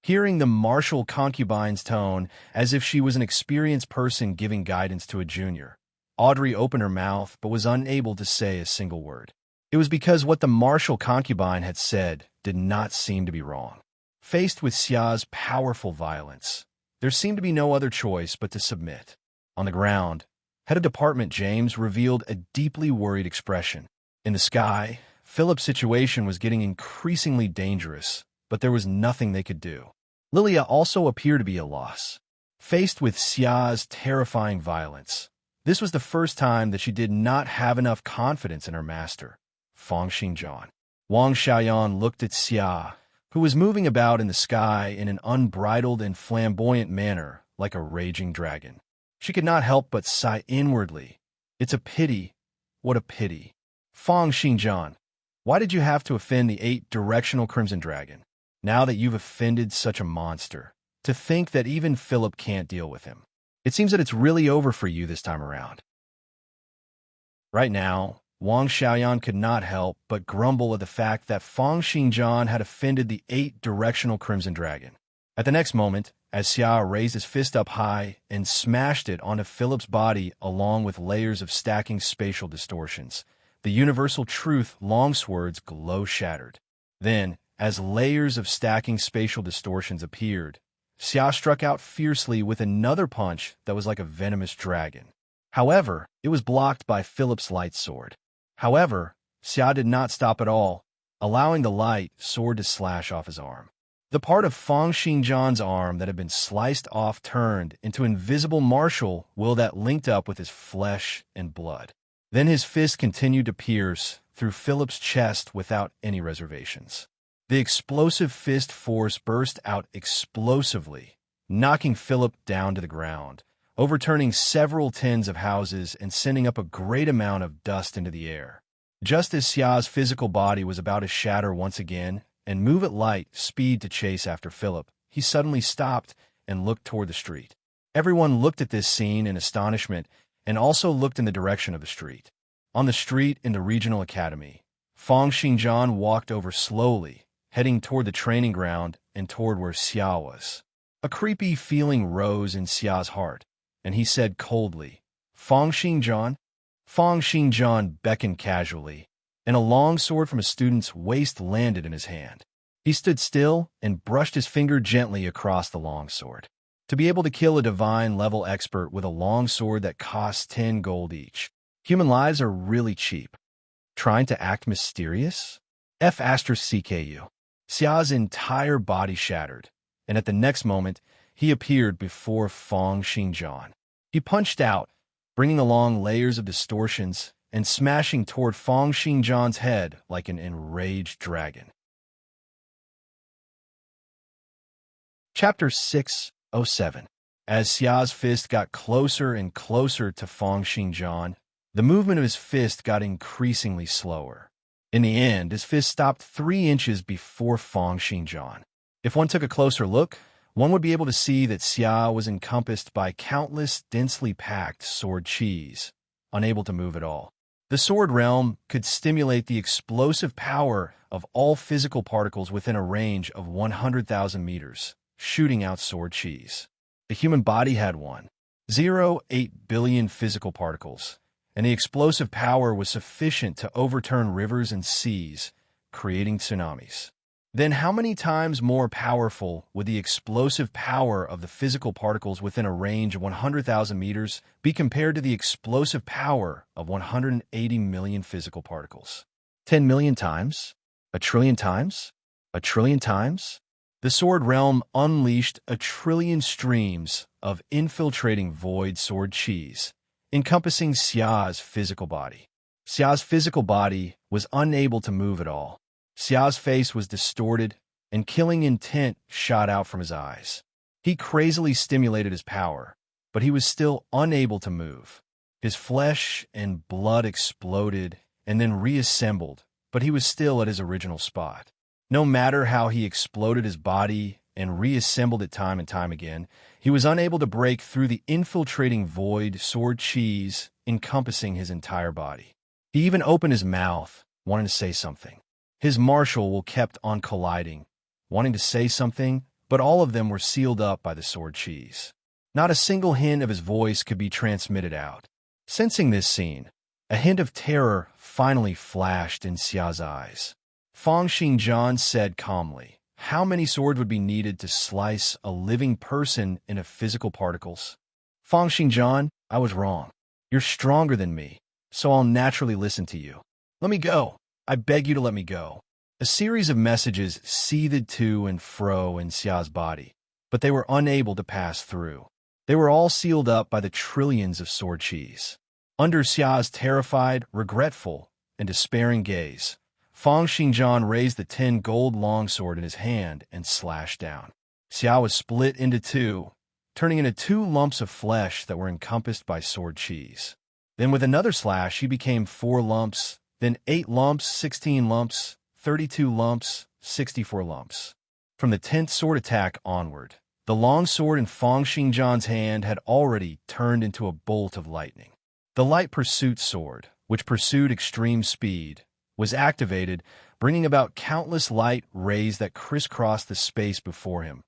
Hearing the martial concubine's tone as if she was an experienced person giving guidance to a junior, Audrey opened her mouth but was unable to say a single word. It was because what the martial concubine had said did not seem to be wrong. Faced with Xia's powerful violence, there seemed to be no other choice but to submit. On the ground, Head of Department James revealed a deeply worried expression. In the sky, Philip's situation was getting increasingly dangerous, but there was nothing they could do. Lilia also appeared to be a loss. Faced with Xia's terrifying violence, this was the first time that she did not have enough confidence in her master, Fang Xingjian. Wang Xiaoyan looked at Xia, who was moving about in the sky in an unbridled and flamboyant manner like a raging dragon. She could not help but sigh inwardly. It's a pity. What a pity. Fang Xingjian, why did you have to offend the 8-directional Crimson Dragon? Now that you've offended such a monster, to think that even Philip can't deal with him. It seems that it's really over for you this time around. Right now, Wang Xiaoyan could not help but grumble at the fact that Fang Xingjian had offended the 8-directional Crimson Dragon. At the next moment, as Xia raised his fist up high and smashed it onto Philip's body along with layers of stacking spatial distortions. The universal truth longsword's glow shattered. Then, as layers of stacking spatial distortions appeared, Xia struck out fiercely with another punch that was like a venomous dragon. However, it was blocked by Philip's light sword. However, Xia did not stop at all, allowing the light sword to slash off his arm. The part of Fang Xingjian's arm that had been sliced off turned into invisible martial will that linked up with his flesh and blood. Then his fist continued to pierce through Philip's chest without any reservations. The explosive fist force burst out explosively, knocking Philip down to the ground, overturning several tens of houses and sending up a great amount of dust into the air. Just as Xia's physical body was about to shatter once again and move at light speed to chase after Philip, he suddenly stopped and looked toward the street. Everyone looked at this scene in astonishment and also looked in the direction of the street. On the street in the regional academy, Fang Xingjian walked over slowly, heading toward the training ground and toward where Xia was. A creepy feeling rose in Xia's heart, and he said coldly, "Fang Xingjian?" Fang Xingjian beckoned casually, and a long sword from a student's waist landed in his hand. He stood still and brushed his finger gently across the long sword. To be able to kill a divine-level expert with a long sword that costs 10 gold each. Human lives are really cheap. Trying to act mysterious? F***CKU. Xia's entire body shattered, and at the next moment, he appeared before Fang Xingjian. He punched out, bringing along layers of distortions and smashing toward Fang Xingjian's head like an enraged dragon. Chapter 607. As Xia's fist got closer and closer to Fang Xingjian, the movement of his fist got increasingly slower. In the end, his fist stopped 3 inches before Fang Xingjian. If one took a closer look, one would be able to see that Xia was encompassed by countless densely packed sword qis, unable to move at all. The sword realm could stimulate the explosive power of all physical particles within a range of 100,000 meters, shooting out sword qis. The human body had 1.08 billion physical particles, and the explosive power was sufficient to overturn rivers and seas, creating tsunamis. Then how many times more powerful would the explosive power of the physical particles within a range of 100,000 meters be compared to the explosive power of 180 million physical particles? 10 million times? A trillion times? A trillion times? The sword realm unleashed a trillion streams of infiltrating void sword qis, encompassing Xia's physical body. Xia's physical body was unable to move at all. Xia's face was distorted, and killing intent shot out from his eyes. He crazily stimulated his power, but he was still unable to move. His flesh and blood exploded and then reassembled, but he was still at his original spot. No matter how he exploded his body and reassembled it time and time again, he was unable to break through the infiltrating void sword qis encompassing his entire body. He even opened his mouth, wanting to say something. His martial will kept on colliding, wanting to say something, but all of them were sealed up by the sword qis. Not a single hint of his voice could be transmitted out. Sensing this scene, a hint of terror finally flashed in Xia's eyes. Fang Xingjian said calmly, "How many swords would be needed to slice a living person into physical particles?" Fang Xingjian, I was wrong. You're stronger than me, so I'll naturally listen to you. Let me go. I beg you to let me go. A series of messages seethed to and fro in Xia's body, but they were unable to pass through. They were all sealed up by the trillions of sword qis. Under Xia's terrified, regretful, and despairing gaze, Fang Xingjian raised the 10 gold longsword in his hand and slashed down. Xia was split into 2, turning into 2 lumps of flesh that were encompassed by sword qis. Then with another slash, he became 4 lumps, then 8 lumps, 16 lumps, 32 lumps, 64 lumps. From the 10th sword attack onward, the long sword in Fang Xingjian's hand had already turned into a bolt of lightning. The light pursuit sword, which pursued extreme speed, was activated, bringing about countless light rays that crisscrossed the space before him.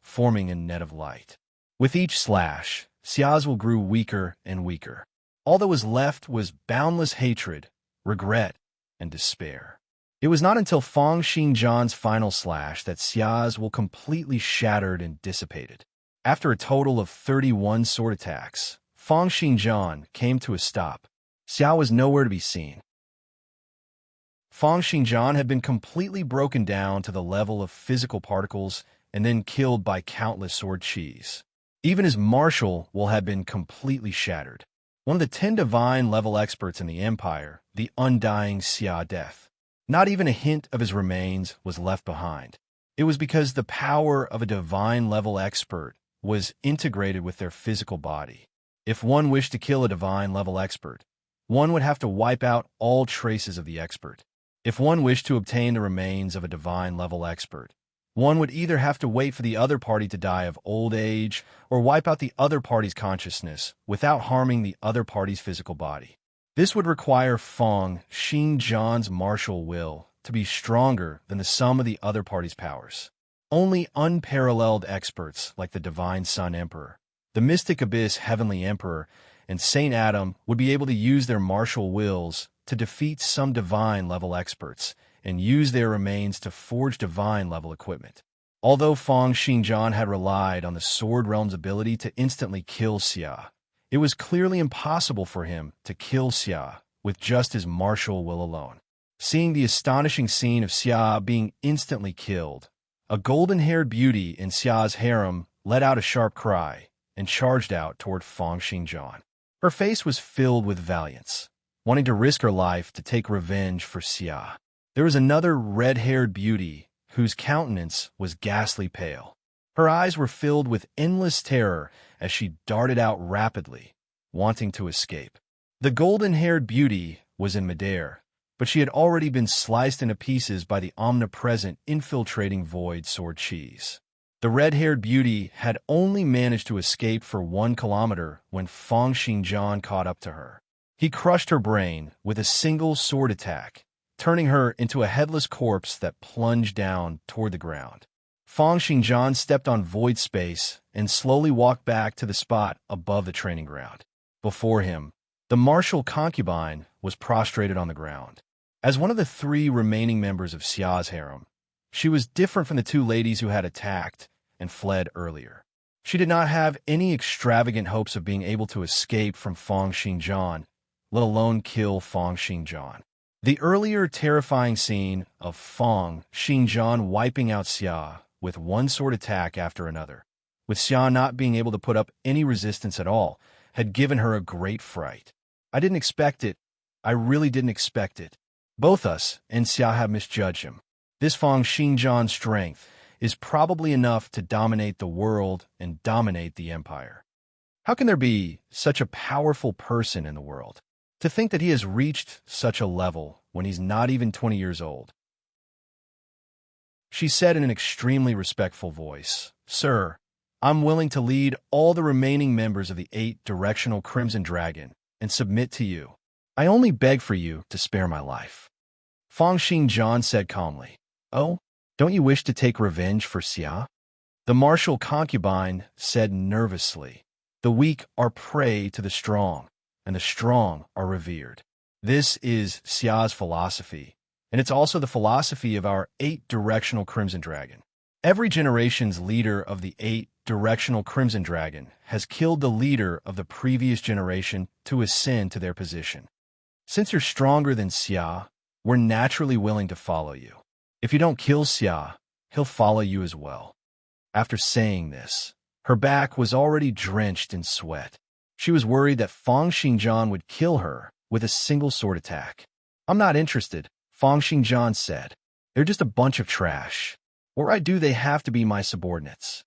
forming a net of light. With each slash, Xia's will grew weaker and weaker. All that was left was boundless hatred, regret, and despair. It was not until Fang Xingjian's final slash that Xia's will completely shattered and dissipated. After a total of 31 sword attacks, Fang Xingjian came to a stop. Xia was nowhere to be seen. Fang Xingjian had been completely broken down to the level of physical particles and then killed by countless sword qis. Even his martial will have been completely shattered. One of the 10 divine level experts in the Empire, the undying Xia Death. Not even a hint of his remains was left behind. It was because the power of a divine level expert was integrated with their physical body. If one wished to kill a divine level expert, one would have to wipe out all traces of the expert. If one wished to obtain the remains of a divine level expert, one would either have to wait for the other party to die of old age or wipe out the other party's consciousness without harming the other party's physical body. This would require Fang Xingjian's martial will to be stronger than the sum of the other party's powers. Only unparalleled experts like the Divine Sun Emperor, the Mystic Abyss Heavenly Emperor, and Saint Adam would be able to use their martial wills to defeat some divine-level experts and use their remains to forge divine-level equipment. Although Fang Xingjian had relied on the Sword Realm's ability to instantly kill Xia, it was clearly impossible for him to kill Xia with just his martial will alone. Seeing the astonishing scene of Xia being instantly killed, a golden-haired beauty in Xia's harem let out a sharp cry and charged out toward Fang Xingjian. Her face was filled with valiance, wanting to risk her life to take revenge for Xia. There was another red-haired beauty whose countenance was ghastly pale. Her eyes were filled with endless terror as she darted out rapidly, wanting to escape. The golden-haired beauty was in midair, but she had already been sliced into pieces by the omnipresent infiltrating void sword qis. The red-haired beauty had only managed to escape for 1 kilometer when Fang Xingjian caught up to her. He crushed her brain with a single sword attack, turning her into a headless corpse that plunged down toward the ground. Fang Xingjian stepped on void space and slowly walked back to the spot above the training ground. Before him, the martial concubine was prostrated on the ground. As one of the 3 remaining members of Xia's harem, she was different from the 2 ladies who had attacked and fled earlier. She did not have any extravagant hopes of being able to escape from Fang Xingjian, let alone kill Fang Xingjian. The earlier terrifying scene of Fang Xingjian wiping out Xia with 1 sword attack after another, with Xia not being able to put up any resistance at all, had given her a great fright. I didn't expect it. I really didn't expect it. Both us and Xia have misjudged him. This Fang Xingjian's strength is probably enough to dominate the world and dominate the empire. How can there be such a powerful person in the world? To think that he has reached such a level when he's not even 20 years old. She said in an extremely respectful voice, "Sir, I'm willing to lead all the remaining members of the 8-directional Crimson Dragon and submit to you. I only beg for you to spare my life." Fang Xingjian said calmly, "Oh, don't you wish to take revenge for Xia?" The martial concubine said nervously, "The weak are prey to the strong, and the strong are revered. This is Xia's philosophy, and it's also the philosophy of our 8-directional Crimson Dragon. Every generation's leader of the 8-directional Crimson Dragon has killed the leader of the previous generation to ascend to their position. Since you're stronger than Xia, we're naturally willing to follow you. If you don't kill Xia, he'll follow you as well." After saying this, her back was already drenched in sweat. She was worried that Fang Xingjian would kill her with a single sword attack. "I'm not interested," Fang Xingjian said. "They're just a bunch of trash. What right do they have to be my subordinates?"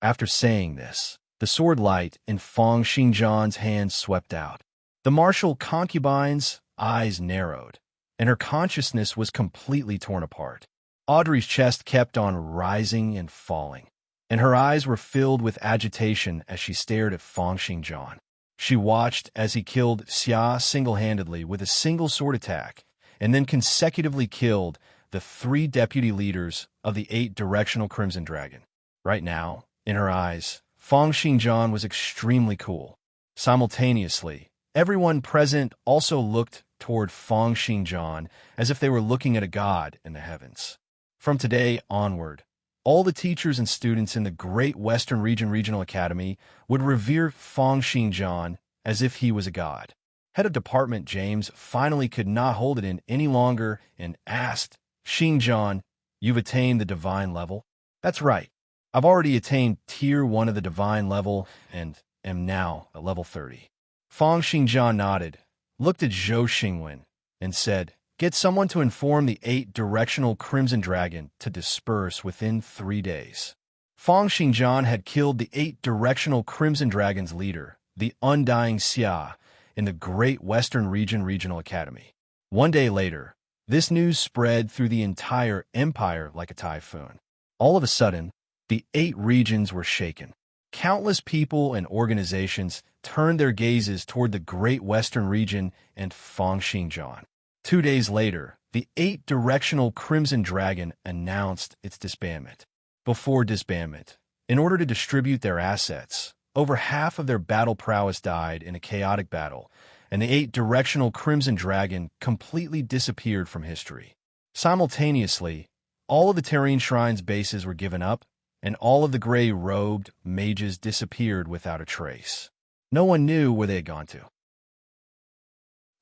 After saying this, the sword light in Fang Xingjian's hand swept out. The martial concubine's eyes narrowed, and her consciousness was completely torn apart. Audrey's chest kept on rising and falling, and her eyes were filled with agitation as she stared at Fang Xingjian. She watched as he killed Xia single-handedly with a single sword attack, and then consecutively killed the 3 deputy leaders of the 8-directional Crimson Dragon. Right now, In her eyes, Feng Xingjian was extremely cool. Simultaneously, everyone present also looked toward Feng Xingjian as if they were looking at a god in the heavens. From today onward, all the teachers and students in the Great Western Regional Academy would revere Feng Xingjian as if he was a god. Head of Department James finally could not hold it in any longer and asked, "Xingjian, you've attained the divine level?" "That's right. I've already attained Tier 1 of the divine level and am now at level 30. Feng Xingjian nodded, looked at Zhou Xingwen, and said, "Get someone to inform the 8-directional Crimson Dragon to disperse within 3 days." Feng Xingjian had killed the 8-directional Crimson Dragon's leader, the Undying Xia, in the Great Western Regional Academy. 1 day later, this news spread through the entire empire like a typhoon. All of a sudden, the 8 regions were shaken. Countless people and organizations turned their gazes toward the Great Western region and Feng Xingjian. 2 days later, the 8-directional Crimson Dragon announced its disbandment. Before disbandment, in order to distribute their assets, over half of their battle prowess died in a chaotic battle, and the 8-directional Crimson Dragon completely disappeared from history. Simultaneously, all of the Terrene Shrine's bases were given up, and all of the gray-robed mages disappeared without a trace. No one knew where they had gone to.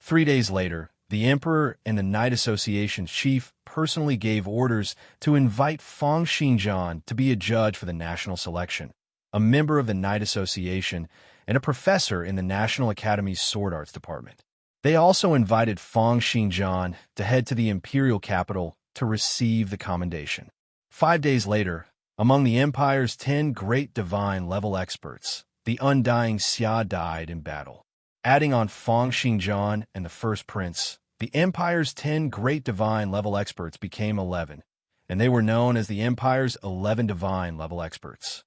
3 days later, the Emperor and the Knight Association's chief personally gave orders to invite Feng Xingjian to be a judge for the national selection, a member of the Knight Association, and a professor in the National Academy's Sword Arts Department. They also invited Feng Xingjian to head to the imperial capital to receive the commendation. 5 days later, among the Empire's 10 great divine-level experts, the Undying Xia died in battle. Adding on Feng Xingjian and the First Prince, the Empire's 10 great divine-level experts became 11, and they were known as the Empire's 11 divine-level experts.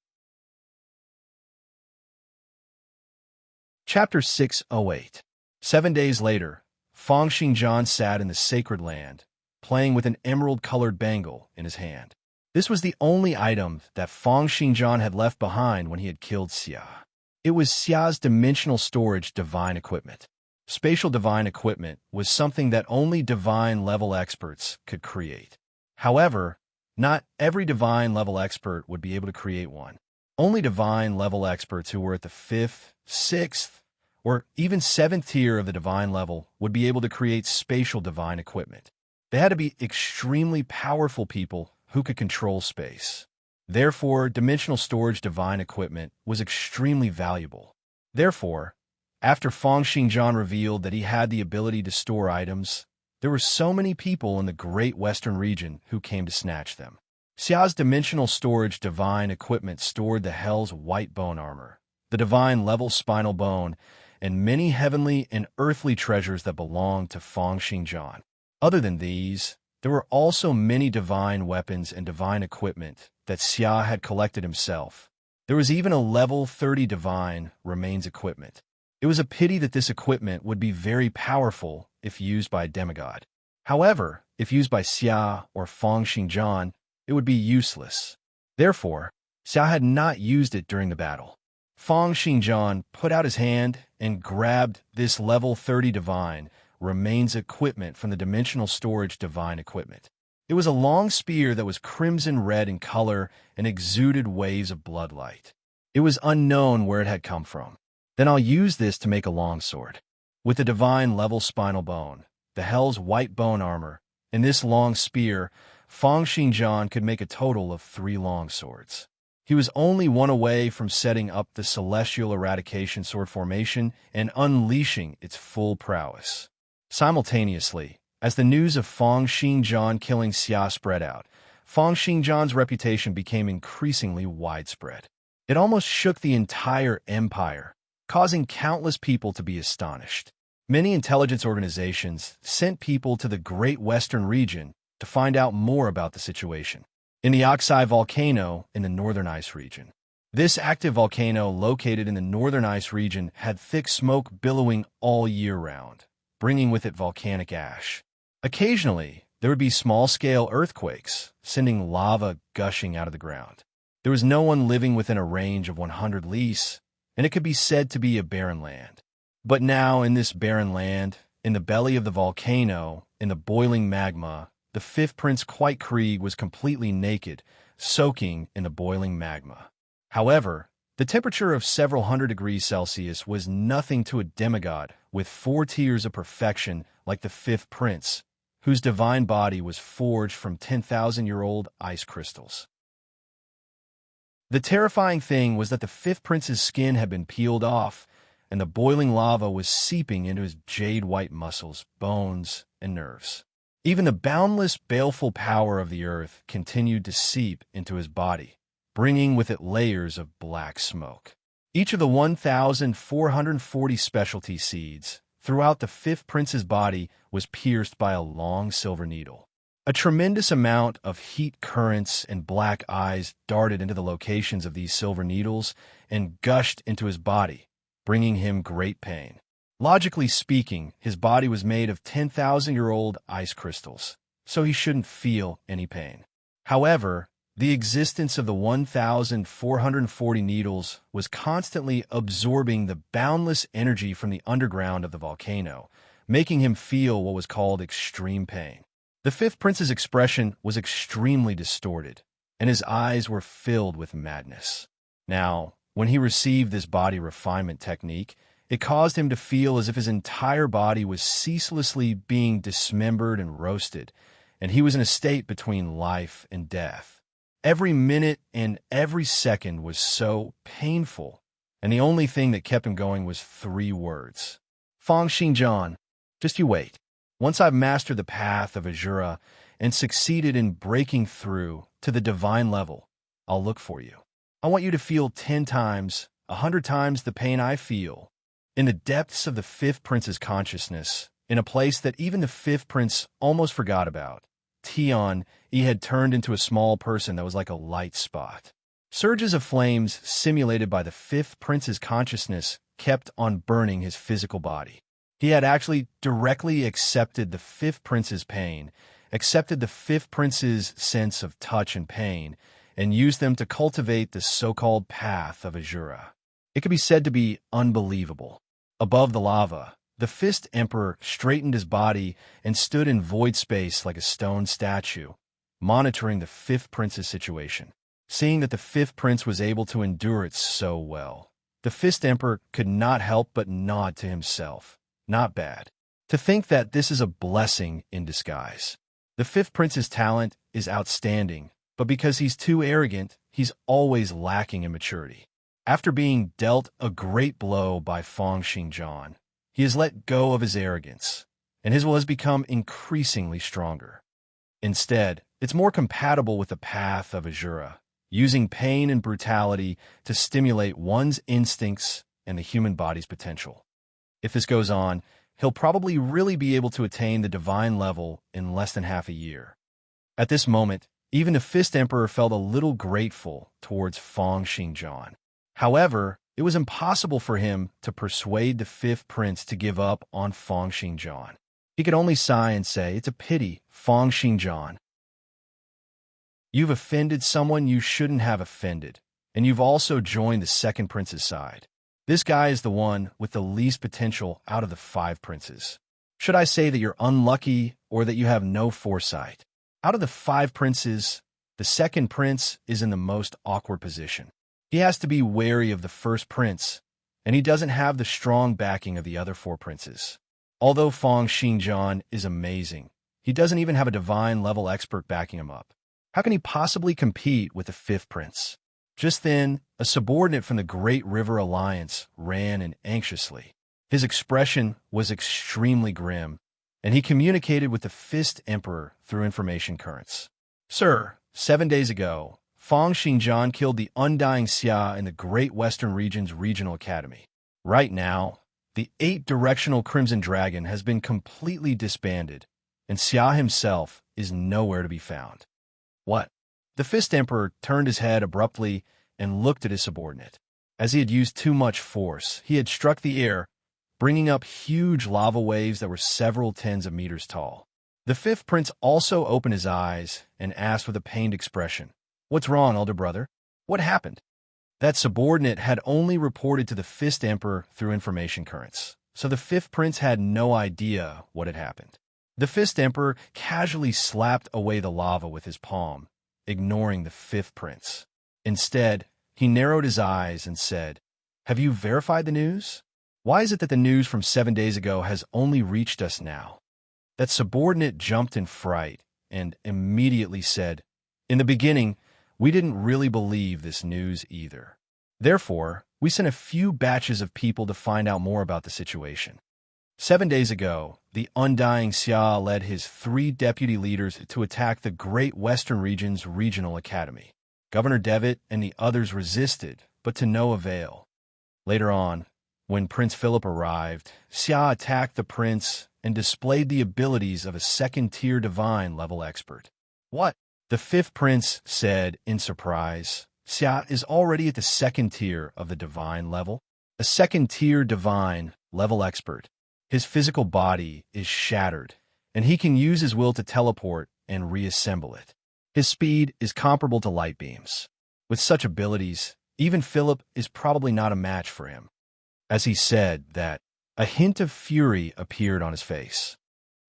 Chapter 608. 7 days later, Feng Xingjian sat in the sacred land, playing with an emerald-colored bangle in his hand. This was the only item that Feng Xingjian had left behind when he had killed Xia. It was Xia's dimensional storage divine equipment. Spatial divine equipment was something that only divine-level experts could create. However, not every divine-level expert would be able to create one. Only divine-level experts who were at the 5th, 6th, or even 7th tier of the divine level would be able to create spatial divine equipment. They had to be extremely powerful people who could control space. Therefore, dimensional storage divine equipment was extremely valuable. Therefore, after Feng Xingjian revealed that he had the ability to store items, there were so many people in the Great Western region who came to snatch them. Xia's dimensional storage divine equipment stored the Hell's White Bone armor, the divine level spinal bone, and many heavenly and earthly treasures that belonged to Feng Xingjian. Other than these, there were also many divine weapons and divine equipment that Xia had collected himself. There was even a level 30 divine remains equipment. It was a pity that this equipment would be very powerful if used by a demigod. However, if used by Xia or Feng Xingjian, it would be useless. Therefore, Xia had not used it during the battle. Feng Xingjian put out his hand and grabbed this level 30 divine remains equipment from the dimensional storage divine equipment. It was a long spear that was crimson red in color and exuded waves of bloodlight. It was unknown where it had come from. Then I'll use this to make a longsword. With the divine level spinal bone, the Hell's White Bone armor, and this long spear, Feng Xingjian could make a total of 3 longswords. He was only one away from setting up the Celestial Eradication Sword formation and unleashing its full prowess. Simultaneously, as the news of Feng Xingjian killing Xia spread out, Feng Xingjian's reputation became increasingly widespread. It almost shook the entire empire, causing countless people to be astonished. Many intelligence organizations sent people to the Great Western region to find out more about the situation. In the Oxai volcano in the Northern Ice region. This active volcano located in the Northern Ice region had thick smoke billowing all year round, bringing with it volcanic ash. Occasionally, there would be small-scale earthquakes, sending lava gushing out of the ground. There was no one living within a range of 100 leagues, and it could be said to be a barren land. But now, in this barren land, in the belly of the volcano, in the boiling magma, the fifth prince Quite Krieg was completely naked, soaking in the boiling magma. However, the temperature of several hundred degrees Celsius was nothing to a demigod with 4 tiers of perfection like the fifth prince, whose divine body was forged from 10,000-year-old ice crystals. The terrifying thing was that the fifth prince's skin had been peeled off, and the boiling lava was seeping into his jade-white muscles, bones, and nerves. Even the boundless, baleful power of the earth continued to seep into his body, bringing with it layers of black smoke. Each of the 1,440 specialty seeds throughout the fifth prince's body was pierced by a long silver needle. A tremendous amount of heat currents and black eyes darted into the locations of these silver needles and gushed into his body, bringing him great pain. Logically speaking, his body was made of 10,000-year-old ice crystals, so he shouldn't feel any pain. However, the existence of the 1,440 needles was constantly absorbing the boundless energy from the underground of the volcano, making him feel what was called extreme pain. The fifth prince's expression was extremely distorted, and his eyes were filled with madness. Now, when he received this body refinement technique, it caused him to feel as if his entire body was ceaselessly being dismembered and roasted, and he was in a state between life and death. Every minute and every second was so painful, and the only thing that kept him going was 3 words. Feng Xingjian, just you wait. Once I've mastered the path of Azura and succeeded in breaking through to the divine level, I'll look for you. I want you to feel 10 times, 100 times the pain I feel. In the depths of the fifth prince's consciousness, in a place that even the fifth prince almost forgot about, Tion, he had turned into a small person that was like a light spot. Surges of flames simulated by the fifth prince's consciousness kept on burning his physical body. He had actually directly accepted the fifth prince's pain, accepted the fifth prince's sense of touch and pain, and used them to cultivate the so-called path of Azura. It could be said to be unbelievable. Above the lava, the fifth emperor straightened his body and stood in void space like a stone statue, monitoring the fifth prince's situation. Seeing that the fifth prince was able to endure it so well, the fifth emperor could not help but nod to himself. Not bad. To think that this is a blessing in disguise. The fifth prince's talent is outstanding, but because he's too arrogant, he's always lacking in maturity. After being dealt a great blow by Feng Xingjian, he has let go of his arrogance, and his will has become increasingly stronger. Instead, it's more compatible with the path of Azura, using pain and brutality to stimulate one's instincts and the human body's potential. If this goes on, he'll probably really be able to attain the divine level in less than half a year. At this moment, even the fifth emperor felt a little grateful towards Feng Xingjian. However, it was impossible for him to persuade the fifth prince to give up on Feng Xingjian. He could only sigh and say, "It's a pity, Feng Xingjian. You've offended someone you shouldn't have offended, and you've also joined the second prince's side. This guy is the one with the least potential out of the 5 princes. Should I say that you're unlucky or that you have no foresight? Out of the 5 princes, the second prince is in the most awkward position. He has to be wary of the first prince, and he doesn't have the strong backing of the other 4 princes. Although Feng Xingjian is amazing, he doesn't even have a divine-level expert backing him up. How can he possibly compete with the 5th prince?" Just then, a subordinate from the Great River Alliance ran in anxiously. His expression was extremely grim, and he communicated with the fifth emperor through information currents. "Sir, 7 days ago, Feng Xingjian killed the undying Xia in the Great Western Region's Regional Academy. Right now, the 8-directional Crimson Dragon has been completely disbanded, and Xia himself is nowhere to be found." "What?" The fifth emperor turned his head abruptly and looked at his subordinate. As he had used too much force, he had struck the air, bringing up huge lava waves that were several tens of meters tall. The fifth prince also opened his eyes and asked with a pained expression, "What's wrong, elder brother?" What happened? That subordinate had only reported to the Fifth Emperor through information currents, so the fifth prince had no idea what had happened. The Fifth Emperor casually slapped away the lava with his palm, ignoring the fifth prince. Instead, he narrowed his eyes and said, "Have you verified the news? Why is it that the news from 7 days ago has only reached us now?" That subordinate jumped in fright and immediately said, "In the beginning, we didn't really believe this news either. Therefore, we sent a few batches of people to find out more about the situation. 7 days ago, the undying Xia led his 3 deputy leaders to attack the Great Western Region's regional academy. Governor Devitt and the others resisted, but to no avail. Later on, when Prince Philip arrived, Xia attacked the prince and displayed the abilities of a second-tier divine-level expert." "What?" the fifth prince said in surprise. "Xia is already at the second tier of the divine level. A second-tier divine-level expert. His physical body is shattered, and he can use his will to teleport and reassemble it. His speed is comparable to light beams. With such abilities, even Philip is probably not a match for him." As he said that, a hint of fury appeared on his face.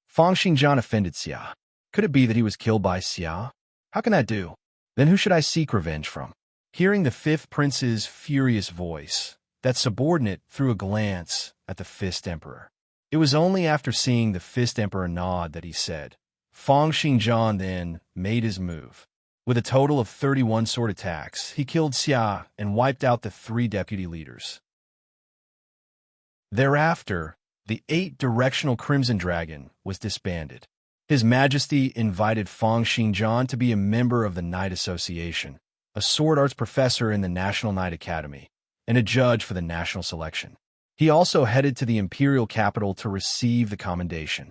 Fang Xingjian offended Xia. Could it be that he was killed by Xia? How can that do? Then who should I seek revenge from? Hearing the fifth prince's furious voice, that subordinate threw a glance at the Fifth Emperor. It was only after seeing the Fifth Emperor nod that he said. Fang Xingjian then made his move. With a total of 31 sword attacks, he killed Xia and wiped out the 3 deputy leaders. Thereafter, the 8-directional Crimson Dragon was disbanded. His Majesty invited Fang Xingjian to be a member of the Knight Association, a sword arts professor in the National Knight Academy, and a judge for the national selection. He also headed to the imperial capital to receive the commendation.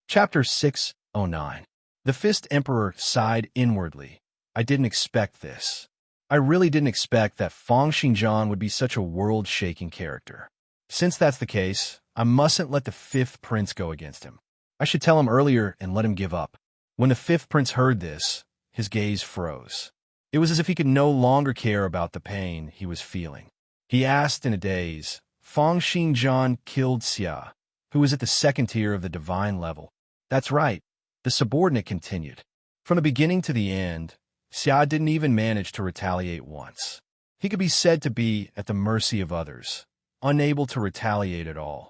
Chapter 609. The Fifth Emperor sighed inwardly. "I didn't expect this. I really didn't expect that Fang Xingjian would be such a world-shaking character. Since that's the case, I mustn't let the fifth prince go against him. I should tell him earlier and let him give up." When the fifth prince heard this, his gaze froze. It was as if he could no longer care about the pain he was feeling. He asked in a daze, "Fang Xingjian killed Xia, who was at the second tier of the divine level." "That's right," the subordinate continued. "From the beginning to the end, Xia didn't even manage to retaliate once. He could be said to be at the mercy of others, unable to retaliate at all."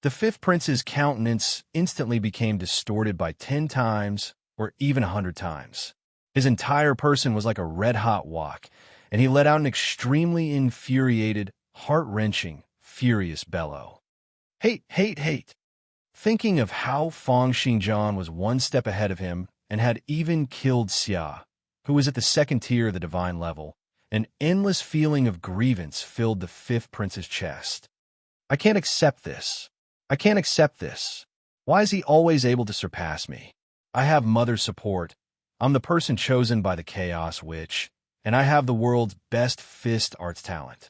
The fifth prince's countenance instantly became distorted by 10 times or even 100 times. His entire person was like a red-hot wok, and he let out an extremely infuriated, heart-wrenching, furious bellow. "Hate, hate, hate!" Thinking of how Fang Xingjian was 1 step ahead of him and had even killed Xia, who was at the second tier of the divine level, an endless feeling of grievance filled the fifth prince's chest. "I can't accept this. I can't accept this. Why is he always able to surpass me? I have mother's support. I'm the person chosen by the Chaos Witch, and I have the world's best fist arts talent.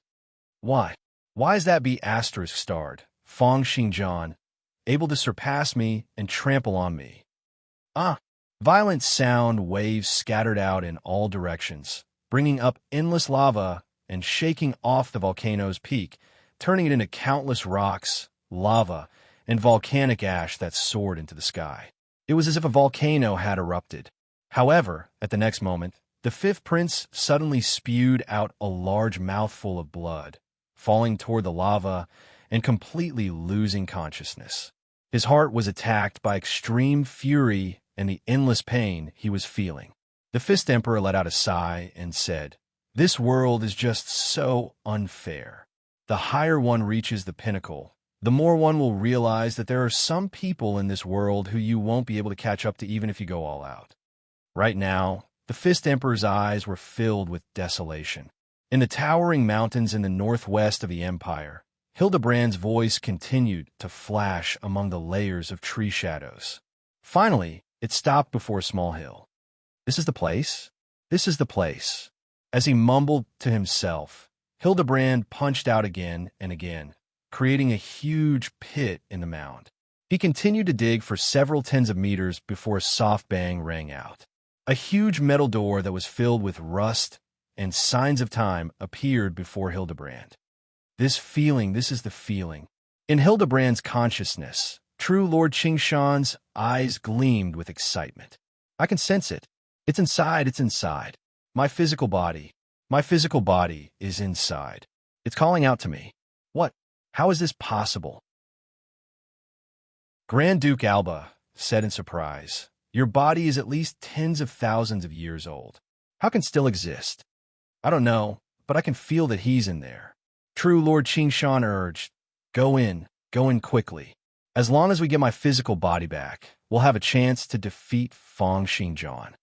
Why? Why is that be asterisk starred, Fang Xingjian, able to surpass me and trample on me?" Violent sound waves scattered out in all directions, bringing up endless lava and shaking off the volcano's peak, turning it into countless rocks, lava, and volcanic ash that soared into the sky. It was as if a volcano had erupted. However, at the next moment, the fifth prince suddenly spewed out a large mouthful of blood, falling toward the lava and completely losing consciousness. His heart was attacked by extreme fury and the endless pain he was feeling. The Fifth Emperor let out a sigh and said, "This world is just so unfair. The higher one reaches the pinnacle, the more one will realize that there are some people in this world who you won't be able to catch up to even if you go all out." Right now, the Fifth Emperor's eyes were filled with desolation. In the towering mountains in the northwest of the empire, Hildebrand's voice continued to flash among the layers of tree shadows. Finally, it stopped before a small hill. "This is the place? This is the place." As he mumbled to himself, Hildebrand punched out again and again, creating a huge pit in the mound. He continued to dig for several tens of meters before a soft bang rang out. A huge metal door that was filled with rust and signs of time appeared before Hildebrand. This is the feeling. In Hildebrand's consciousness, true Lord Qingshan's eyes gleamed with excitement. I can sense it. It's inside. My physical body is inside. It's calling out to me. What? How is this possible? Grand Duke Alba said in surprise, your body is at least tens of thousands of years old. How can it still exist? I don't know, but I can feel that he's in there. True Lord Qingshan urged, go in quickly. As long as we get my physical body back, we'll have a chance to defeat Fang Xingjian.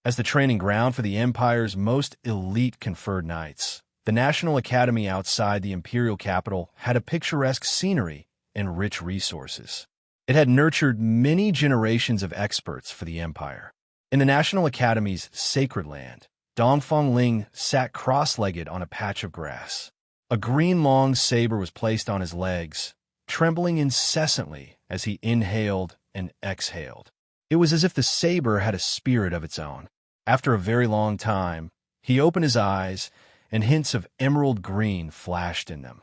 As the training ground for the Empire's most elite conferred knights, the National Academy outside the imperial capital had a picturesque scenery and rich resources. It had nurtured many generations of experts for the Empire. In the National Academy's sacred land, Dongfang Ling sat cross-legged on a patch of grass. A green long saber was placed on his legs, trembling incessantly as he inhaled and exhaled. It was as if the saber had a spirit of its own. After a very long time, he opened his eyes, and hints of emerald green flashed in them.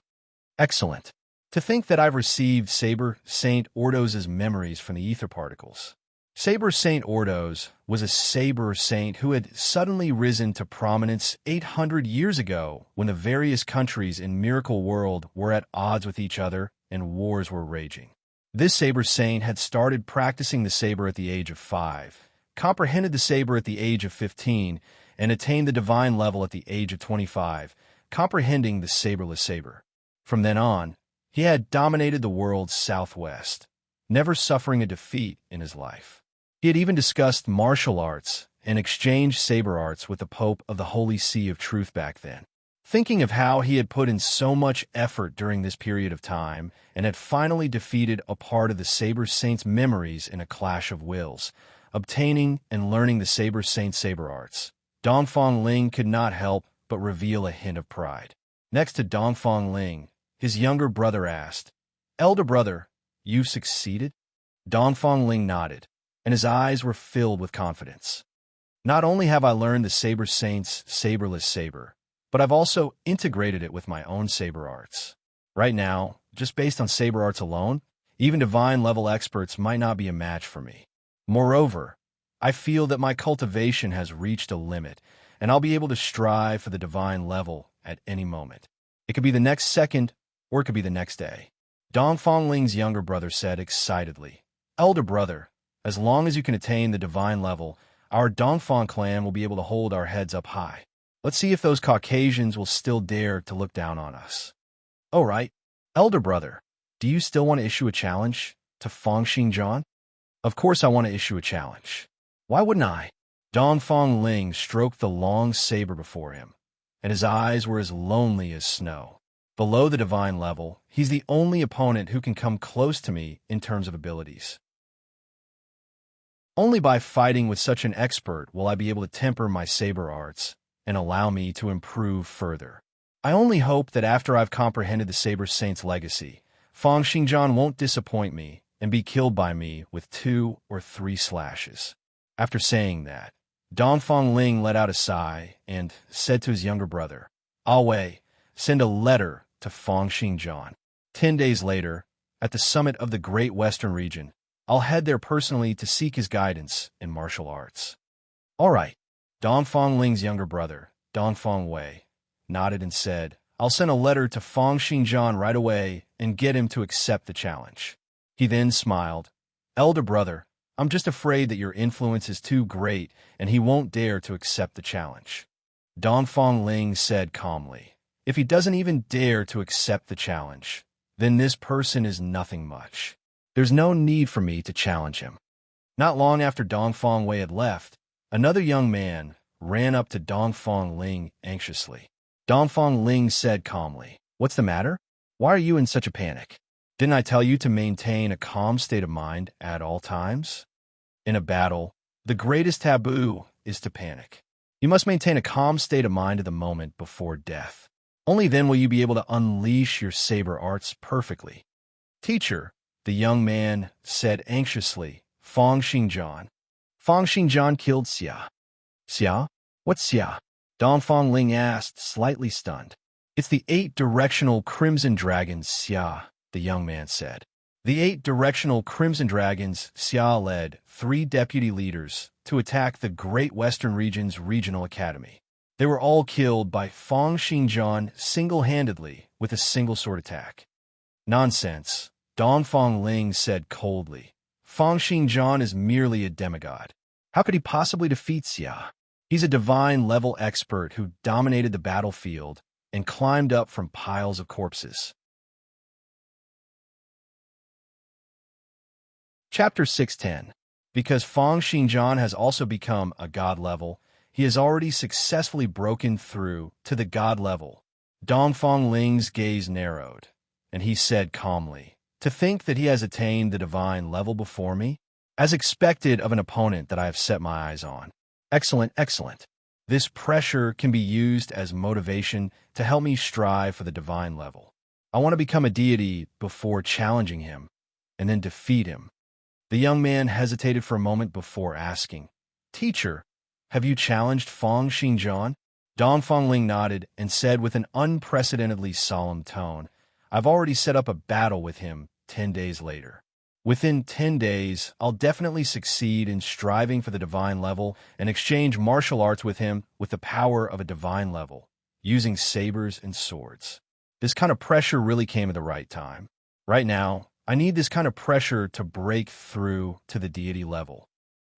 Excellent. To think that I've received Saber Saint Ordos's memories from the ether particles. Saber Saint Ordos was a saber saint who had suddenly risen to prominence 800 years ago when the various countries in Miracle World were at odds with each other and wars were raging. This saber saint had started practicing the saber at the age of 5, comprehended the saber at the age of 15, and attained the divine level at the age of 25, comprehending the saberless saber. From then on, he had dominated the world's southwest, never suffering a defeat in his life. He had even discussed martial arts and exchanged saber arts with the Pope of the Holy See of Truth back then. Thinking of how he had put in so much effort during this period of time and had finally defeated a part of the Saber Saint's memories in a clash of wills, obtaining and learning the Saber Saint saber arts, Dongfang Ling could not help but reveal a hint of pride. Next to Dongfang Ling, his younger brother asked, Elder brother, you've succeeded? Dongfang Ling nodded, and his eyes were filled with confidence. Not only have I learned the Saber Saint's saberless saber, but I've also integrated it with my own saber arts. Right now, just based on saber arts alone, even divine-level experts might not be a match for me. Moreover, I feel that my cultivation has reached a limit, and I'll be able to strive for the divine level at any moment. It could be the next second, or it could be the next day. Dongfang Ling's younger brother said excitedly, Elder brother, as long as you can attain the divine level, our Dongfang clan will be able to hold our heads up high. Let's see if those Caucasians will still dare to look down on us. All right, Elder brother, do you still want to issue a challenge to Fang Xingjian? Of course I want to issue a challenge. Why wouldn't I? Dongfang Ling stroked the long saber before him, and his eyes were as lonely as snow. Below the divine level, he's the only opponent who can come close to me in terms of abilities. Only by fighting with such an expert will I be able to temper my saber arts and allow me to improve further. I only hope that after I've comprehended the Saber Saint's legacy, Fang Xingjian won't disappoint me and be killed by me with 2 or 3 slashes. After saying that, Dongfang Ling let out a sigh and said to his younger brother, Wei, send a letter to Fang Xingjian. 10 days later, at the summit of the Great Western Region, I'll head there personally to seek his guidance in martial arts. All right. Dongfang Ling's younger brother, Dongfang Wei, nodded and said, I'll send a letter to Fang Xingjian right away and get him to accept the challenge. He then smiled, Elder brother, I'm just afraid that your influence is too great and he won't dare to accept the challenge. Dongfang Ling said calmly, if he doesn't even dare to accept the challenge, then this person is nothing much. There's no need for me to challenge him. Not long after Dongfang Wei had left, another young man ran up to Dongfang Ling anxiously. Dongfang Ling said calmly, What's the matter? Why are you in such a panic? Didn't I tell you to maintain a calm state of mind at all times? In a battle, the greatest taboo is to panic. You must maintain a calm state of mind at the moment before death. Only then will you be able to unleash your saber arts perfectly. Teacher, the young man said anxiously. Fang Xingjian. Fang Xingjian killed Xia. Xia? What's Xia? Dongfang Ling asked, slightly stunned. It's the 8 directional crimson dragons, Xia, the young man said. The 8 directional crimson dragons, Xia led 3 deputy leaders to attack the Great Western Region's regional academy. They were all killed by Fang Xingjian single-handedly with a single sword attack. Nonsense, Dongfang Ling said coldly. Fang Xingjian is merely a demigod. How could he possibly defeat Xia? He's a divine-level expert who dominated the battlefield and climbed up from piles of corpses. Chapter 610. Because Fang Xingjian has also become a god level, he has already successfully broken through to the god level. Dongfang Ling's gaze narrowed, and he said calmly, "To think that he has attained the divine level before me? As expected of an opponent that I have set my eyes on. Excellent, excellent. This pressure can be used as motivation to help me strive for the divine level. I want to become a deity before challenging him, and then defeat him." The young man hesitated for a moment before asking, "Teacher, have you challenged Fang Xingjian?" Dongfang Ling nodded and said with an unprecedentedly solemn tone, "I've already set up a battle with him 10 days later. Within 10 days, I'll definitely succeed in striving for the divine level and exchange martial arts with him with the power of a divine level, using sabers and swords." This kind of pressure really came at the right time. Right now, I need this kind of pressure to break through to the deity level.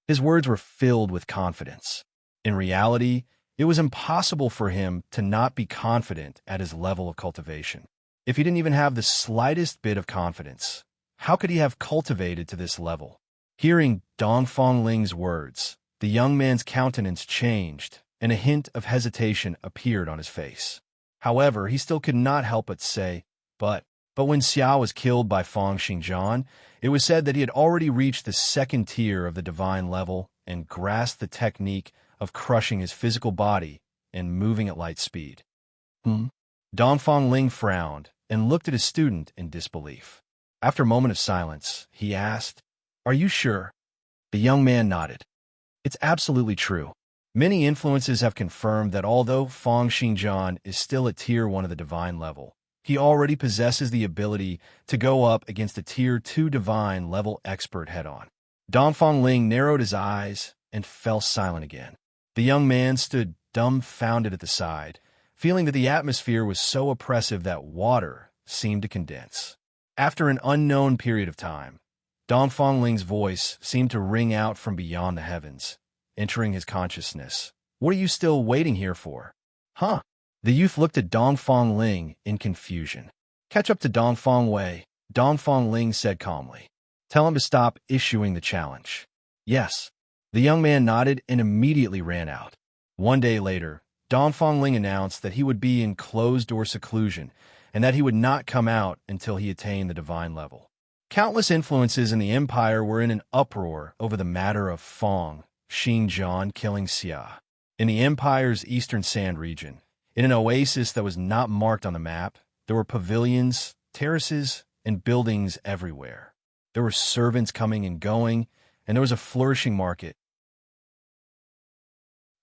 His words were filled with confidence. In reality, it was impossible for him to not be confident at his level of cultivation. If he didn't even have the slightest bit of confidence, how could he have cultivated to this level? Hearing Dongfang Ling's words, the young man's countenance changed, and a hint of hesitation appeared on his face. However, he still could not help but say, But when Xia was killed by Fang Xingjian, it was said that he had already reached the 2nd tier of the divine level and grasped the technique of crushing his physical body and moving at light speed. Dongfang Ling frowned and looked at his student in disbelief. After a moment of silence, he asked, "Are you sure?" The young man nodded. "It's absolutely true. Many influences have confirmed that although Fang Xingjian is still at Tier 1 of the divine level, he already possesses the ability to go up against a Tier 2 divine level expert head-on." Dongfang Ling narrowed his eyes and fell silent again. The young man stood dumbfounded at the side, feeling that the atmosphere was so oppressive that water seemed to condense. After an unknown period of time, Dongfang Ling's voice seemed to ring out from beyond the heavens, entering his consciousness. "What are you still waiting here for?" "Huh?" The youth looked at Dongfang Ling in confusion. "Catch up to Dongfang Wei," Dongfang Ling said calmly. "Tell him to stop issuing the challenge." "Yes." The young man nodded and immediately ran out. One day later, Dongfang Ling announced that he would be in closed-door seclusion and that he would not come out until he attained the divine level. Countless influences in the empire were in an uproar over the matter of Fang Xingjian killing Xia. In the empire's eastern sand region, in an oasis that was not marked on the map, there were pavilions, terraces, and buildings everywhere. There were servants coming and going, and there was a flourishing market.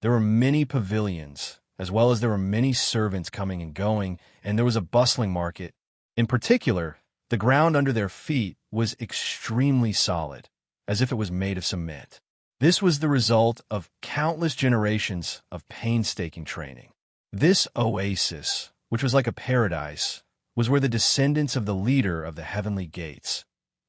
There were many pavilions, as well as there were many servants coming and going, and there was a bustling market. In particular, the ground under their feet was extremely solid, as if it was made of cement. This was the result of countless generations of painstaking training. This oasis, which was like a paradise, was where the descendants of the leader of the heavenly gates,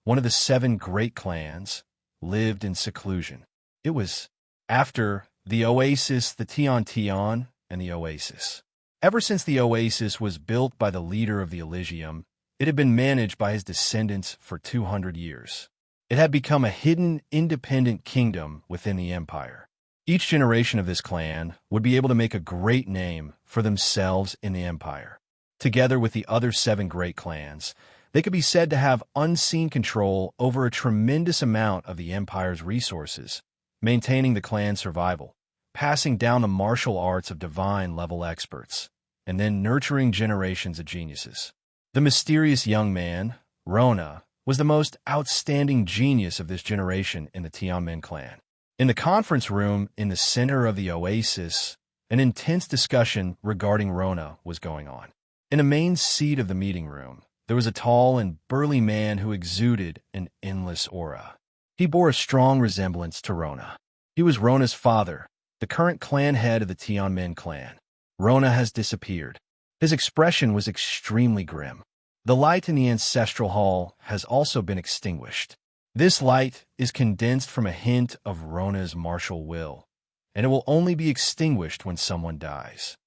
one of the 7 great clans, lived in seclusion. It was after the oasis, the Tian Tian, and the oasis. Ever since the oasis was built by the leader of the Elysium, it had been managed by his descendants for 200 years. It had become a hidden, independent kingdom within the empire. Each generation of this clan would be able to make a great name for themselves in the empire. Together with the other 7 great clans, they could be said to have unseen control over a tremendous amount of the empire's resources, maintaining the clan's survival, passing down the martial arts of divine-level experts, and then nurturing generations of geniuses. The mysterious young man, Rona, was the most outstanding genius of this generation in the Tianmen clan. In the conference room in the center of the oasis, an intense discussion regarding Rona was going on. In a main seat of the meeting room, there was a tall and burly man who exuded an endless aura. He bore a strong resemblance to Rona. He was Rona's father, the current clan head of the Tianmen clan. Rona has disappeared. His expression was extremely grim. The light in the ancestral hall has also been extinguished. This light is condensed from a hint of Rona's martial will, and it will only be extinguished when someone dies.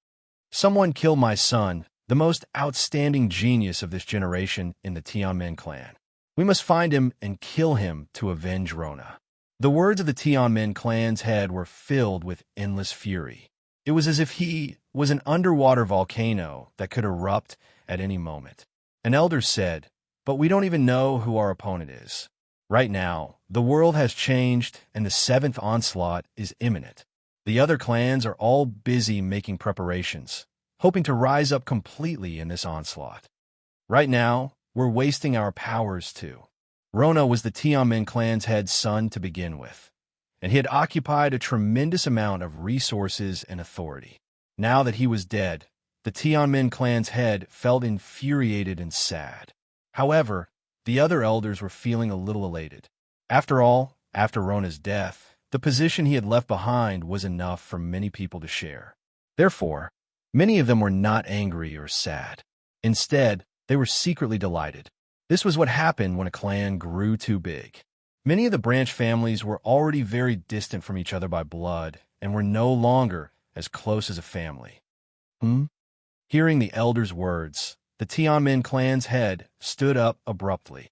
Someone killed my son, the most outstanding genius of this generation in the Tianmen clan. We must find him and kill him to avenge Rona. The words of the Tianmen clan's head were filled with endless fury. It was as if he was an underwater volcano that could erupt at any moment. An elder said, "But we don't even know who our opponent is. Right now, the world has changed and the seventh onslaught is imminent. The other clans are all busy making preparations, hoping to rise up completely in this onslaught. Right now, we're wasting our powers too." Rona was the Tianmen clan's head son to begin with, and he had occupied a tremendous amount of resources and authority. Now that he was dead, the Tianmen clan's head felt infuriated and sad. However, the other elders were feeling a little elated. After all, after Rona's death, the position he had left behind was enough for many people to share. Therefore, many of them were not angry or sad. Instead, they were secretly delighted. This was what happened when a clan grew too big. Many of the branch families were already very distant from each other by blood and were no longer as close as a family. Hearing the elders' words, the Tianmen clan's head stood up abruptly.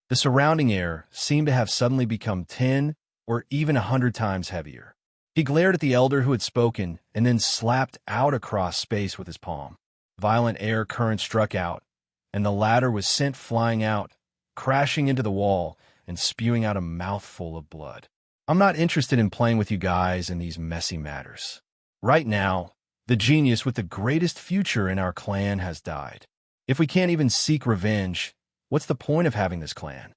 The surrounding air seemed to have suddenly become 10 or even 100 times heavier. He glared at the elder who had spoken and then slapped out across space with his palm. Violent air currents struck out, and the latter was sent flying out, crashing into the wall and spewing out a mouthful of blood. I'm not interested in playing with you guys in these messy matters. Right now, the genius with the greatest future in our clan has died. If we can't even seek revenge, what's the point of having this clan?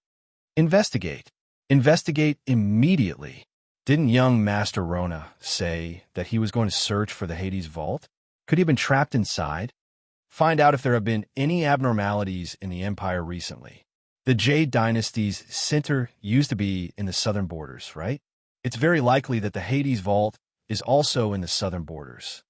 Investigate. Investigate immediately. Didn't young Master Rona say that he was going to search for the Hades vault? Could he have been trapped inside? Find out if there have been any abnormalities in the Empire recently. The Jade Dynasty's center used to be in the southern borders, right? It's very likely that the Hades vault is also in the southern borders.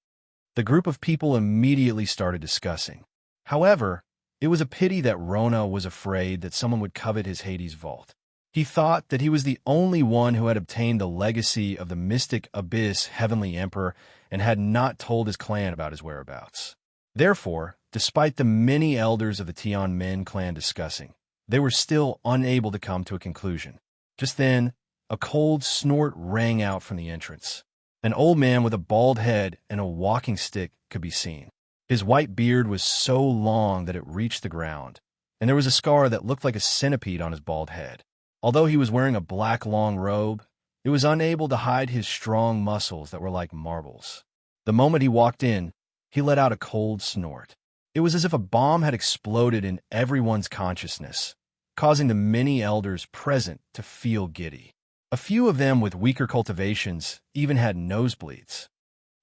The group of people immediately started discussing. However, it was a pity that Rona was afraid that someone would covet his Hades vault. He thought that he was the only one who had obtained the legacy of the mystic abyss heavenly emperor and had not told his clan about his whereabouts. Therefore, despite the many elders of the Tianmen clan discussing, they were still unable to come to a conclusion. Just then, a cold snort rang out from the entrance. An old man with a bald head and a walking stick could be seen. His white beard was so long that it reached the ground, and there was a scar that looked like a centipede on his bald head. Although he was wearing a black long robe, it was unable to hide his strong muscles that were like marbles. The moment he walked in, he let out a cold snort. It was as if a bomb had exploded in everyone's consciousness, causing the many elders present to feel giddy. A few of them with weaker cultivations even had nosebleeds.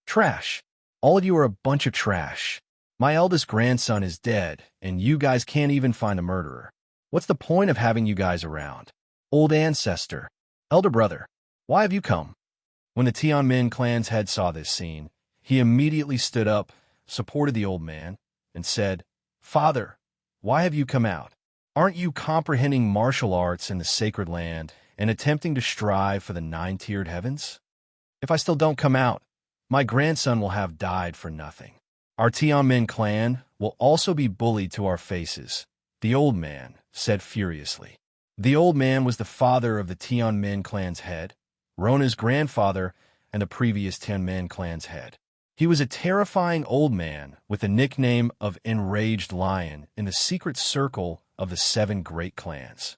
Trash. All of you are a bunch of trash. My eldest grandson is dead, and you guys can't even find the murderer. What's the point of having you guys around? Old ancestor, elder brother, why have you come? When the Tianmen clan's head saw this scene, he immediately stood up, supported the old man, and said, "Father, why have you come out? Aren't you comprehending martial arts in the sacred land and attempting to strive for the nine-tiered heavens? If I still don't come out, my grandson will have died for nothing. Our Tianmen clan will also be bullied to our faces," the old man said furiously. The old man was the father of the Tianmen clan's head, Rona's grandfather, and the previous Tianmen clan's head. He was a terrifying old man with the nickname of Enraged Lion in the secret circle of the 7 great clans.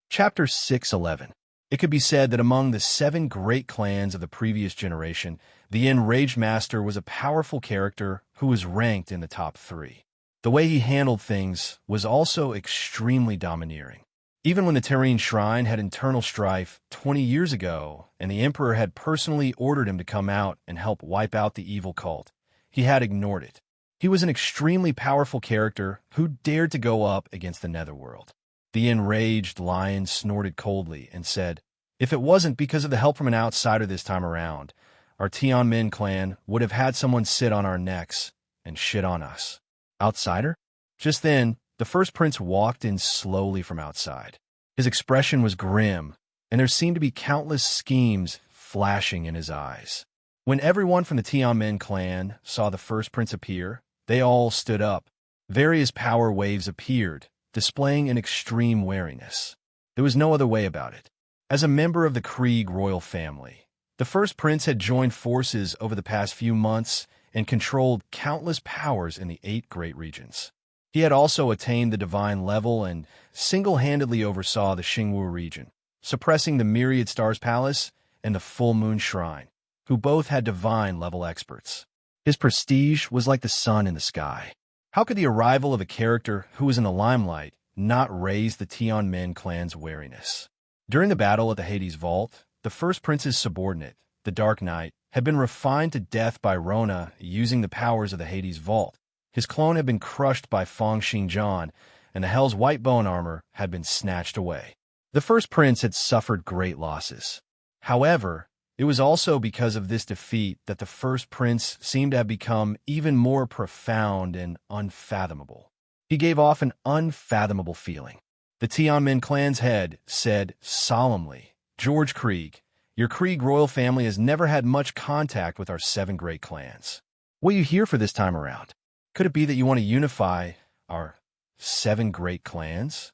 Chapter 611. It could be said that among the 7 great clans of the previous generation, the Enraged Master was a powerful character who was ranked in the top 3. The way he handled things was also extremely domineering. Even when the Serene Shrine had internal strife 20 years ago, and the Emperor had personally ordered him to come out and help wipe out the evil cult, he had ignored it. He was an extremely powerful character who dared to go up against the Netherworld. The enraged lion snorted coldly and said, "If it wasn't because of the help from an outsider this time around, our Tianmin clan would have had someone sit on our necks and shit on us." Outsider? Just then, the first prince walked in slowly from outside. His expression was grim, and there seemed to be countless schemes flashing in his eyes. When everyone from the Tianmin clan saw the first prince appear, they all stood up. Various power waves appeared, displaying an extreme wariness. There was no other way about it. As a member of the Krieg royal family, the first prince had joined forces over the past few months and controlled countless powers in the 8 great regions. He had also attained the divine level and single-handedly oversaw the Xingwu region, suppressing the Myriad Stars Palace and the Full Moon Shrine, who both had divine-level experts. His prestige was like the sun in the sky. How could the arrival of a character who was in the limelight not raise the Tianmin clan's wariness? During the battle at the Hades Vault, the first prince's subordinate, the Dark Knight, had been refined to death by Rona using the powers of the Hades Vault. His clone had been crushed by Fang Xingjian, and the Hell's white bone armor had been snatched away. The first prince had suffered great losses. However, it was also because of this defeat that the first prince seemed to have become even more profound and unfathomable. He gave off an unfathomable feeling. The Tianmin clan's head said solemnly, "George Krieg, your Krieg royal family has never had much contact with our 7 great clans. What are you here for this time around? Could it be that you want to unify our 7 great clans?"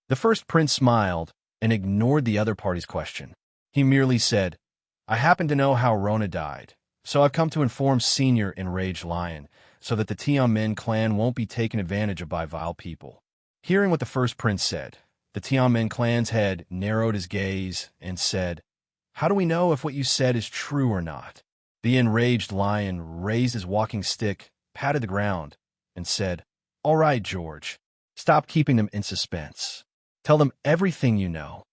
The first prince smiled and ignored the other party's question. He merely said, "I happen to know how Rona died, so I've come to inform Senior Enraged Lion so that the Tianmin clan won't be taken advantage of by vile people." Hearing what the first prince said, the Tianmin clan's head narrowed his gaze and said, "How do we know if what you said is true or not?" The Enraged Lion raised his walking stick, patted the ground, and said, "All right, George, stop keeping them in suspense. Tell them everything you know,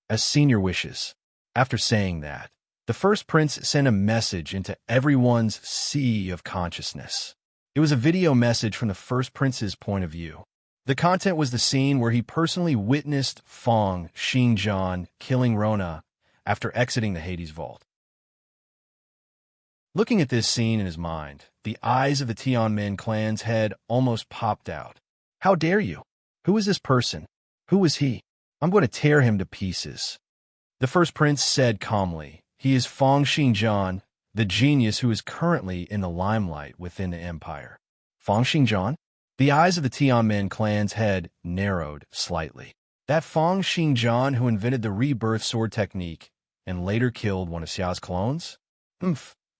as Senior wishes." After saying that, the first prince sent a message into everyone's sea of consciousness. It was a video message from the first prince's point of view. The content was the scene where he personally witnessed Fang Xingjian killing Rona after exiting the Hades Vault. Looking at this scene in his mind, the eyes of the Tianmin clan's head almost popped out. "How dare you? Who is this person? Who is he? I'm going to tear him to pieces." The first prince said calmly, "He is Fang Xingjian, the genius who is currently in the limelight within the empire." Fang Xingjian? The eyes of the Tianmin clan's head narrowed slightly. That Fang Xingjian who invented the rebirth sword technique and later killed one of Xiao's clones?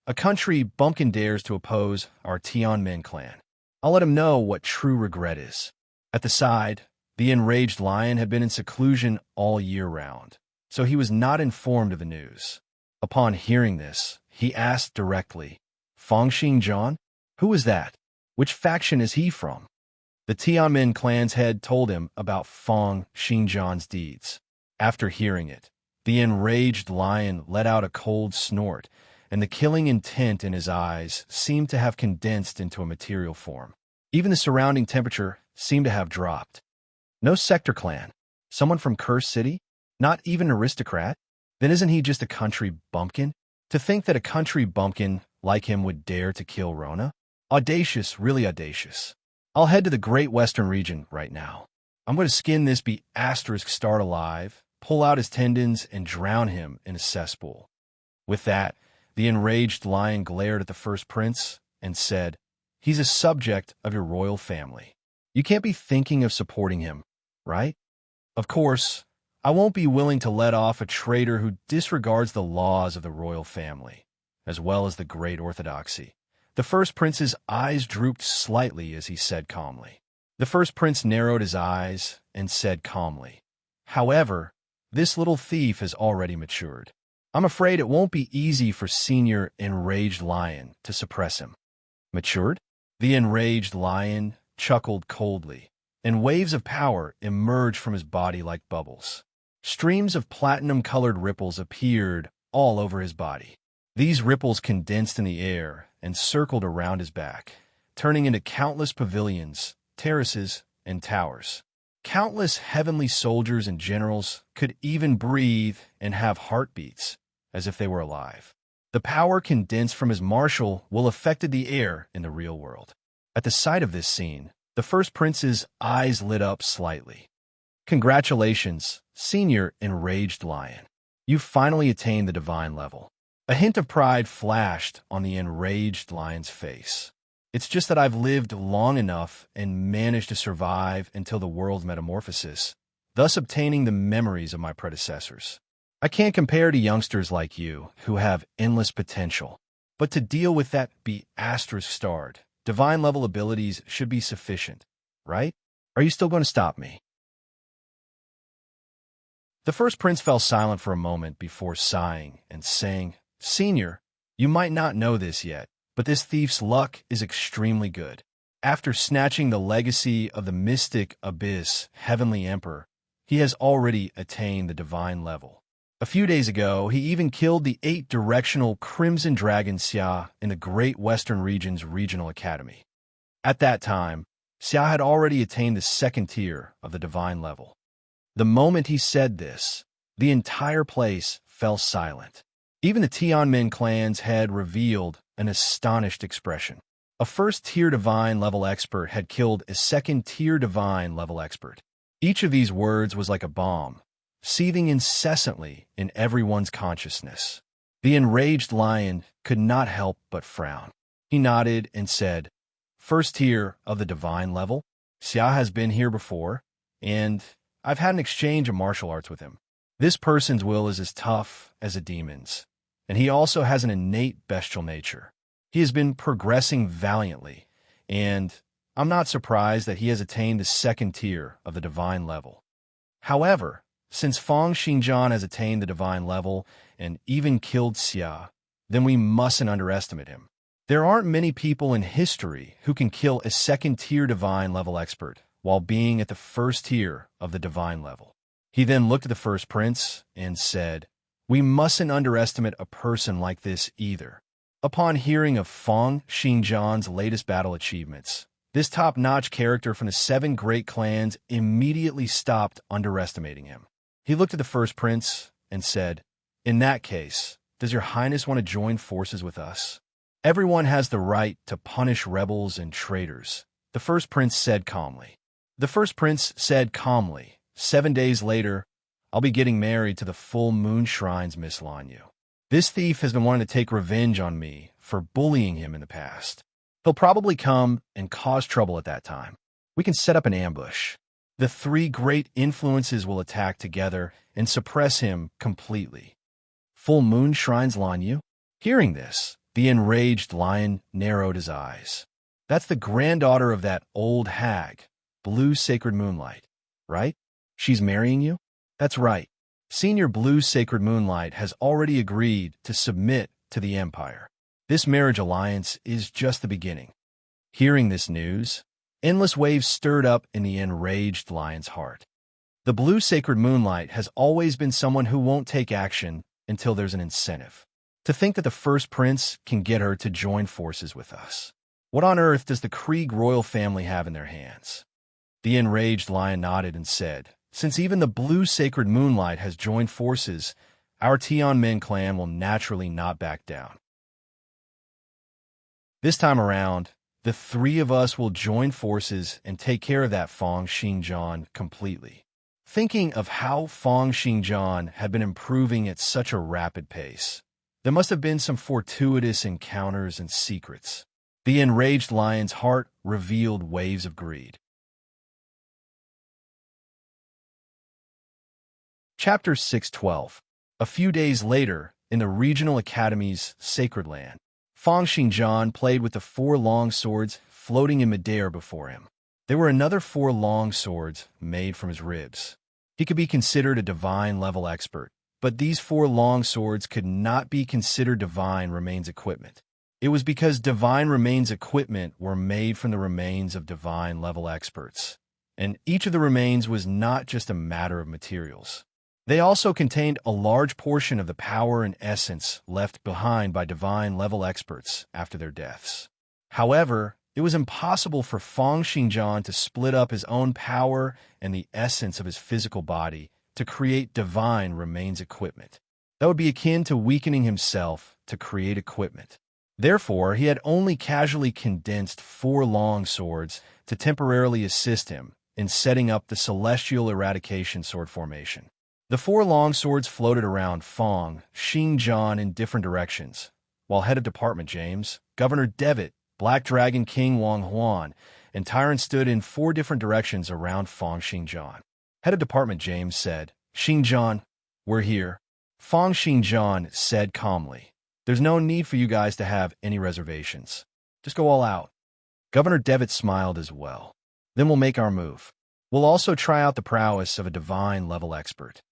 A country bumpkin dares to oppose our Tianmin clan. I'll let him know what true regret is. At the side, the Enraged Lion had been in seclusion all year round, so he was not informed of the news. Upon hearing this, he asked directly, "Fang Xingjian? Who is that? Which faction is he from?" The Tianmin clan's head told him about Fang Xingjian's deeds. After hearing it, the Enraged Lion let out a cold snort, and the killing intent in his eyes seemed to have condensed into a material form. Even the surrounding temperature seemed to have dropped. No sector clan? Someone from Curse City? Not even an aristocrat? Then isn't he just a country bumpkin? To think that a country bumpkin like him would dare to kill Rona? Audacious, really audacious. I'll head to the Great Western region right now. I'm going to skin this be***start alive, pull out his tendons, and drown him in a cesspool. With that, the Enraged Lion glared at the first prince and said, "He's a subject of your royal family. You can't be thinking of supporting him, right? Of course, I won't be willing to let off a traitor who disregards the laws of the royal family, as well as the great orthodoxy." The first prince's eyes drooped slightly as he said calmly. The first prince narrowed his eyes and said calmly, "However, This little thief has already matured. I'm afraid it won't be easy for Senior Enraged Lion to suppress him. Matured? The enraged lion chuckled coldly, and waves of power emerged from his body like bubbles. Streams of platinum-colored ripples appeared all over his body. These ripples condensed in the air and circled around his back, turning into countless pavilions, terraces, and towers. Countless heavenly soldiers and generals could even breathe and have heartbeats, as if they were alive. The power condensed from his martial will affected the air in the real world. At the sight of this scene, the first prince's eyes lit up slightly. Congratulations, Senior Enraged Lion. You've finally attained the divine level. A hint of pride flashed on the enraged lion's face. It's just that I've lived long enough and managed to survive until the world's metamorphosis, thus obtaining the memories of my predecessors. I can't compare to youngsters like you, who have endless potential. But to deal with that be *starred, divine-level abilities should be sufficient, right? Are you still going to stop me? The first prince fell silent for a moment before sighing and saying, Senior, you might not know this yet, but this thief's luck is extremely good. After snatching the legacy of the mystic abyss heavenly emperor, he has already attained the divine level. A few days ago, he even killed the 8-directional Crimson Dragon Xia in the Great Western Region's Regional Academy. At that time, Xia had already attained the 2nd tier of the divine level. The moment he said this, the entire place fell silent. Even the Tianmen clan's head revealed an astonished expression. A 1st-tier divine-level expert had killed a 2nd-tier divine-level expert. Each of these words was like a bomb, seething incessantly in everyone's consciousness. The enraged lion could not help but frown. He nodded and said, 1st tier of the divine level? Xia has been here before, and I've had an exchange of martial arts with him. This person's will is as tough as a demon's, and he also has an innate bestial nature. He has been progressing valiantly, and I'm not surprised that he has attained the 2nd tier of the divine level. However, since Fang Xingjian has attained the divine level and even killed Xia, then we mustn't underestimate him. There aren't many people in history who can kill a 2nd-tier divine level expert while being at the 1st tier of the divine level. He then looked at the first prince and said, We mustn't underestimate a person like this either. Upon hearing of Fang Xingjian's latest battle achievements, this top-notch character from the 7 great clans immediately stopped underestimating him. He looked at the first prince and said, In that case, does your highness want to join forces with us? Everyone has the right to punish rebels and traitors, the first prince said calmly. The first prince said calmly, 7 days later, I'll be getting married to the full moon shrine's Miss Lanyu. This thief has been wanting to take revenge on me for bullying him in the past. He'll probably come and cause trouble at that time. We can set up an ambush. The 3 great influences will attack together and suppress him completely. Full moon shrine's Lanyu? Hearing this, the enraged lion narrowed his eyes. That's the granddaughter of that old hag, Blue Sacred Moonlight, right? She's marrying you? That's right. Senior Blue Sacred Moonlight has already agreed to submit to the Empire. This marriage alliance is just the beginning. Hearing this news, endless waves stirred up in the enraged lion's heart. The Blue Sacred Moonlight has always been someone who won't take action until there's an incentive. To think that the first prince can get her to join forces with us. What on earth does the Krieg royal family have in their hands? The enraged lion nodded and said, Since even the Blue Sacred Moonlight has joined forces, our Tianmen clan will naturally not back down. This time around, the 3 of us will join forces and take care of that Fang Xingjian completely. Thinking of how Fang Xingjian had been improving at such a rapid pace, there must have been some fortuitous encounters and secrets. The enraged lion's heart revealed waves of greed. Chapter 612. A few days later, in the Regional Academy's Sacred Land, Fang Xingjian played with the 4 long swords floating in midair before him. There were another 4 long swords made from his ribs. He could be considered a divine-level expert, but these 4 long swords could not be considered divine remains equipment. It was because divine remains equipment were made from the remains of divine-level experts, and each of the remains was not just a matter of materials. They also contained a large portion of the power and essence left behind by divine-level experts after their deaths. However, it was impossible for Feng Xingjian to split up his own power and the essence of his physical body to create divine remains equipment. That would be akin to weakening himself to create equipment. Therefore, he had only casually condensed 4 long swords to temporarily assist him in setting up the celestial eradication sword formation. The 4 long swords floated around Feng Xingjian in different directions, while Head of Department James, Governor Devitt, Black Dragon King Wang Huan, and Tyrant stood in 4 different directions around Feng Xingjian. Head of Department James said, "Xingjian, we're here." Feng Xingjian said calmly, "There's no need for you guys to have any reservations. Just go all out." Governor Devitt smiled as well. "Then we'll make our move. We'll also try out the prowess of a divine-level expert."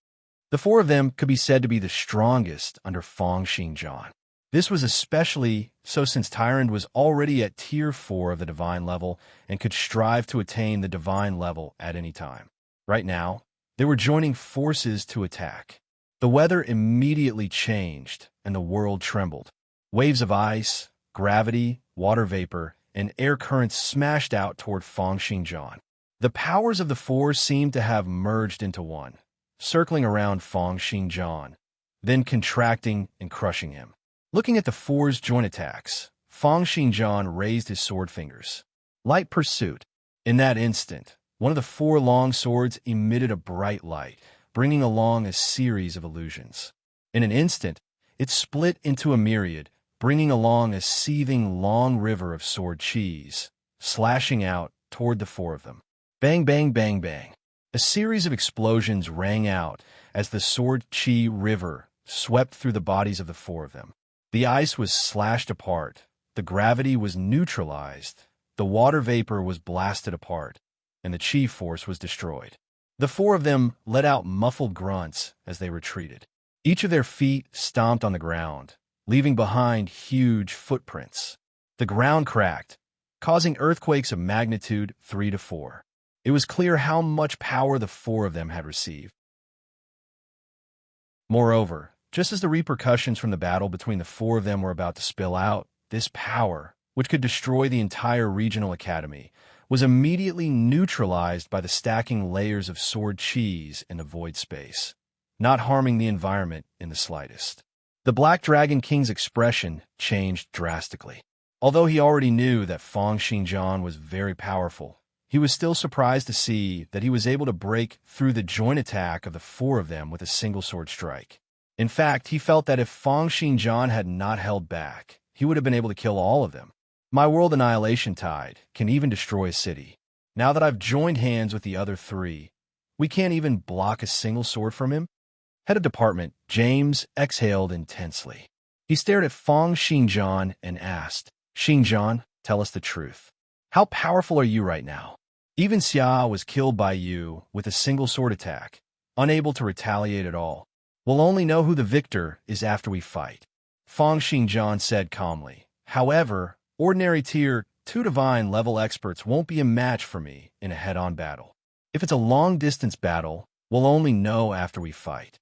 The 4 of them could be said to be the strongest under Feng Xingjian. This was especially so since Tyrant was already at Tier 4 of the divine level and could strive to attain the divine level at any time. Right now, they were joining forces to attack. The weather immediately changed, and the world trembled. Waves of ice, gravity, water vapor, and air currents smashed out toward Feng Xingjian. The powers of the 4 seemed to have merged into one, circling around Feng Xingjian, then contracting and crushing him. Looking at the 4's joint attacks, Feng Xingjian raised his sword fingers. Light pursuit. In that instant, one of the 4 long swords emitted a bright light, bringing along a series of illusions. In an instant, it split into a myriad, bringing along a seething long river of sword cheese, slashing out toward the 4 of them. Bang, bang, bang, bang. A series of explosions rang out as the sword chi river swept through the bodies of the 4 of them. The ice was slashed apart, the gravity was neutralized, the water vapor was blasted apart, and the chi force was destroyed. The 4 of them let out muffled grunts as they retreated. Each of their feet stomped on the ground, leaving behind huge footprints. The ground cracked, causing earthquakes of magnitude 3 to 4. It was clear how much power the 4 of them had received. Moreover, just as the repercussions from the battle between the 4 of them were about to spill out, this power, which could destroy the entire regional academy, was immediately neutralized by the stacking layers of sword cheese in the void space, not harming the environment in the slightest. The Black Dragon King's expression changed drastically. Although he already knew that Feng Xingjian was very powerful, he was still surprised to see that he was able to break through the joint attack of the 4 of them with a single sword strike. In fact, he felt that if Feng Xingjian had not held back, he would have been able to kill all of them. My world annihilation tide can even destroy a city. Now that I've joined hands with the other 3, we can't even block a single sword from him? Head of Department, James, exhaled intensely. He stared at Feng Xingjian and asked, "Xingjian, tell us the truth. How powerful are you right now? Even Xia was killed by you with a single sword attack, unable to retaliate at all. We'll only know who the victor is after we fight." Feng Xingjian said calmly. "However, ordinary Tier 2 divine level experts won't be a match for me in a head-on battle. If it's a long-distance battle, we'll only know after we fight."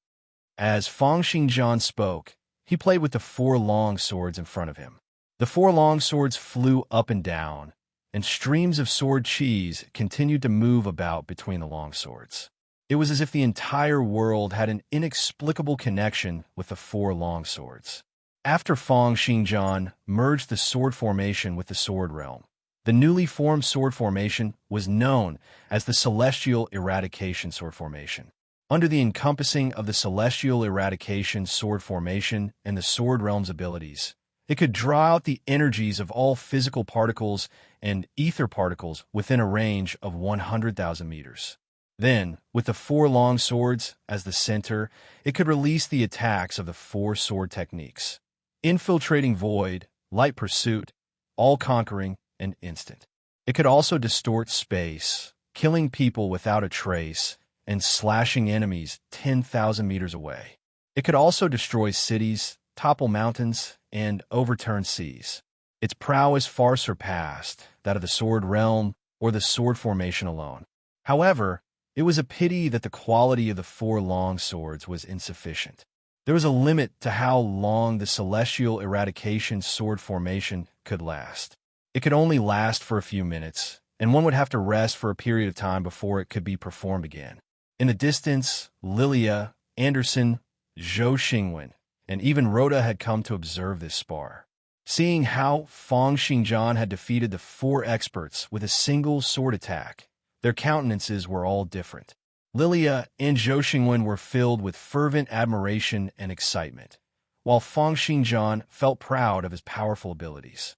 As Feng Xingjian spoke, he played with the 4 long swords in front of him. The 4 long swords flew up and down, and streams of sword cheese continued to move about between the long swords. It was as if the entire world had an inexplicable connection with the 4 long swords. After Feng Xingjian merged the sword formation with the sword realm, the newly formed sword formation was known as the Celestial Eradication Sword Formation. Under the encompassing of the Celestial Eradication Sword Formation and the Sword Realm's abilities, it could draw out the energies of all physical particles and ether particles within a range of 100,000 meters. Then, with the 4 long swords as the center, it could release the attacks of the 4 sword techniques: infiltrating void, light pursuit, all-conquering, and instant. It could also distort space, killing people without a trace, and slashing enemies 10,000 meters away. It could also destroy cities, topple mountains, and overturn seas. Its prowess far surpassed that of the sword realm or the sword formation alone. However, it was a pity that the quality of the 4 long swords was insufficient. There was a limit to how long the celestial eradication sword formation could last. It could only last for a few minutes, and one would have to rest for a period of time before it could be performed again. In the distance, Lilia, Anderson, Zhou Xingwen, and even Rhoda had come to observe this spar. Seeing how Fang Xingjian had defeated the 4 experts with a single sword attack, their countenances were all different. Lilia and Zhou Xingwen were filled with fervent admiration and excitement, while Fang Xingjian felt proud of his powerful abilities.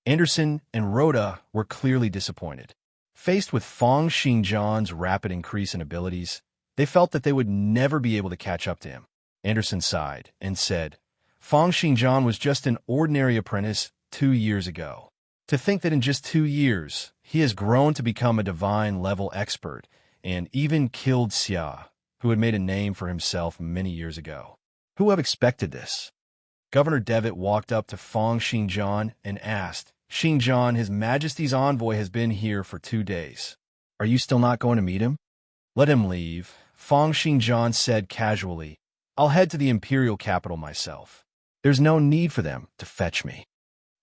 Anderson and Rhoda were clearly disappointed. Faced with Fang Xingjian's rapid increase in abilities, they felt that they would never be able to catch up to him. Anderson sighed and said, Fang Xingjian was just an ordinary apprentice 2 years ago. To think that in just 2 years, he has grown to become a divine-level expert and even killed Xia, who had made a name for himself many years ago. Who would have expected this? Governor Devitt walked up to Fang Xingjian and asked, Xingjian, His Majesty's envoy has been here for 2 days. Are you still not going to meet him? Let him leave, Fang Xingjian said casually. I'll head to the imperial capital myself. There's no need for them to fetch me.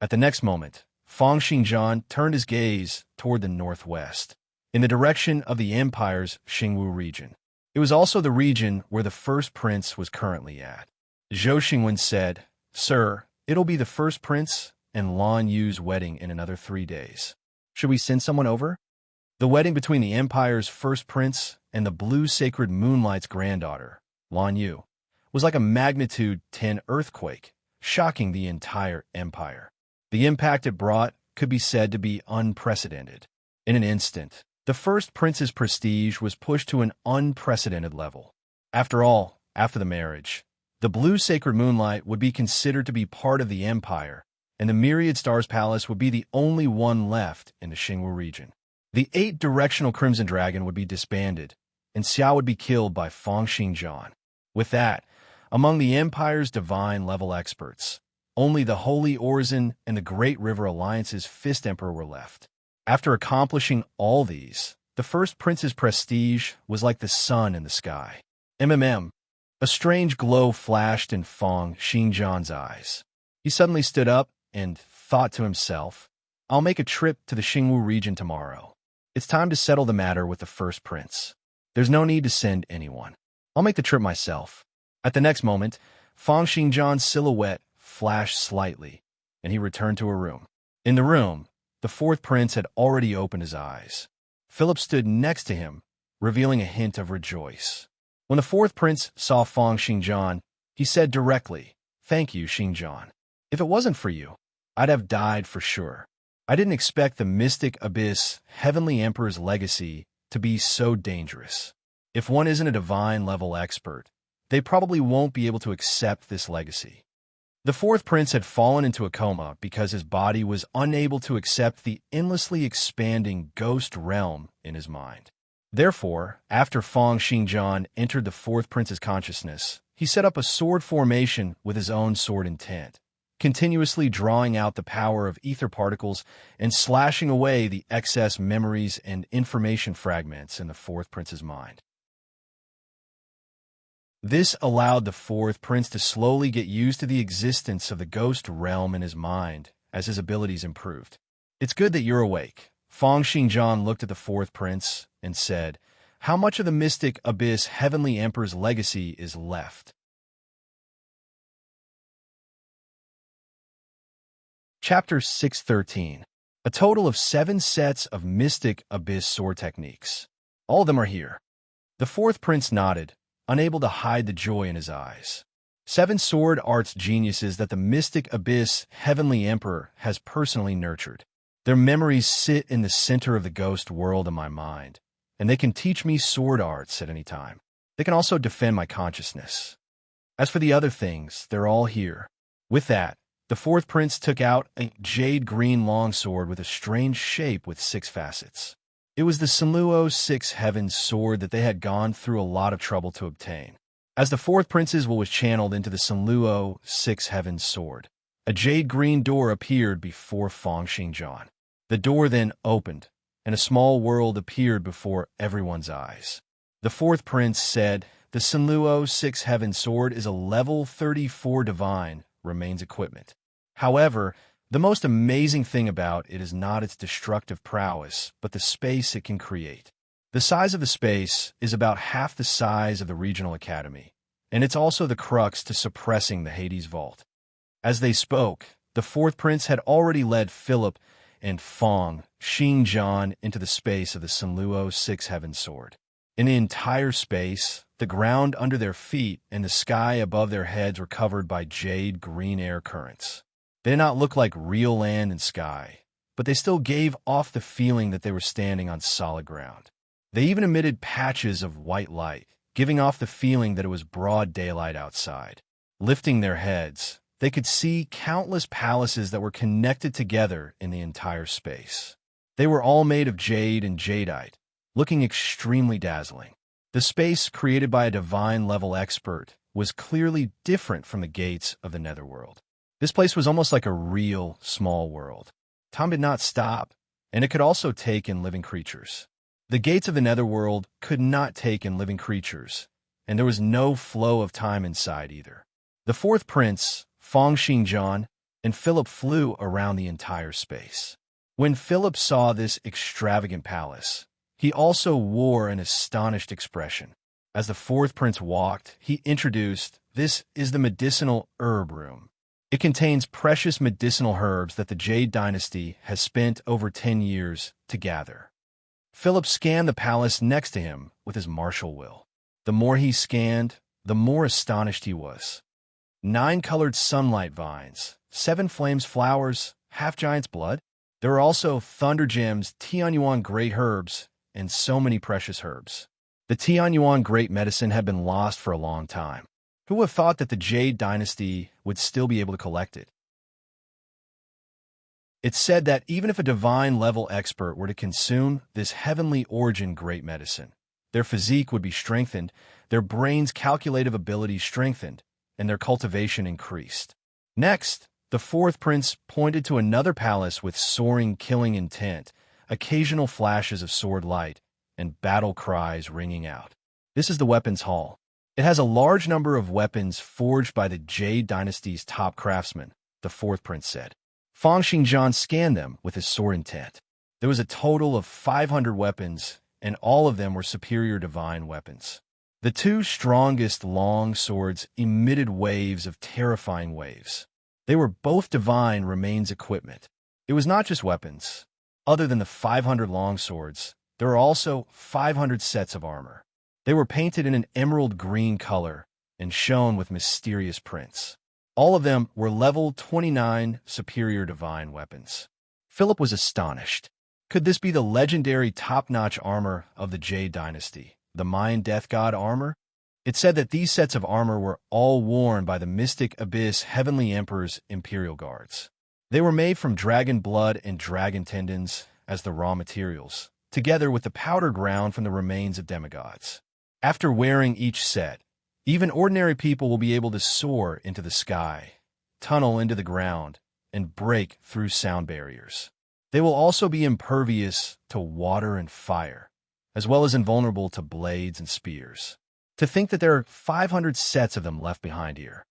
At the next moment, Fang Xingjian turned his gaze toward the northwest, in the direction of the Empire's Xingwu region. It was also the region where the first prince was currently at. Zhou Xingwen said, Sir, it'll be the first prince and Lan Yu's wedding in another 3 days. Should we send someone over? The wedding between the Empire's first prince and the blue sacred moonlight's granddaughter, Lan Yu, was like a magnitude 10 earthquake, shocking the entire empire. The impact it brought could be said to be unprecedented. In an instant, the first prince's prestige was pushed to an unprecedented level. After all, after the marriage, the blue sacred moonlight would be considered to be part of the empire, and the Myriad Stars Palace would be the only one left in the Xingwu region. The 8-directional Crimson Dragon would be disbanded, and Xia would be killed by Fang Xingjian. With that, among the Empire's divine-level experts, only the Holy Orzen and the Great River Alliance's Fist Emperor were left. After accomplishing all these, the first prince's prestige was like the sun in the sky. A strange glow flashed in Fang Xingjian's eyes. He suddenly stood up and thought to himself, I'll make a trip to the Xingwu region tomorrow. It's time to settle the matter with the first prince. There's no need to send anyone. I'll make the trip myself. At the next moment, Fang Xingjian's silhouette flashed slightly, and he returned to a room. In the room, the 4th prince had already opened his eyes. Philip stood next to him, revealing a hint of rejoice. When the 4th prince saw Fang Xingjian, he said directly, Thank you, Xingjian. If it wasn't for you, I'd have died for sure. I didn't expect the mystic abyss Heavenly Emperor's legacy to be so dangerous. If one isn't a divine-level expert, they probably won't be able to accept this legacy. The 4th prince had fallen into a coma because his body was unable to accept the endlessly expanding ghost realm in his mind. Therefore, after Fang Xingjian entered the 4th prince's consciousness, he set up a sword formation with his own sword intent, continuously drawing out the power of ether particles and slashing away the excess memories and information fragments in the 4th prince's mind. This allowed the 4th prince to slowly get used to the existence of the ghost realm in his mind as his abilities improved. It's good that you're awake. Fang Xingjian looked at the 4th prince and said, How much of the mystic abyss Heavenly Emperor's legacy is left? Chapter 613. A total of 7 sets of mystic abyss sword techniques. All of them are here. The 4th prince nodded, unable to hide the joy in his eyes. 7 sword arts geniuses that the mystic abyss Heavenly Emperor has personally nurtured. Their memories sit in the center of the ghost world in my mind, and they can teach me sword arts at any time. They can also defend my consciousness. As for the other things, they're all here. With that, the 4th prince took out a jade green longsword with a strange shape with 6 facets. It was the Sunluo Six Heavens sword that they had gone through a lot of trouble to obtain. As the fourth prince's will was channeled into the Sunluo Six Heavens sword, a jade-green door appeared before Feng Xingjian. The door then opened, and a small world appeared before everyone's eyes. The fourth prince said, "The Sunluo Six Heavens sword is a level 34 divine remains equipment. However, the most amazing thing about it is not its destructive prowess, but the space it can create. The size of the space is about half the size of the regional academy, and it's also the crux to suppressing the Hades vault." As they spoke, the fourth prince had already led Philip and Feng Xingjian into the space of the Sunluo Six Heavens sword. In the entire space, the ground under their feet and the sky above their heads were covered by jade-green air currents. They did not look like real land and sky, but they still gave off the feeling that they were standing on solid ground. They even emitted patches of white light, giving off the feeling that it was broad daylight outside. Lifting their heads, they could see countless palaces that were connected together in the entire space. They were all made of jade and jadeite, looking extremely dazzling. The space created by a divine-level expert was clearly different from the gates of the netherworld. This place was almost like a real, small world. Time did not stop, and it could also take in living creatures. The gates of the netherworld could not take in living creatures, and there was no flow of time inside either. The fourth prince, Feng Xingjian, and Philip flew around the entire space. When Philip saw this extravagant palace, he also wore an astonished expression. As the fourth prince walked, he introduced, "This is the medicinal herb room. It contains precious medicinal herbs that the Jade Dynasty has spent over 10 years to gather." Philip scanned the palace next to him with his martial will. The more he scanned, the more astonished he was. 9 colored sunlight vines, 7 flames flowers, half-giant's blood. There were also thunder gems, Tianyuan great herbs, and so many precious herbs. The Tianyuan great medicine had been lost for a long time. Who would have thought that the Jade Dynasty would still be able to collect it? It's said that even if a divine-level expert were to consume this heavenly origin great medicine, their physique would be strengthened, their brain's calculative abilities strengthened, and their cultivation increased. Next, the fourth prince pointed to another palace with soaring killing intent, occasional flashes of sword light, and battle cries ringing out. This is the weapons hall. It has a large number of weapons forged by the Jade Dynasty's top craftsmen, the fourth prince said. Feng Xingjian scanned them with his sword intent. There was a total of 500 weapons, and all of them were superior divine weapons. The 2 strongest long swords emitted waves of terrifying waves. They were both divine remains equipment. It was not just weapons. Other than the 500 long swords, there were also 500 sets of armor. They were painted in an emerald green color and shone with mysterious prints. All of them were level 29 superior divine weapons. Philip was astonished. Could this be the legendary top-notch armor of the Jade Dynasty, the Mayan death god armor? It said that these sets of armor were all worn by the mystic Abyss Heavenly Emperor's imperial guards. They were made from dragon blood and dragon tendons as the raw materials, together with the powder ground from the remains of demigods. After wearing each set, even ordinary people will be able to soar into the sky, tunnel into the ground, and break through sound barriers. They will also be impervious to water and fire, as well as invulnerable to blades and spears. To think that there are 500 sets of them left behind here.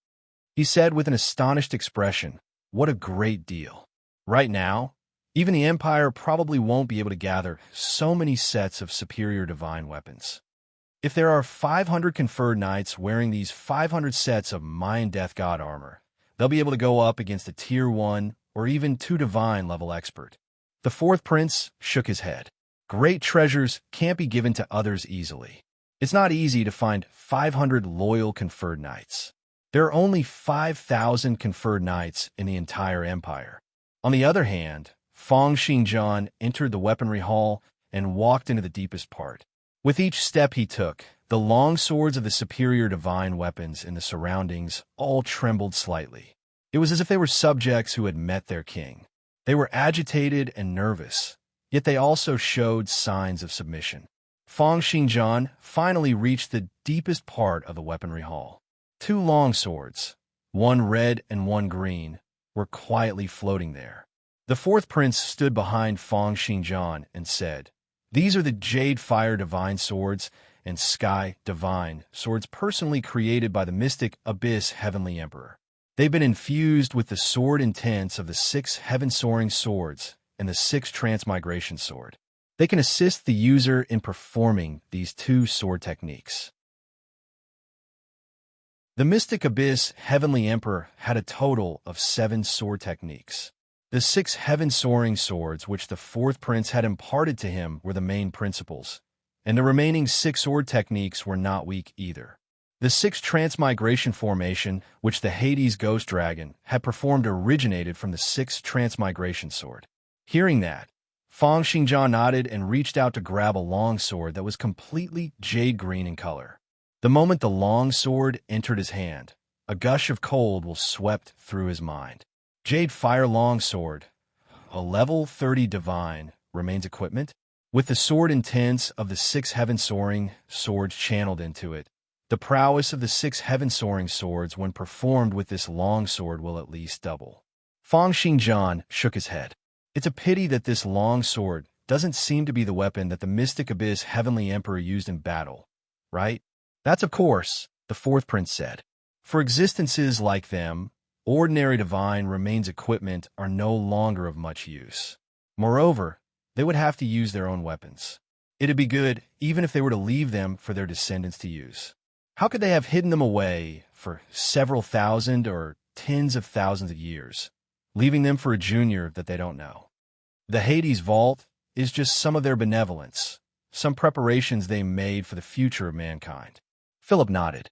He said with an astonished expression, "What a great deal." Right now, even the Empire probably won't be able to gather so many sets of superior divine weapons. If there are 500 conferred knights wearing these 500 sets of Mayan death god armor, they'll be able to go up against a tier 1 or even 2 divine level expert. The fourth prince shook his head. Great treasures can't be given to others easily. It's not easy to find 500 loyal conferred knights. There are only 5,000 conferred knights in the entire empire. On the other hand, Feng Xingjian entered the weaponry hall and walked into the deepest part. With each step he took, the long swords of the superior divine weapons in the surroundings all trembled slightly. It was as if they were subjects who had met their king. They were agitated and nervous, Yet they also showed signs of submission. Fang Xingjian finally reached the deepest part of the weaponry hall. Two long swords, one red and one green, were quietly floating there. The fourth prince stood behind Fang Xingjian and said, "These are the Jade Fire Divine Swords and Sky Divine Swords personally created by the mystic Abyss Heavenly Emperor. They've been infused with the sword intents of the 6 heaven-soaring swords and the 6 transmigration sword. They can assist the user in performing these 2 sword techniques." The mystic Abyss Heavenly Emperor had a total of 7 sword techniques. The 6 heaven-soaring swords which the fourth prince had imparted to him were the main principles, and the remaining 6 sword techniques were not weak either. The 6 transmigration formation, which the Hades ghost dragon had performed, originated from the 6 transmigration sword. Hearing that, Fang Xingjian nodded and reached out to grab a long sword that was completely jade green in color. The moment the long sword entered his hand, a gush of cold will swept through his mind. Jade Fire Long Sword, a level 30 divine, remains equipment. With the sword intents of the 6 heaven-soaring swords channeled into it, the prowess of the 6 heaven-soaring swords when performed with this long sword will at least double. Fang Xingjian shook his head. It's a pity that this long sword doesn't seem to be the weapon that the mystic Abyss Heavenly Emperor used in battle, right? That's of course, the fourth prince said. For existences like them, ordinary divine remains equipment are no longer of much use. Moreover, they would have to use their own weapons. It'd be good even if they were to leave them for their descendants to use. How could they have hidden them away for several thousand or tens of thousands of years, leaving them for a junior that they don't know? The Hades Vault is just some of their benevolence, some preparations they made for the future of mankind. Philip nodded.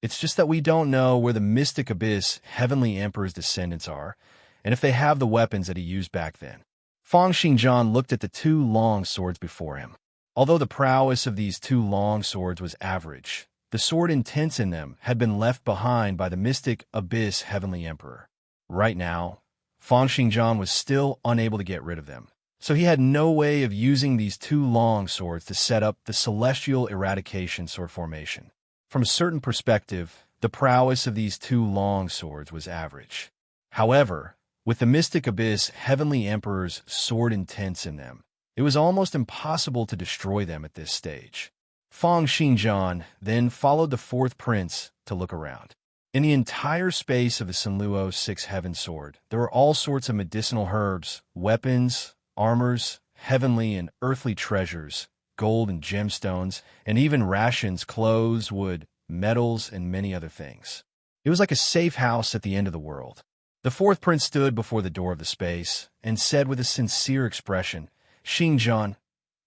It's just that we don't know where the mystic Abyss Heavenly Emperor's descendants are, and if they have the weapons that he used back then. Fang Xingjian looked at the 2 long swords before him. Although the prowess of these 2 long swords was average, the sword intents in them had been left behind by the mystic Abyss Heavenly Emperor. Right now, Fang Xingjian was still unable to get rid of them, so he had no way of using these 2 long swords to set up the Celestial Eradication Sword formation. From a certain perspective, the prowess of these 2 long swords was average. However, with the mystic Abyss Heavenly Emperor's sword intents in them, it was almost impossible to destroy them at this stage. Fang Xingjian then followed the fourth prince to look around. In the entire space of the Sanluo 6 Heaven Sword, there were all sorts of medicinal herbs, weapons, armors, heavenly and earthly treasures, gold and gemstones, and even rations, clothes, wood, metals, and many other things. It was like a safe house at the end of the world. The fourth prince stood before the door of the space and said with a sincere expression, "Xingjian,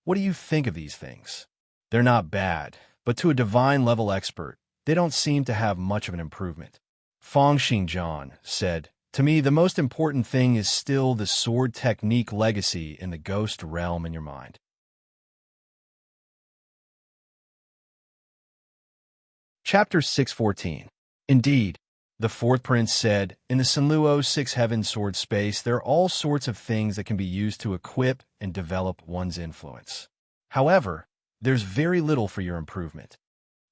what do you think of these things? They're not bad, but to a divine-level expert, they don't seem to have much of an improvement." Fang Xingjian said, "To me, the most important thing is still the sword technique legacy in the ghost realm in your mind." Chapter 614. Indeed, the fourth prince said, in the Sanluo 6 Heaven Sword space, there are all sorts of things that can be used to equip and develop one's influence. However, there's very little for your improvement.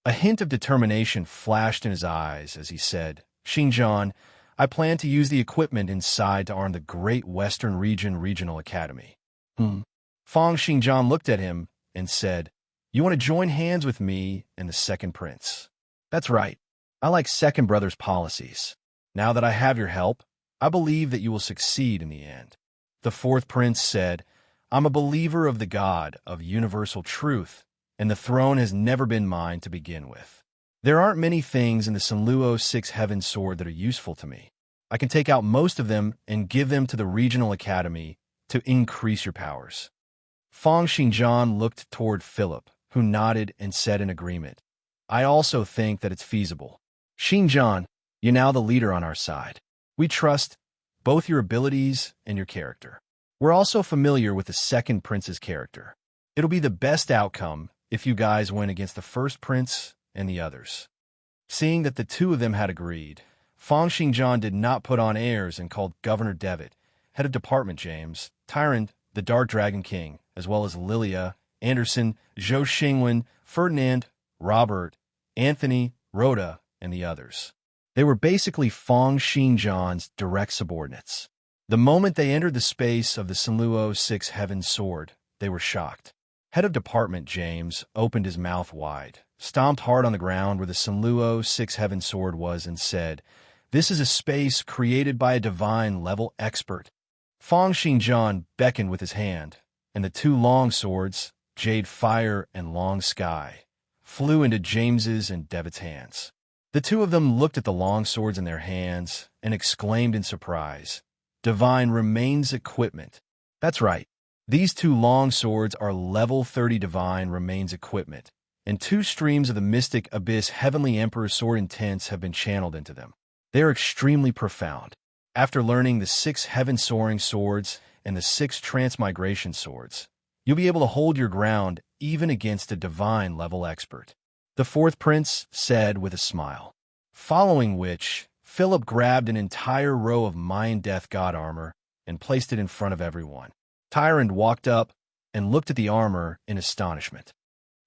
A hint of determination flashed in his eyes as he said, "Xingjian, I plan to use the equipment inside to arm the Great Western Region Regional Academy." Fang Xingjian looked at him and said, "You want to join hands with me and the second prince?" "That's right. I like second brother's policies. Now that I have your help, I believe that you will succeed in the end." The fourth prince said, "I'm a believer of the God of universal truth, and the throne has never been mine to begin with. There aren't many things in the Sanluo 6 Heaven Sword that are useful to me. I can take out most of them and give them to the Regional Academy to increase your powers." Fang Xingjian looked toward Philip, who nodded and said in agreement, "I also think that it's feasible. Xingjian, you're now the leader on our side. We trust both your abilities and your character. We're also familiar with the second prince's character. It'll be the best outcome if you guys win against the first prince and the others." Seeing that the 2 of them had agreed, Fang Xingjian did not put on airs and called Governor Devitt, head of department James, Tyrant, the Dark Dragon King, as well as Lilia, Anderson, Zhou Xingwen, Ferdinand, Robert, Anthony, Rhoda, and the others. They were basically Fang Xingjian's direct subordinates. The moment they entered the space of the Sanluo Six Heaven Sword, they were shocked. Head of Department James opened his mouth wide, stomped hard on the ground where the Sanluo Six Heaven Sword was, and said, "This is a space created by a divine-level expert." Fang Xingjian beckoned with his hand, and the two long swords, Jade Fire and Long Sky, flew into James's and Devitt's hands. The two of them looked at the long swords in their hands and exclaimed in surprise, "Divine Remains equipment." That's right. These two long swords are level 30 Divine Remains equipment, and two streams of the Mystic Abyss Heavenly Emperor's Sword Intense have been channeled into them. They are extremely profound. After learning the 6 Heaven Soaring Swords and the 6 Transmigration Swords, you'll be able to hold your ground even against a divine-level expert, the fourth prince said with a smile. Following which, Philip grabbed an entire row of Mayan Death God armor and placed it in front of everyone. Tyrant walked up and looked at the armor in astonishment.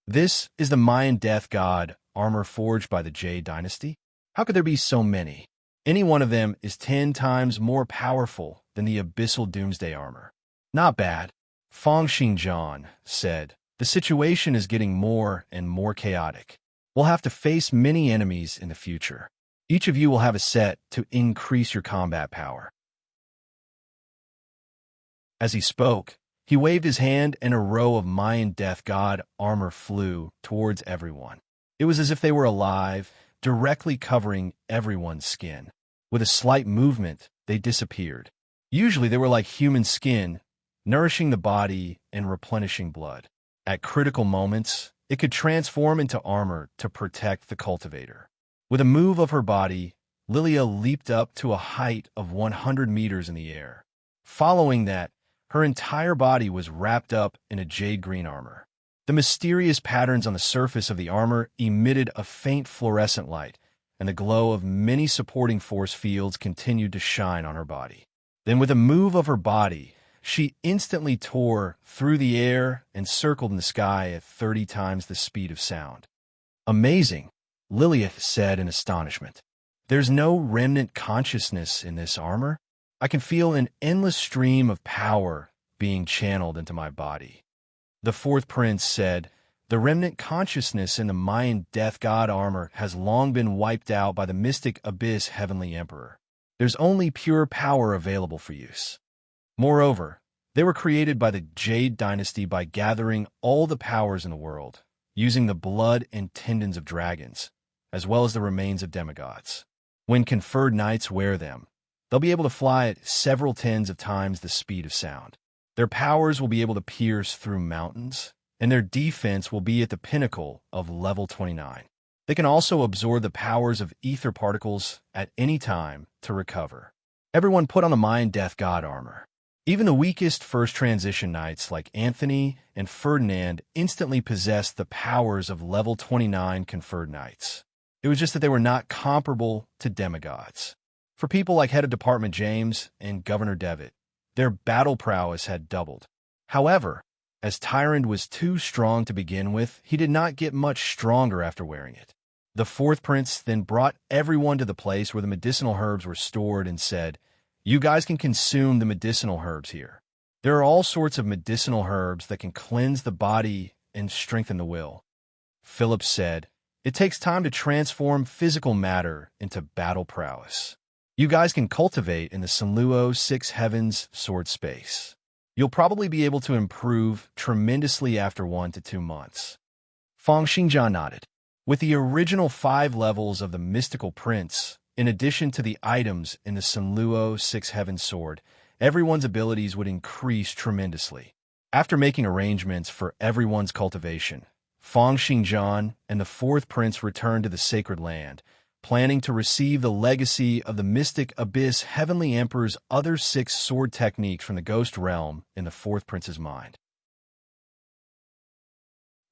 "This is the Mayan Death God armor forged by the Jade Dynasty? How could there be so many? Any one of them is 10 times more powerful than the Abyssal Doomsday armor." "Not bad," Fang Xingjian said. "The situation is getting more and more chaotic. We'll have to face many enemies in the future. Each of you will have a set to increase your combat power." As he spoke, he waved his hand and a row of Mayan Death God armor flew towards everyone. It was as if they were alive, directly covering everyone's skin. With a slight movement, they disappeared. Usually they were like human skin, nourishing the body and replenishing blood. At critical moments, it could transform into armor to protect the cultivator. With a move of her body, Lilia leaped up to a height of 100 meters in the air. Following that, her entire body was wrapped up in a jade green armor. The mysterious patterns on the surface of the armor emitted a faint fluorescent light, and the glow of many supporting force fields continued to shine on her body. Then with a move of her body, she instantly tore through the air and circled in the sky at 30 times the speed of sound. "Amazing," Lilith said in astonishment. "There's no remnant consciousness in this armor. I can feel an endless stream of power being channeled into my body." The fourth prince said, "The remnant consciousness in the Mayan Death God armor has long been wiped out by the Mystic Abyss Heavenly Emperor. There's only pure power available for use. Moreover, they were created by the Jade Dynasty by gathering all the powers in the world, using the blood and tendons of dragons, as well as the remains of demigods. When conferred knights wear them, they'll be able to fly at several tens of times the speed of sound. Their powers will be able to pierce through mountains, and their defense will be at the pinnacle of level 29. They can also absorb the powers of ether particles at any time to recover." Everyone put on the Mayan Death God armor. Even the weakest first transition knights like Anthony and Ferdinand instantly possessed the powers of level 29 conferred knights. It was just that they were not comparable to demigods. For people like Head of Department James and Governor Devitt, their battle prowess had doubled. However, as Tyrant was too strong to begin with, he did not get much stronger after wearing it. The fourth prince then brought everyone to the place where the medicinal herbs were stored and said, "You guys can consume the medicinal herbs here. There are all sorts of medicinal herbs that can cleanse the body and strengthen the will." Philip said, "It takes time to transform physical matter into battle prowess. You guys can cultivate in the Sanluo Six Heavens sword space. You'll probably be able to improve tremendously after 1 to 2 months." Fang Xingjian nodded. With the original 5 levels of the Mystical Prince, in addition to the items in the Sanluo Six Heavens sword, everyone's abilities would increase tremendously. After making arrangements for everyone's cultivation, Fang Xingjian and the fourth prince returned to the sacred land, planning to receive the legacy of the Mystic Abyss Heavenly Emperor's other 6 sword techniques from the Ghost Realm in the fourth prince's mind.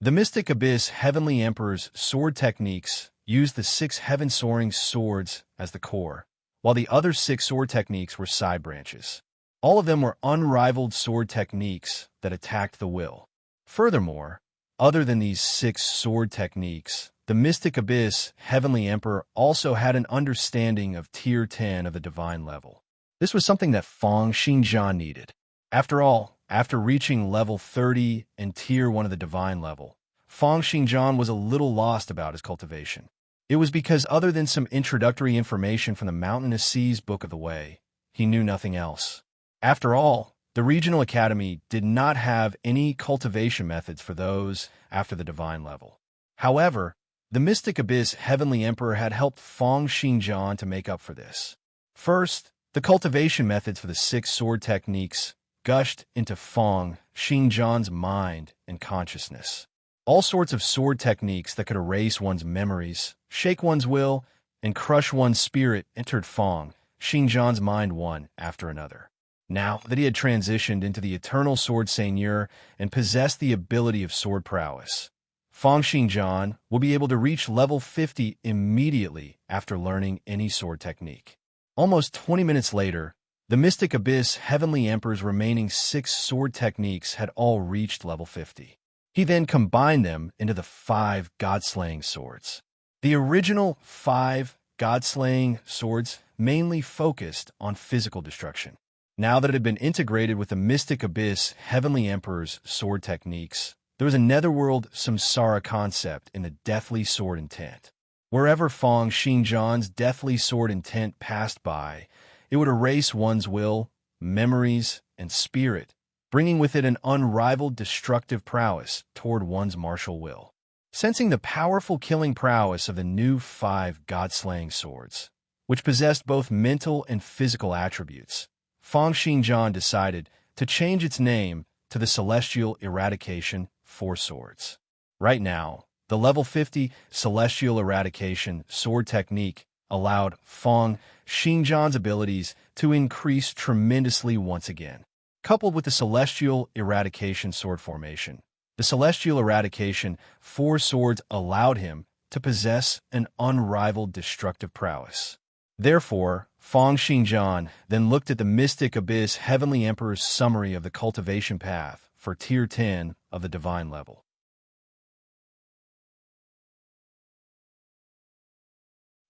The Mystic Abyss Heavenly Emperor's sword techniques used the 6 heaven-soaring swords as the core, while the other 6 sword techniques were side branches. All of them were unrivaled sword techniques that attacked the will. Furthermore, other than these 6 sword techniques, the Mystic Abyss Heavenly Emperor also had an understanding of Tier 10 of the divine level. This was something that Feng Xingjian needed. After all, after reaching level 30 and Tier 1 of the divine level, Feng Xingjian was a little lost about his cultivation. It was because other than some introductory information from the Mountainous Seas Book of the Way, he knew nothing else. After all, the regional academy did not have any cultivation methods for those after the divine level. However, the Mystic Abyss Heavenly Emperor had helped Feng Xingjian to make up for this. First, the cultivation methods for the 6 sword techniques gushed into Feng Xingjian's mind and consciousness. All sorts of sword techniques that could erase one's memories, shake one's will, and crush one's spirit entered Feng Xingjian's mind one after another. Now that he had transitioned into the eternal sword seigneur and possessed the ability of sword prowess, Feng Xingjian will be able to reach level 50 immediately after learning any sword technique. Almost 20 minutes later, the Mystic Abyss Heavenly Emperor's remaining 6 sword techniques had all reached level 50. He then combined them into the 5 god-slaying swords. The original 5 god-slaying swords mainly focused on physical destruction. Now that it had been integrated with the Mystic Abyss Heavenly Emperor's sword techniques, there was a netherworld samsara concept in the deathly sword intent. Wherever Feng Xingjian's deathly sword intent passed by, it would erase one's will, memories, and spirit, bringing with it an unrivaled destructive prowess toward one's martial will. Sensing the powerful killing prowess of the new 5 god-slaying swords, which possessed both mental and physical attributes, Feng Xingjian decided to change its name to the Celestial Eradication 4 Swords. Right now, the level 50 Celestial Eradication sword technique allowed Feng Xingjian's abilities to increase tremendously once again. Coupled with the Celestial Eradication sword formation, the Celestial Eradication 4 Swords allowed him to possess an unrivaled destructive prowess. Therefore, Feng Xingjian then looked at the Mystic Abyss Heavenly Emperor's summary of the cultivation path for Tier 10 of the divine level.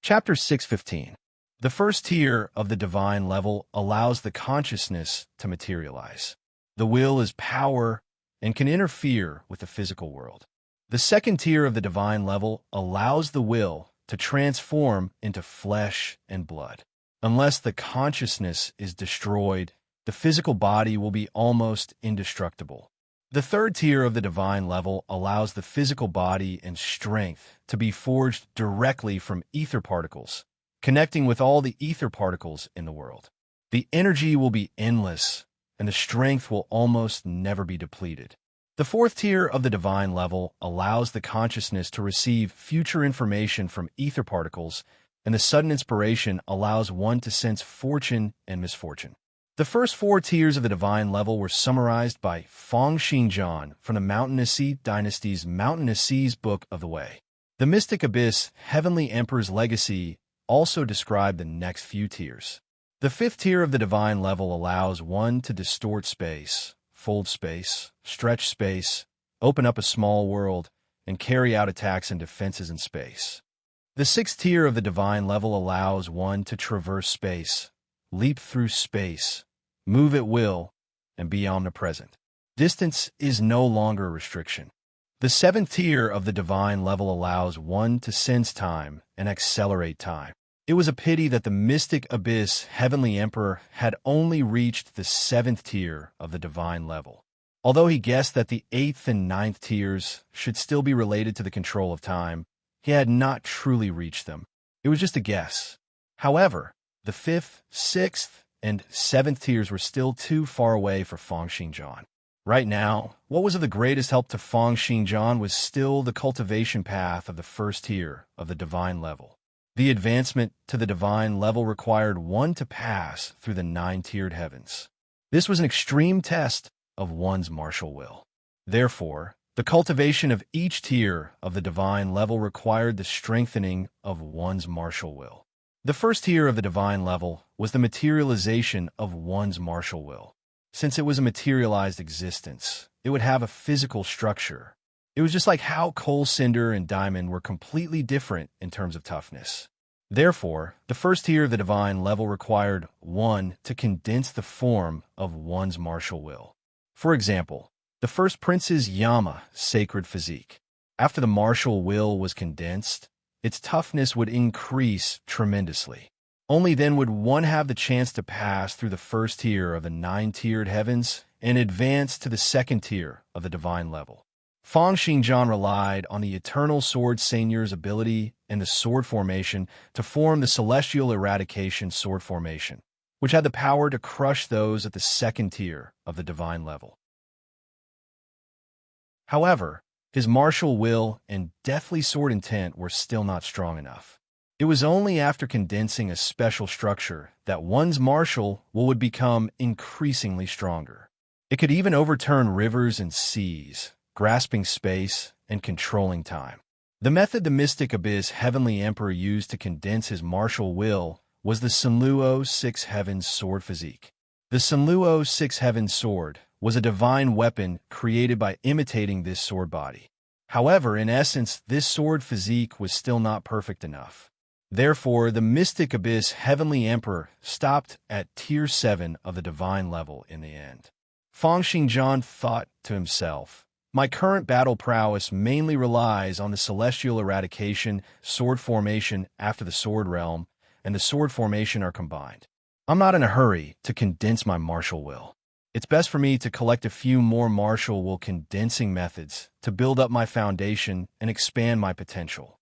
Chapter 615. The first tier of the divine level allows the consciousness to materialize. The will is power and can interfere with the physical world. The second tier of the divine level allows the will to transform into flesh and blood. Unless the consciousness is destroyed, the physical body will be almost indestructible. The third tier of the divine level allows the physical body and strength to be forged directly from ether particles, connecting with all the ether particles in the world. The energy will be endless, and the strength will almost never be depleted. The fourth tier of the divine level allows the consciousness to receive future information from ether particles, and the sudden inspiration allows one to sense fortune and misfortune. The first 4 tiers of the divine level were summarized by Feng Xingjian from the Mountainous Sea Dynasty's Mountainous Seas Book of the Way. The Mystic Abyss Heavenly Emperor's legacy also described the next few tiers. The 5th tier of the divine level allows one to distort space, fold space, stretch space, open up a small world, and carry out attacks and defenses in space. The 6th tier of the divine level allows one to traverse space, leap through space, move at will, and be omnipresent. Distance is no longer a restriction. The 7th tier of the divine level allows one to sense time and accelerate time. It was a pity that the Mystic Abyss Heavenly Emperor had only reached the 7th tier of the divine level. Although he guessed that the 8th and 9th tiers should still be related to the control of time, he had not truly reached them. It was just a guess. However, the 5th, 6th, and 7th tiers were still too far away for Feng Xingjian. Right now, what was of the greatest help to Feng Xingjian was still the cultivation path of the first tier of the divine level. The advancement to the divine level required one to pass through the 9-tiered heavens. This was an extreme test of one's martial will. Therefore, the cultivation of each tier of the divine level required the strengthening of one's martial will. The first tier of the divine level was the materialization of one's martial will. Since it was a materialized existence, it would have a physical structure. It was just like how coal, cinder, and diamond were completely different in terms of toughness. Therefore, the first tier of the divine level required one to condense the form of one's martial will. For example, the first prince's Yama, sacred physique. After the martial will was condensed, its toughness would increase tremendously. Only then would one have the chance to pass through the first tier of the nine-tiered heavens and advance to the second tier of the divine level. Fang Xingjian relied on the eternal sword seigneur's ability and the sword formation to form the celestial eradication sword formation, which had the power to crush those at the second tier of the divine level. However, his martial will and deathly sword intent were still not strong enough. It was only after condensing a special structure that one's martial will would become increasingly stronger. It could even overturn rivers and seas, grasping space and controlling time. The method the mystic abyss heavenly emperor used to condense his martial will was the Sunluo Six Heavens sword physique. The Sunluo Six Heavens sword was a divine weapon created by imitating this sword body. However, in essence, this sword physique was still not perfect enough. Therefore, the mystic abyss heavenly emperor stopped at tier 7 of the divine level in the end. Fang Xingjian thought to himself, "My current battle prowess mainly relies on the celestial eradication sword formation after the sword realm and the sword formation are combined. I'm not in a hurry to condense my martial will. It's best for me to collect a few more martial will condensing methods to build up my foundation and expand my potential."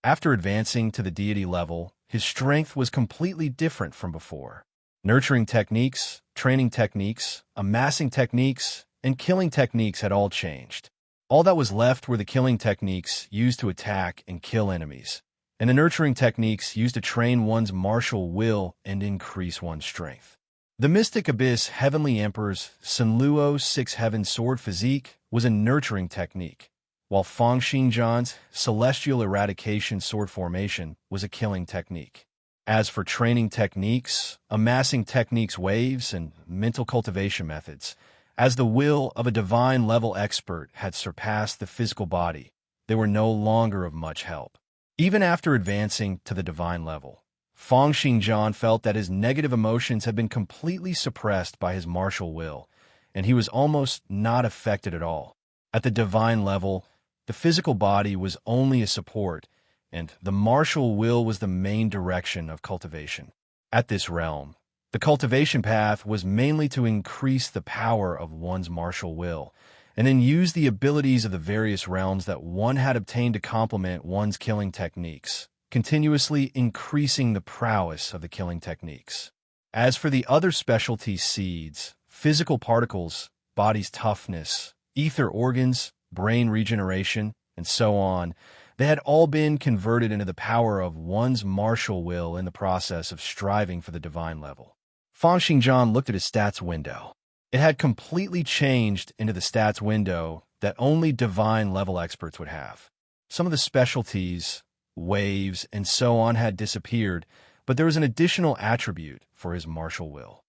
After advancing to the deity level, his strength was completely different from before. Nurturing techniques, training techniques, amassing techniques, and killing techniques had all changed. All that was left were the killing techniques used to attack and kill enemies, and the nurturing techniques used to train one's martial will and increase one's strength. The Mystic Abyss Heavenly Emperor's Sunluo Six Heavens Sword Physique was a nurturing technique, while Fang Xingjian's Celestial Eradication Sword Formation was a killing technique. As for training techniques, amassing techniques waves, and mental cultivation methods, as the will of a divine-level expert had surpassed the physical body, they were no longer of much help. Even after advancing to the divine level, Fang Xingjian felt that his negative emotions had been completely suppressed by his martial will, and he was almost not affected at all. At the divine level, the physical body was only a support, and the martial will was the main direction of cultivation. At this realm, the cultivation path was mainly to increase the power of one's martial will, and then use the abilities of the various realms that one had obtained to complement one's killing techniques, continuously increasing the prowess of the killing techniques. As for the other specialty seeds, physical particles, body's toughness, ether organs, brain regeneration, and so on, they had all been converted into the power of one's martial will in the process of striving for the divine level. Fang Xingjian looked at his stats window. It had completely changed into the stats window that only divine level experts would have. Some of the specialties, waves, and so on had disappeared, but there was an additional attribute for his martial will.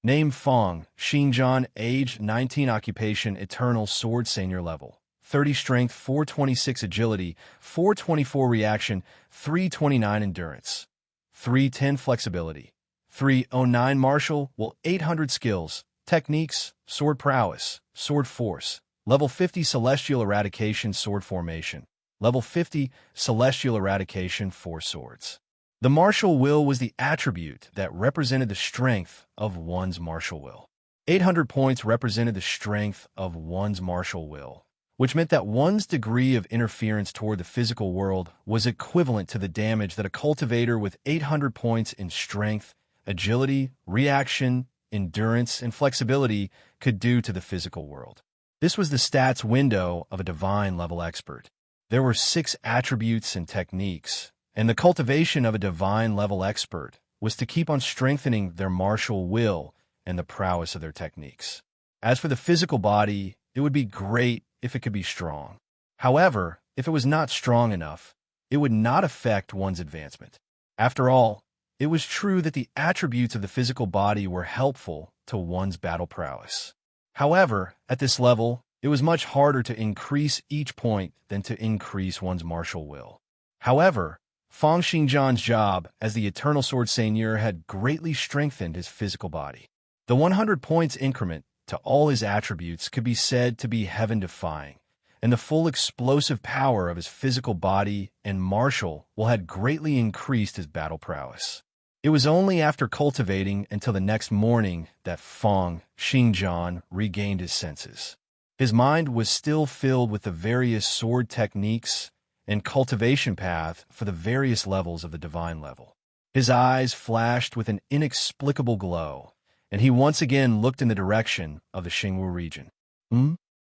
Name Fang Xingjian, age 19, occupation Eternal Sword Senior level, 30 strength, 426 agility, 424 reaction, 329 endurance, 310 flexibility, 309 martial will, 800 skills, techniques, sword prowess, sword force, level 50 celestial eradication sword formation, level 50 celestial eradication 4 swords. The martial will was the attribute that represented the strength of one's martial will. 800 points represented the strength of one's martial will, which meant that one's degree of interference toward the physical world was equivalent to the damage that a cultivator with 800 points in strength, agility, reaction, endurance, and flexibility could do to the physical world. This was the stats window of a divine level expert. There were 6 attributes and techniques, and the cultivation of a divine level expert was to keep on strengthening their martial will and the prowess of their techniques. As for the physical body, it would be great if it could be strong. However, if it was not strong enough, it would not affect one's advancement. After all, it was true that the attributes of the physical body were helpful to one's battle prowess. However, at this level, it was much harder to increase each point than to increase one's martial will. However, Fang Xingjian's job as the Eternal Sword Seigneur had greatly strengthened his physical body. The 100 points increment to all his attributes could be said to be heaven-defying, and the full explosive power of his physical body and martial will had greatly increased his battle prowess. It was only after cultivating until the next morning that Fang Xingjian regained his senses. His mind was still filled with the various sword techniques and cultivation path for the various levels of the divine level. His eyes flashed with an inexplicable glow, and he once again looked in the direction of the Xingwu region.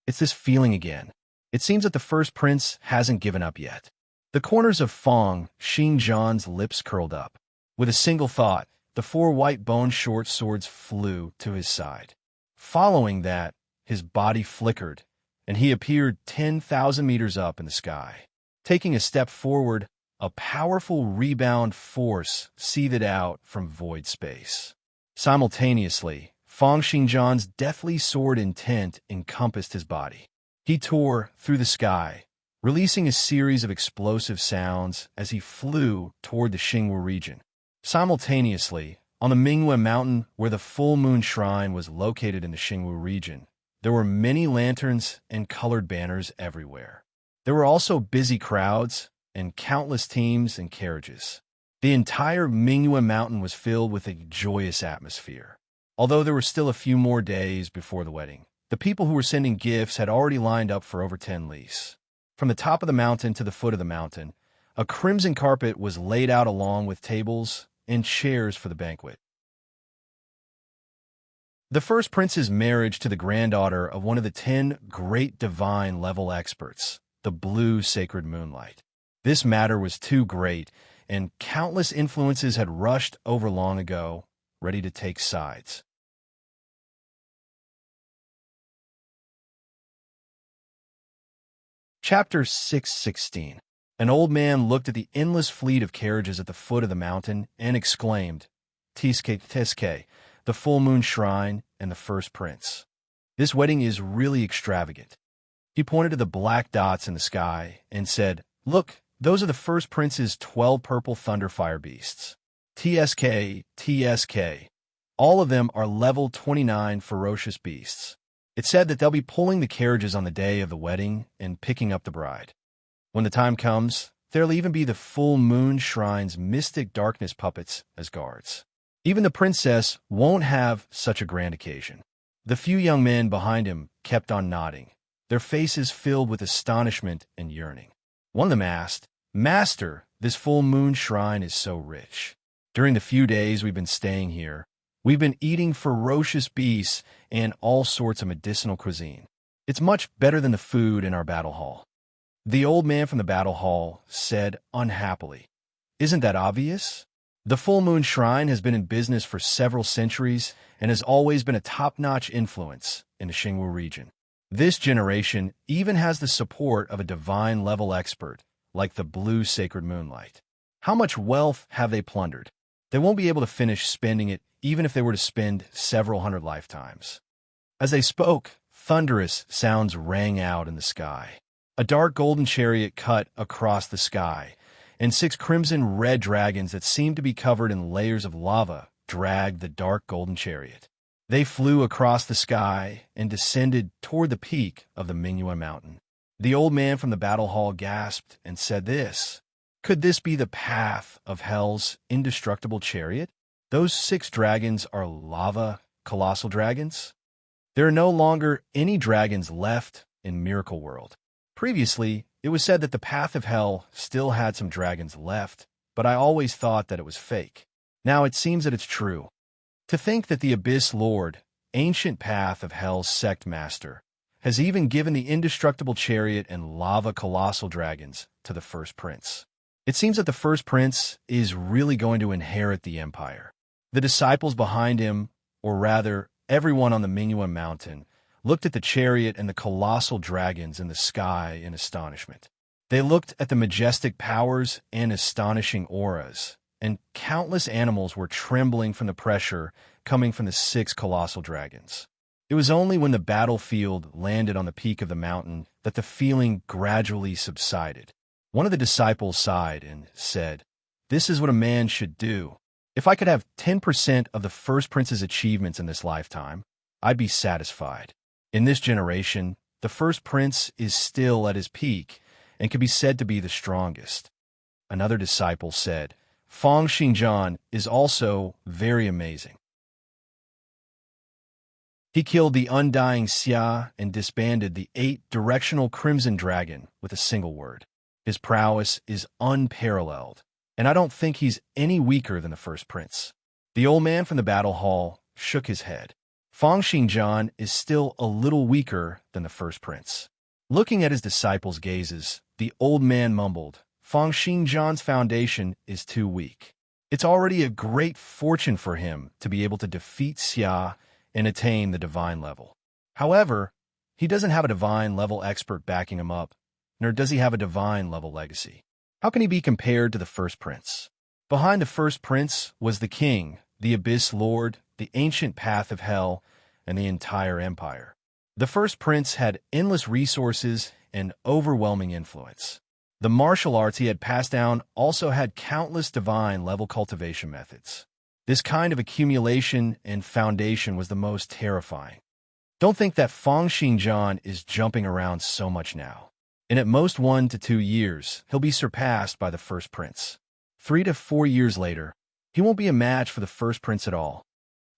It's this feeling again. It seems that the first prince hasn't given up yet. The corners of Fang Xingjian's lips curled up. With a single thought, the 4 white bone short swords flew to his side. Following that, his body flickered, and he appeared 10,000 meters up in the sky. Taking a step forward, a powerful rebound force seethed out from void space. Simultaneously, Fang Xingjian's deathly sword intent encompassed his body. He tore through the sky, releasing a series of explosive sounds as he flew toward the Xingwu region. Simultaneously, on the Mingyue Mountain where the full moon shrine was located in the Xingwu region, there were many lanterns and colored banners everywhere. There were also busy crowds and countless teams and carriages. The entire Mingyue Mountain was filled with a joyous atmosphere. Although there were still a few more days before the wedding, the people who were sending gifts had already lined up for over 10 leagues. From the top of the mountain to the foot of the mountain, a crimson carpet was laid out along with tables and chairs for the banquet. The first prince's marriage to the granddaughter of one of the 10 great divine level experts, the blue sacred moonlight. This matter was too great, and countless influences had rushed over long ago, ready to take sides. Chapter 616. An old man looked at the endless fleet of carriages at the foot of the mountain and exclaimed, "Tiske Tiske, the full moon shrine and the first prince. This wedding is really extravagant." He pointed to the black dots in the sky and said, "Look, those are the first prince's 12 purple thunder fire beasts. TSK, TSK. All of them are level 29 ferocious beasts. It's said that they'll be pulling the carriages on the day of the wedding and picking up the bride. When the time comes, there'll even be the full moon shrine's mystic darkness puppets as guards. Even the princess won't have such a grand occasion." The few young men behind him kept on nodding, their faces filled with astonishment and yearning. One of them asked, "Master, this full moon shrine is so rich. During the few days we've been staying here, we've been eating ferocious beasts and all sorts of medicinal cuisine. It's much better than the food in our battle hall." The old man from the battle hall said unhappily, "Isn't that obvious? The full moon shrine has been in business for several centuries and has always been a top-notch influence in the Xingwu region. This generation even has the support of a divine-level expert like the blue sacred moonlight. How much wealth have they plundered? They won't be able to finish spending it even if they were to spend several hundred lifetimes." As they spoke, thunderous sounds rang out in the sky. A dark golden chariot cut across the sky, and 6 crimson-red dragons that seemed to be covered in layers of lava dragged the dark golden chariot. They flew across the sky and descended toward the peak of the Mingyue Mountain. The old man from the battle hall gasped and said this, "Could this be the path of Hell's indestructible chariot? Those 6 dragons are lava colossal dragons? There are no longer any dragons left in Miracle World. Previously, it was said that the path of Hell still had some dragons left, but I always thought that it was fake. Now it seems that it's true. To think that the Abyss Lord, ancient path of Hell's sect master, has even given the indestructible chariot and lava colossal dragons to the first prince. It seems that the first prince is really going to inherit the empire." The disciples behind him, or rather, everyone on the Mingyue Mountain, looked at the chariot and the colossal dragons in the sky in astonishment. They looked at the majestic powers and astonishing auras, and countless animals were trembling from the pressure coming from the 6 colossal dragons. It was only when the battlefield landed on the peak of the mountain that the feeling gradually subsided. One of the disciples sighed and said, "This is what a man should do. If I could have 10% of the first prince's achievements in this lifetime, I'd be satisfied. In this generation, the first prince is still at his peak and can be said to be the strongest." Another disciple said, "Feng Xingjian is also very amazing. He killed the undying Xia and disbanded the 8-directional Crimson Dragon with a single word. His prowess is unparalleled, and I don't think he's any weaker than the first prince." The old man from the battle hall shook his head. "Feng Xingjian is still a little weaker than the first prince." Looking at his disciples' gazes, the old man mumbled, "Feng Xingjian's foundation is too weak. It's already a great fortune for him to be able to defeat Xia and attain the divine level. However, he doesn't have a divine level expert backing him up, nor does he have a divine level legacy. How can he be compared to the first prince?" Behind the first prince was the king, the abyss lord, the ancient path of hell, and the entire empire. The first prince had endless resources and overwhelming influence. The martial arts he had passed down also had countless divine level cultivation methods. This kind of accumulation and foundation was the most terrifying. Don't think that Feng Xingjian is jumping around so much now. In at most 1 to 2 years, he'll be surpassed by the first prince. 3 to 4 years later, he won't be a match for the first prince at all.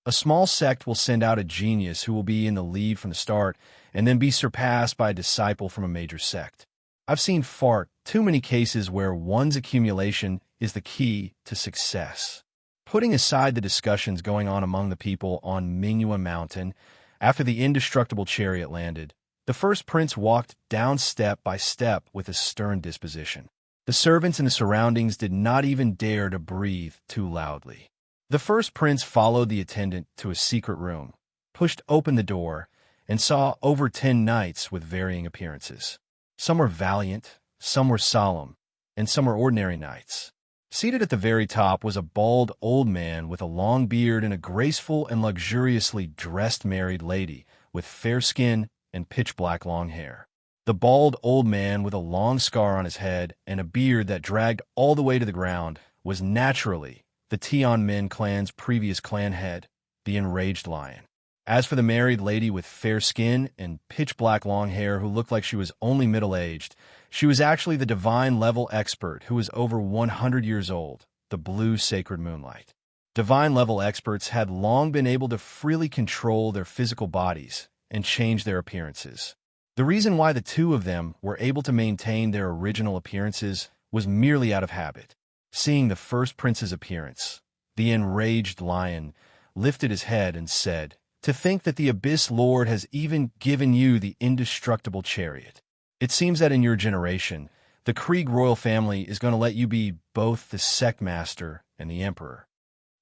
A small sect will send out a genius who will be in the lead from the start and then be surpassed by a disciple from a major sect. I've seen far too many cases where one's accumulation is the key to success. Putting aside the discussions going on among the people on Mingyue Mountain, after the indestructible chariot landed, the first prince walked down step by step with a stern disposition. The servants in the surroundings did not even dare to breathe too loudly. The first prince followed the attendant to a secret room, pushed open the door, and saw over 10 knights with varying appearances. Some were valiant, some were solemn, and some were ordinary knights. Seated at the very top was a bald old man with a long beard and a graceful and luxuriously dressed married lady with fair skin and pitch-black long hair. The bald old man with a long scar on his head and a beard that dragged all the way to the ground was naturally the Tianmin clan's previous clan head, the Enraged Lion. As for the married lady with fair skin and pitch-black long hair who looked like she was only middle-aged, she was actually the divine level expert who was over 100 years old, the Blue Sacred Moonlight. Divine level experts had long been able to freely control their physical bodies and change their appearances. The reason why the two of them were able to maintain their original appearances was merely out of habit. Seeing the first prince's appearance, the Enraged Lion lifted his head and said, "To think that the Abyss Lord has even given you the indestructible chariot. It seems that in your generation, the Krieg royal family is going to let you be both the sect master and the emperor."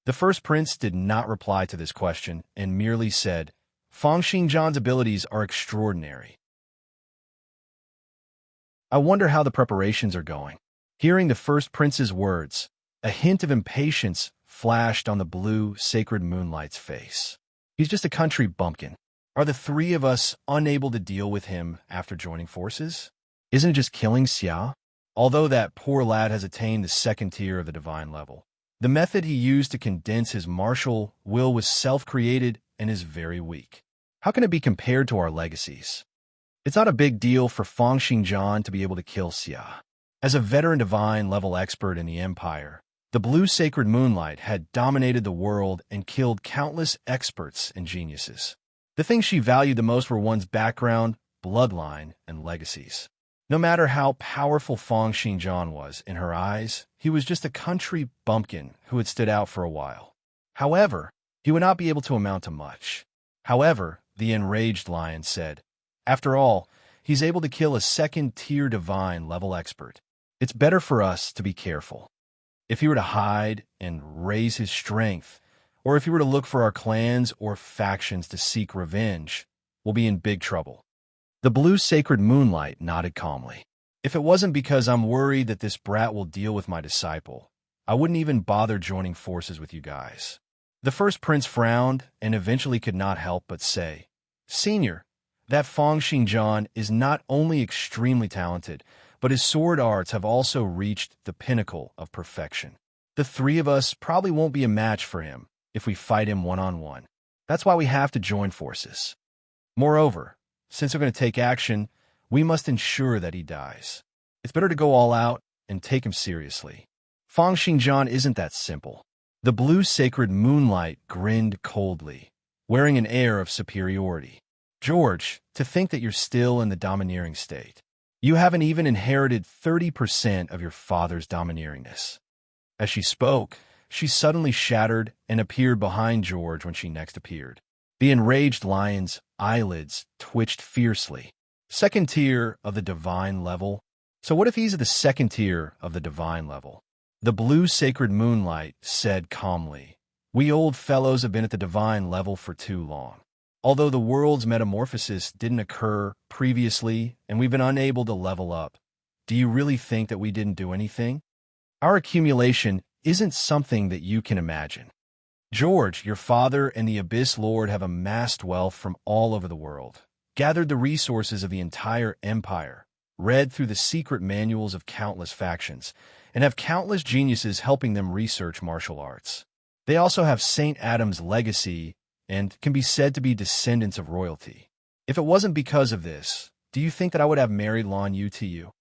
The first prince did not reply to this question and merely said, "Feng Xingjian's abilities are extraordinary. I wonder how the preparations are going." Hearing the first prince's words, a hint of impatience flashed on the Blue Sacred Moonlight's face. "He's just a country bumpkin. Are the 3 of us unable to deal with him after joining forces? Isn't it just killing Xia? Although that poor lad has attained the 2nd tier of the divine level, the method he used to condense his martial will was self-created and is very weak. How can it be compared to our legacies? It's not a big deal for Feng Xingjian to be able to kill Xia. As a veteran divine level expert in the Empire, the Blue Sacred Moonlight had dominated the world and killed countless experts and geniuses. The things she valued the most were one's background, bloodline, and legacies. No matter how powerful Feng Xingjian was, in her eyes, he was just a country bumpkin who had stood out for a while. However, he would not be able to amount to much. However, the Enraged Lion said, "After all, he's able to kill a 2nd-tier divine level expert. It's better for us to be careful. If he were to hide and raise his strength, or if he were to look for our clans or factions to seek revenge, we'll be in big trouble." The Blue Sacred Moonlight nodded calmly. If it wasn't because I'm worried that this brat will deal with my disciple, I wouldn't even bother joining forces with you guys." The first prince frowned and eventually could not help but say, "Senior, that Fang Xingjian is not only extremely talented, but his sword arts have also reached the pinnacle of perfection. The three of us probably won't be a match for him if we fight him one-on-one. That's why we have to join forces. Moreover, since we're going to take action, we must ensure that he dies. It's better to go all out and take him seriously." Fang Xingjian isn't that simple. The blue sacred moonlight grinned coldly, wearing an air of superiority. "George, to think that you're still in the domineering state. You haven't even inherited 30% of your father's domineeringness." As she spoke, she suddenly shattered and appeared behind George when she next appeared. The enraged lion's eyelids twitched fiercely. Second tier of the divine level? So what if he's at the second tier of the divine level? The blue sacred moonlight said calmly, "We old fellows have been at the divine level for too long. Although the world's metamorphosis didn't occur previously and we've been unable to level up, do you really think that we didn't do anything? Our accumulation isn't something that you can imagine. George, your father and the Abyss Lord have amassed wealth from all over the world, gathered the resources of the entire empire, read through the secret manuals of countless factions, and have countless geniuses helping them research martial arts. They also have Saint Adam's legacy and can be said to be descendants of royalty. If it wasn't because of this, do you think that I would have married Lan Yu to you?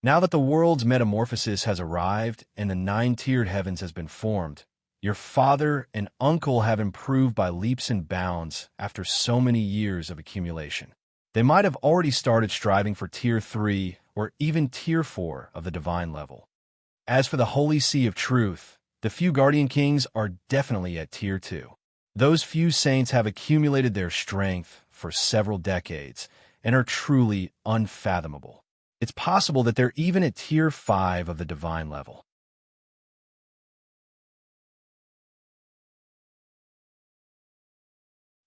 Now that the world's metamorphosis has arrived and the nine-tiered heavens has been formed, your father and uncle have improved by leaps and bounds after so many years of accumulation. They might have already started striving for Tier 3 or even Tier 4 of the divine level. As for the Holy Sea of Truth, the few Guardian Kings are definitely at Tier 2. Those few saints have accumulated their strength for several decades and are truly unfathomable. It's possible that they're even at Tier 5 of the divine level.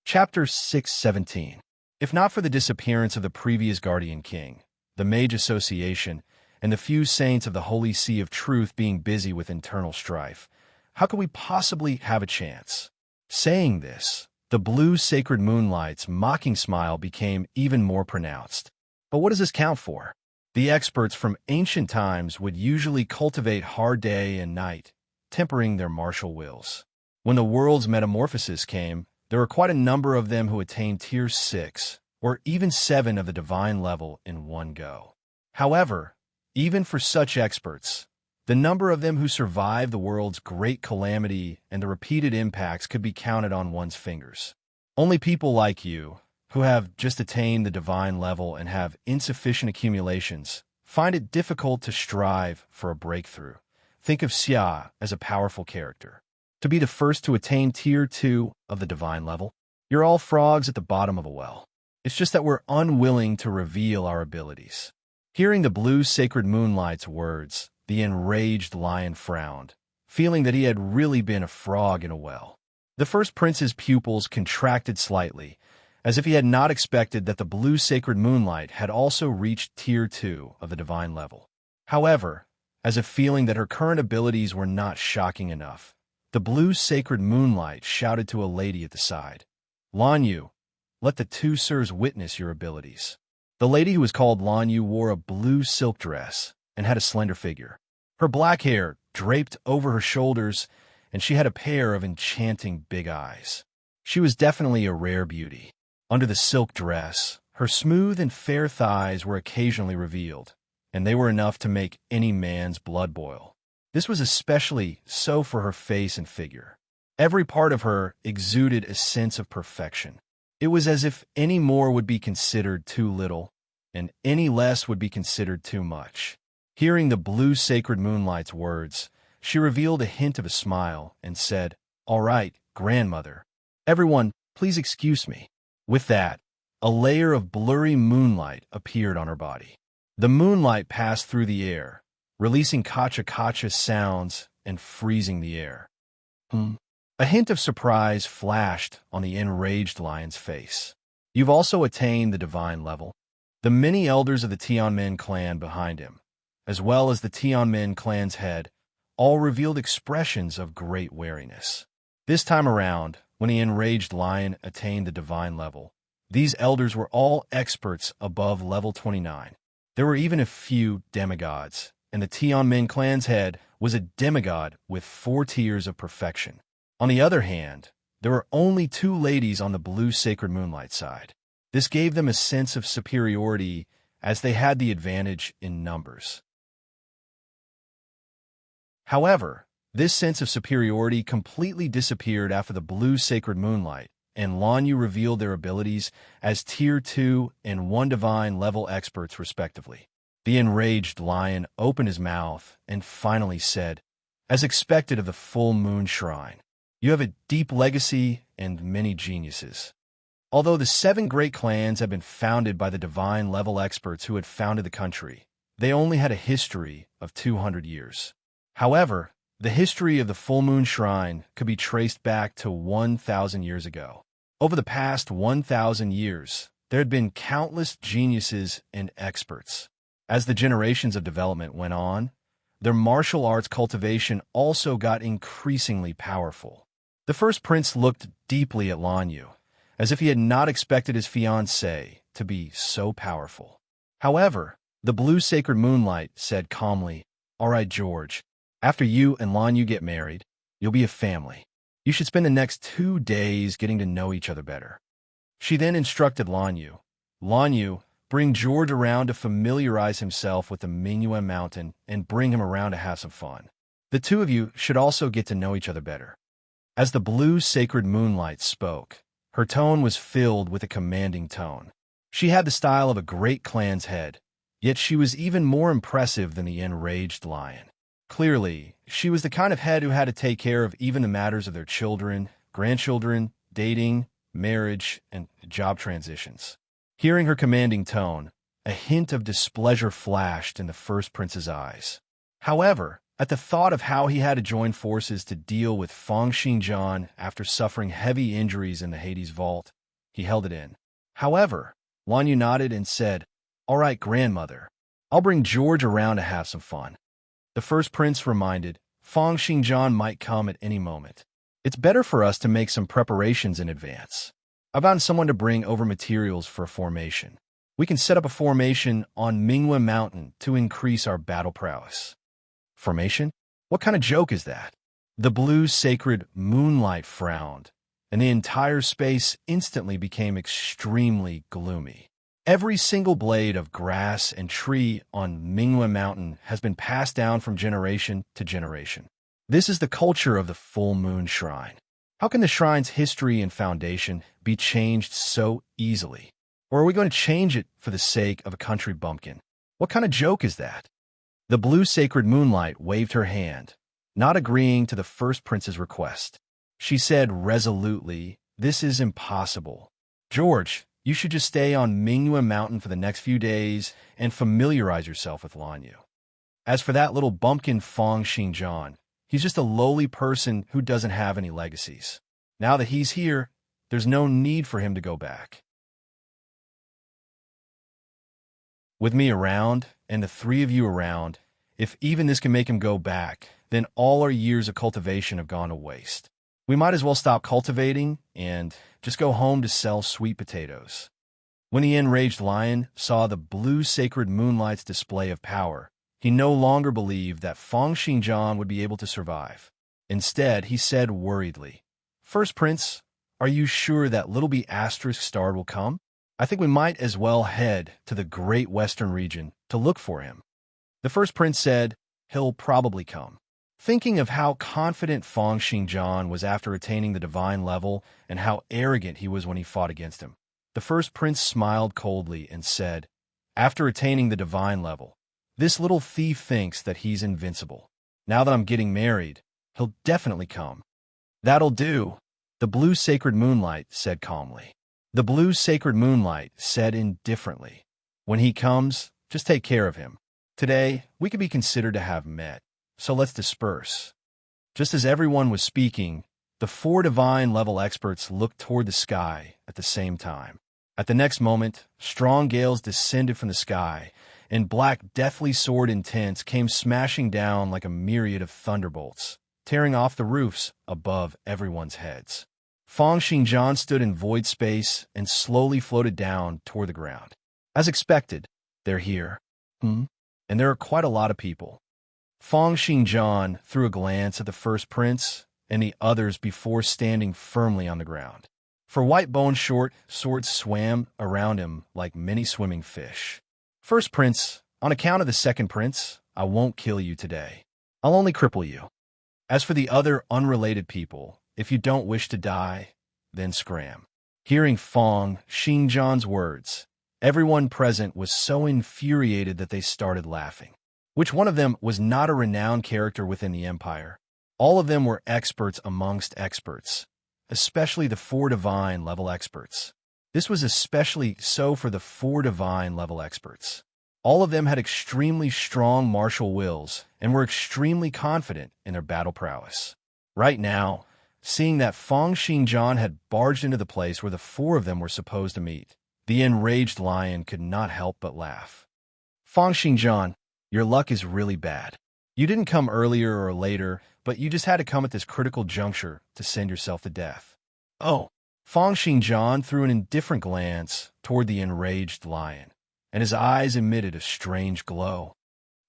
Chapter 617. If not for the disappearance of the previous Guardian King, the Mage Association, and the few saints of the Holy Sea of Truth being busy with internal strife, how could we possibly have a chance? Saying this, the blue sacred moonlight's mocking smile became even more pronounced. But what does this count for? The experts from ancient times would usually cultivate hard day and night, tempering their martial wills. When the world's metamorphosis came, there were quite a number of them who attained Tier 6, or even 7 of the divine level in one go. However, even for such experts, the number of them who survived the world's great calamity and the repeated impacts could be counted on one's fingers. Only people like you, who have just attained the divine level and have insufficient accumulations, find it difficult to strive for a breakthrough. Think of Xia as a powerful character. To be the first to attain Tier 2 of the divine level, you're all frogs at the bottom of a well. It's just that we're unwilling to reveal our abilities. Hearing the blue sacred moonlight's words, the enraged lion frowned, feeling that he had really been a frog in a well. The first prince's pupils contracted slightly, as if he had not expected that the blue sacred moonlight had also reached Tier 2 of the divine level. However, as if feeling that her current abilities were not shocking enough, the blue sacred moonlight shouted to a lady at the side, "Lan Yu, let the two sirs witness your abilities." The lady who was called Lan Yu wore a blue silk dress and had a slender figure. Her black hair draped over her shoulders, and she had a pair of enchanting big eyes. She was definitely a rare beauty. Under the silk dress, her smooth and fair thighs were occasionally revealed, and they were enough to make any man's blood boil. This was especially so for her face and figure. Every part of her exuded a sense of perfection. It was as if any more would be considered too little, and any less would be considered too much. Hearing the blue sacred moonlight's words, she revealed a hint of a smile and said, "All right, grandmother. Everyone, please excuse me." With that, a layer of blurry moonlight appeared on her body. The moonlight passed through the air, releasing kacha-kacha sounds and freezing the air. A hint of surprise flashed on the enraged lion's face. "You've also attained the divine level." The many elders of the Tianmen clan behind him, as well as the Tianmen clan's head, all revealed expressions of great wariness. This time around, when the enraged lion attained the divine level, these elders were all experts above level 29. There were even a few demigods, and the Tianmen clan's head was a demigod with 4 tiers of perfection. On the other hand, there were only 2 ladies on the blue sacred moonlight side. This gave them a sense of superiority as they had the advantage in numbers. However, this sense of superiority completely disappeared after the blue sacred moonlight, and Lanyu revealed their abilities as Tier 2 and 1 divine level experts respectively. The enraged lion opened his mouth and finally said, as expected of the full moon shrine, "You have a deep legacy and many geniuses." Although the 7 great clans had been founded by the divine level experts who had founded the country, they only had a history of 200 years. However, the history of the full moon shrine could be traced back to 1,000 years ago. Over the past 1,000 years, there had been countless geniuses and experts. As the generations of development went on, their martial arts cultivation also got increasingly powerful. The first prince looked deeply at Lanyu, as if he had not expected his fiancée to be so powerful. However, the blue sacred moonlight said calmly, "All right, George, after you and Lanyu get married, you'll be a family. You should spend the next 2 days getting to know each other better." She then instructed Lanyu, bring George around to familiarize himself with the Mingyue mountain and bring him around to have some fun. The 2 of you should also get to know each other better." As the blue sacred moonlight spoke, her tone was filled with a commanding tone. She had the style of a great clan's head, yet she was even more impressive than the enraged lion. Clearly, she was the kind of head who had to take care of even the matters of their children, grandchildren, dating, marriage, and job transitions. Hearing her commanding tone, a hint of displeasure flashed in the first prince's eyes. However, at the thought of how he had to join forces to deal with Feng Xingjian after suffering heavy injuries in the Hades vault, he held it in. However, Lanyu nodded and said, "All right, grandmother, I'll bring George around to have some fun." The first prince reminded, "Feng Xingjian might come at any moment. It's better for us to make some preparations in advance. I've gotten someone to bring over materials for a formation. We can set up a formation on Mingyue Mountain to increase our battle prowess." Formation? What kind of joke is that? The blue sacred moonlight frowned, and the entire space instantly became extremely gloomy. Every single blade of grass and tree on Mingyue Mountain has been passed down from generation to generation. This is the culture of the full moon shrine. How can the shrine's history and foundation be changed so easily? Or are we going to change it for the sake of a country bumpkin? What kind of joke is that? The blue sacred moonlight waved her hand, not agreeing to the first prince's request. She said resolutely, "This is impossible. George, you should just stay on Mingyue Mountain for the next few days and familiarize yourself with Lanyu. As for that little bumpkin Feng Xingjian, he's just a lowly person who doesn't have any legacies. Now that he's here, there's no need for him to go back. With me around, and the 3 of you around, if even this can make him go back, then all our years of cultivation have gone to waste. We might as well stop cultivating and just go home to sell sweet potatoes." When the enraged lion saw the blue sacred moonlight's display of power, he no longer believed that Feng Xingjian would be able to survive. Instead, he said worriedly, "First Prince, are you sure that little B asterisk star will come? I think we might as well head to the Great Western region to look for him." The first prince said, "He'll probably come." Thinking of how confident Feng Xingjian was after attaining the divine level and how arrogant he was when he fought against him, the first prince smiled coldly and said, "After attaining the divine level, this little thief thinks that he's invincible. Now that I'm getting married, he'll definitely come." "That'll do," the blue sacred moonlight said calmly. The blue sacred moonlight said indifferently, "When he comes, just take care of him. Today, we could be considered to have met, so let's disperse." Just as everyone was speaking, the 4 divine level experts looked toward the sky at the same time. At the next moment, strong gales descended from the sky, and black deathly sword intents came smashing down like a myriad of thunderbolts, tearing off the roofs above everyone's heads. Feng Xingjian stood in void space and slowly floated down toward the ground. As expected, they're here. And there are quite a lot of people. Feng Xingjian threw a glance at the first prince and the others before standing firmly on the ground. For white bone short swords swam around him like many swimming fish. First prince, on account of the second prince, I won't kill you today. I'll only cripple you. As for the other unrelated people, if you don't wish to die, then scram. Hearing Feng Xingjian's words, everyone present was so infuriated that they started laughing. Which one of them was not a renowned character within the empire? All of them were experts amongst experts, especially the 4 divine level experts. This was especially so for the 4 divine level experts. All of them had extremely strong martial wills and were extremely confident in their battle prowess. Right now, seeing that Feng Xingjian had barged into the place where the 4 of them were supposed to meet, the enraged lion could not help but laugh. Feng Xingjian, your luck is really bad. You didn't come earlier or later, but you just had to come at this critical juncture to send yourself to death. Oh, Feng Xingjian threw an indifferent glance toward the enraged lion, and his eyes emitted a strange glow.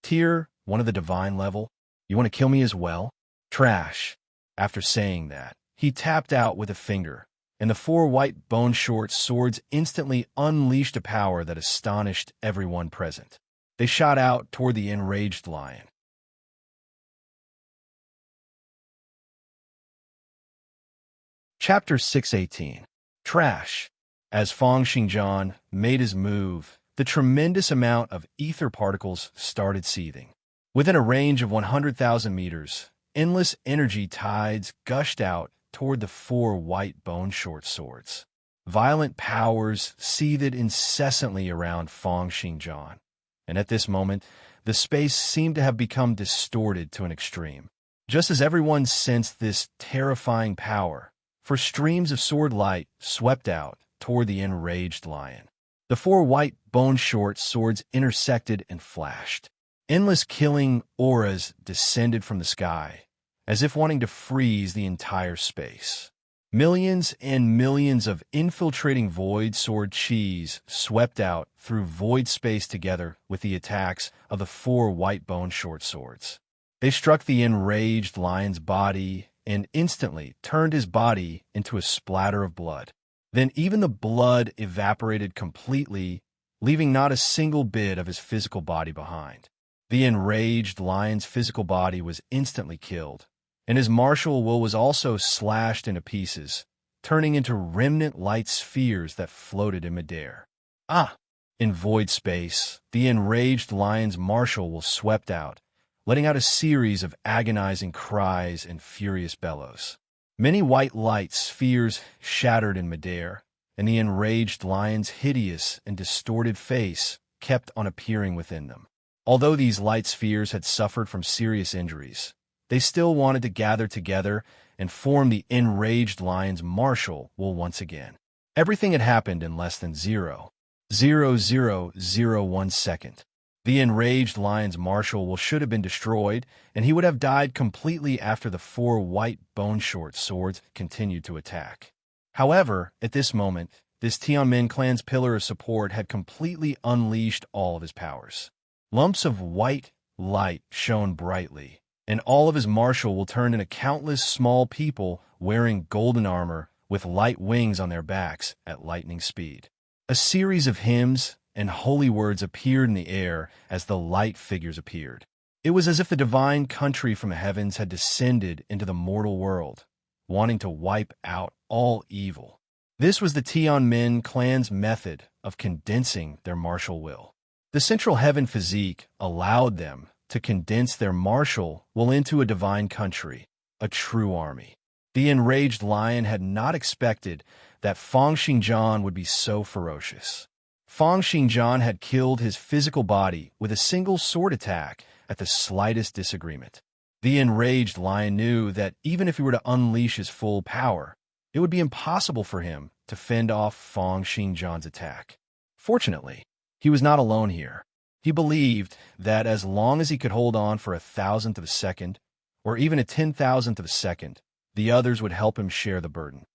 Tier 1 of the divine level, you want to kill me as well? Trash. After saying that, he tapped out with a finger, and the 4 white bone-short swords instantly unleashed a power that astonished everyone present. They shot out toward the enraged lion. Chapter 618. Trash. As Feng Xingjian made his move, the tremendous amount of ether particles started seething. Within a range of 100,000 meters, endless energy tides gushed out toward the 4 white bone-short swords. Violent powers seethed incessantly around Feng Xingjian, and at this moment, the space seemed to have become distorted to an extreme. Just as everyone sensed this terrifying power, for streams of sword light swept out toward the enraged lion. The 4 white bone-short swords intersected and flashed. Endless killing auras descended from the sky, as if wanting to freeze the entire space. Millions and millions of infiltrating void sword chis swept out through void space together with the attacks of the 4 white bone-short swords. They struck the enraged lion's body and instantly turned his body into a splatter of blood. Then even the blood evaporated completely, leaving not a single bit of his physical body behind. The enraged lion's physical body was instantly killed, and his martial will was also slashed into pieces, turning into remnant light spheres that floated in midair. In void space, the enraged lion's martial will swept out, letting out a series of agonizing cries and furious bellows. Many white light spheres shattered in midair, and the enraged lion's hideous and distorted face kept on appearing within them. Although these light spheres had suffered from serious injuries, they still wanted to gather together and form the enraged lion's martial will once again. Everything had happened in less than 0.0001 second. The enraged lion's martial will should have been destroyed, and he would have died completely after the 4 white bone-short swords continued to attack. However, at this moment, this Tianmin clan's pillar of support had completely unleashed all of his powers. Lumps of white light shone brightly, and all of his martial will turned into countless small people wearing golden armor with light wings on their backs at lightning speed. A series of hymns and holy words appeared in the air as the light figures appeared. It was as if the divine country from the heavens had descended into the mortal world, wanting to wipe out all evil. This was the Tianmin clan's method of condensing their martial will. The central heaven physique allowed them to condense their martial will into a divine country, a true army. The enraged lion had not expected that Feng Xingjian would be so ferocious. Feng Xingjian had killed his physical body with a single sword attack at the slightest disagreement. The enraged lion knew that even if he were to unleash his full power, it would be impossible for him to fend off Fang Xingjian's attack. Fortunately, he was not alone here. He believed that as long as he could hold on for 1,000th of a second, or even a 10,000th of a second, the others would help him share the burden.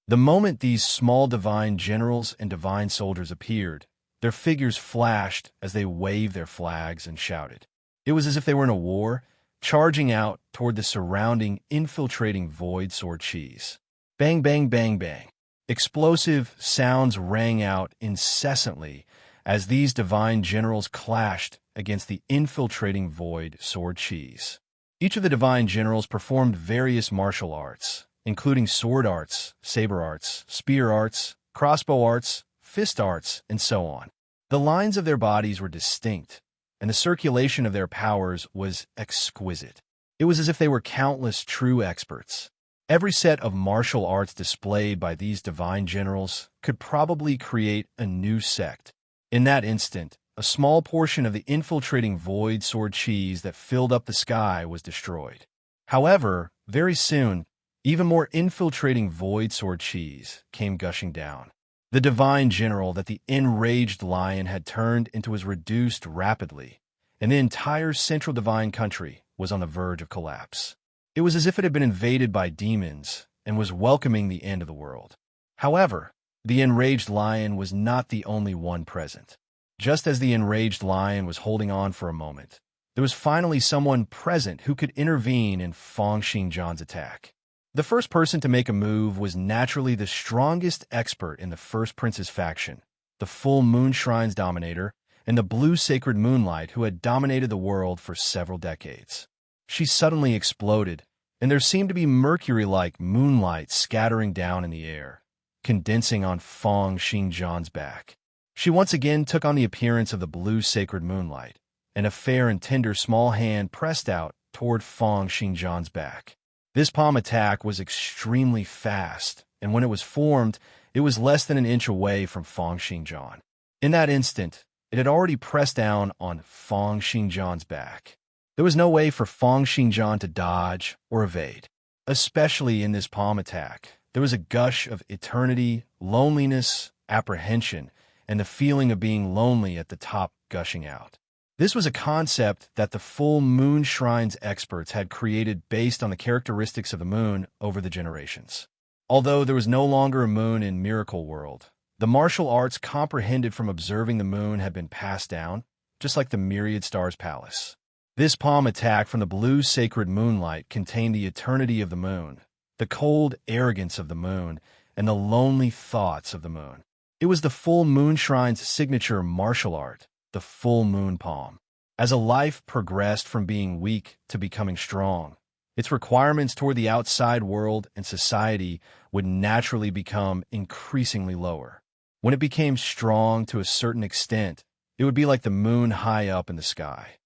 The moment these small divine generals and divine soldiers appeared, their figures flashed as they waved their flags and shouted. It was as if they were in a war, charging out toward the surrounding, infiltrating void sword cheese. Bang, bang, bang, bang. Explosive sounds rang out incessantly as these divine generals clashed against the infiltrating void sword cheese. Each of the divine generals performed various martial arts, including sword arts, saber arts, spear arts, crossbow arts, fist arts, and so on. The lines of their bodies were distinct, and the circulation of their powers was exquisite. It was as if they were countless true experts. Every set of martial arts displayed by these divine generals could probably create a new sect. In that instant, a small portion of the infiltrating void sword cheese that filled up the sky was destroyed. However, very soon, even more infiltrating void sword cheese came gushing down. The divine general that the enraged lion had turned into was reduced rapidly, and the entire central divine country was on the verge of collapse. It was as if it had been invaded by demons and was welcoming the end of the world. However, the enraged lion was not the only one present. Just as the enraged lion was holding on for a moment, there was finally someone present who could intervene in Fang Xingjian's attack. The first person to make a move was naturally the strongest expert in the First Prince's faction, the Full Moon Shrine's dominator, and the Blue Sacred Moonlight who had dominated the world for several decades. She suddenly exploded, and there seemed to be mercury-like moonlight scattering down in the air, condensing on Fang Xingjian's back. She once again took on the appearance of the Blue Sacred Moonlight, and a fair and tender small hand pressed out toward Fang Xingjian's back. This palm attack was extremely fast, and when it was formed, it was less than an inch away from Fang Xingjian. In that instant, it had already pressed down on Fang Xingjian's back. There was no way for Fang Xingjian to dodge or evade. Especially in this palm attack, there was a gush of eternity, loneliness, apprehension, and the feeling of being lonely at the top gushing out. This was a concept that the Full Moon Shrine's experts had created based on the characteristics of the moon over the generations. Although there was no longer a moon in Miracle World, the martial arts comprehended from observing the moon had been passed down, just like the Myriad Stars Palace. This palm attack from the Blue Sacred Moonlight contained the eternity of the moon, the cold arrogance of the moon, and the lonely thoughts of the moon. It was the Full Moon Shrine's signature martial art, the full moon palm. As a life progressed from being weak to becoming strong, its requirements toward the outside world and society would naturally become increasingly lower. When it became strong to a certain extent, it would be like the moon high up in the sky.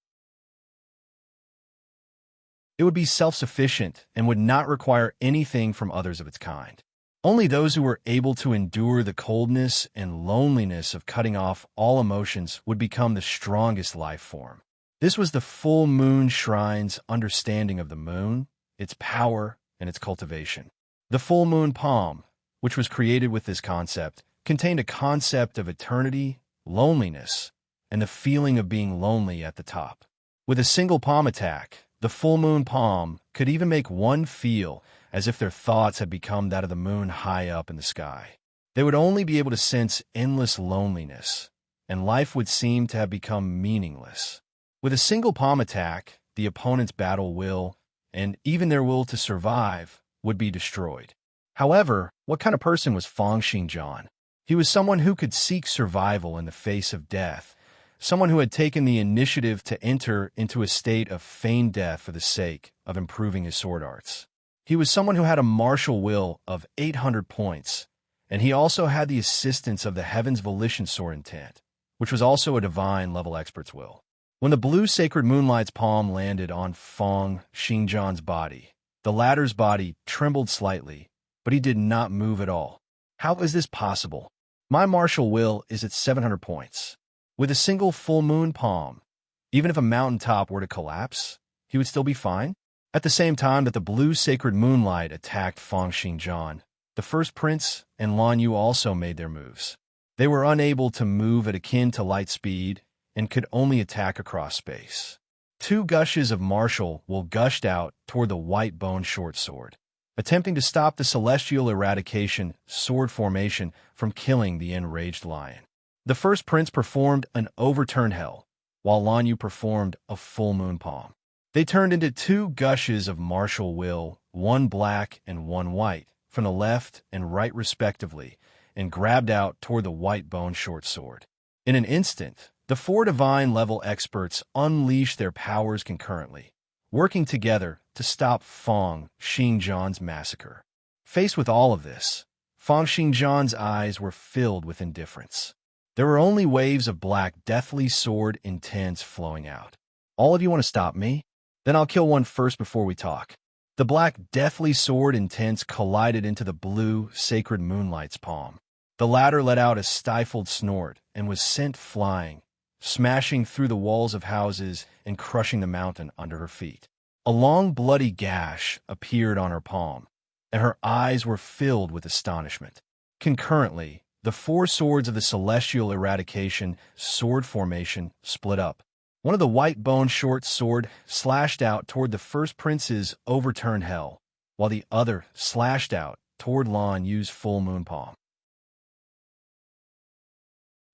It would be self-sufficient and would not require anything from others of its kind. Only those who were able to endure the coldness and loneliness of cutting off all emotions would become the strongest life form. This was the Full Moon Shrine's understanding of the moon, its power, and its cultivation. The full moon palm, which was created with this concept, contained a concept of eternity, loneliness, and the feeling of being lonely at the top. With a single palm attack, the full moon palm could even make one feel as if their thoughts had become that of the moon high up in the sky. They would only be able to sense endless loneliness, and life would seem to have become meaningless. With a single palm attack, the opponent's battle will, and even their will to survive, would be destroyed. However, what kind of person was Fang Xingjian? He was someone who could seek survival in the face of death, someone who had taken the initiative to enter into a state of feigned death for the sake of improving his sword arts. He was someone who had a martial will of 800 points, and he also had the assistance of the Heaven's Volition Sword Intent, which was also a divine-level expert's will. When the Blue Sacred Moonlight's palm landed on Fang Xingjian's body, the latter's body trembled slightly, but he did not move at all. How is this possible? My martial will is at 700 points. With a single full moon palm, even if a mountaintop were to collapse, he would still be fine? At the same time that the blue sacred moonlight attacked Feng Xingjian, the first prince and Lan Yu also made their moves. They were unable to move at akin to light speed and could only attack across space. Two gushes of martial will gushed out toward the white bone short sword, attempting to stop the celestial eradication sword formation from killing the enraged lion. The first prince performed an overturned hell, while Lan Yu performed a full moon palm. They turned into two gushes of martial will, one black and one white, from the left and right respectively, and grabbed out toward the white bone short sword. In an instant, the four divine-level experts unleashed their powers concurrently, working together to stop Feng Xingjian's massacre. Faced with all of this, Feng Xingjian's eyes were filled with indifference. There were only waves of black deathly sword intense flowing out. All of you want to stop me? Then I'll kill one first before we talk. The black deathly sword intense collided into the blue sacred moonlight's palm. The latter let out a stifled snort and was sent flying, smashing through the walls of houses and crushing the mountain under her feet. A long bloody gash appeared on her palm, and her eyes were filled with astonishment. Concurrently, the four swords of the celestial eradication sword formation split up. One of the white bone short sword slashed out toward the first prince's overturned hell, while the other slashed out toward Lan Yu's full moon palm.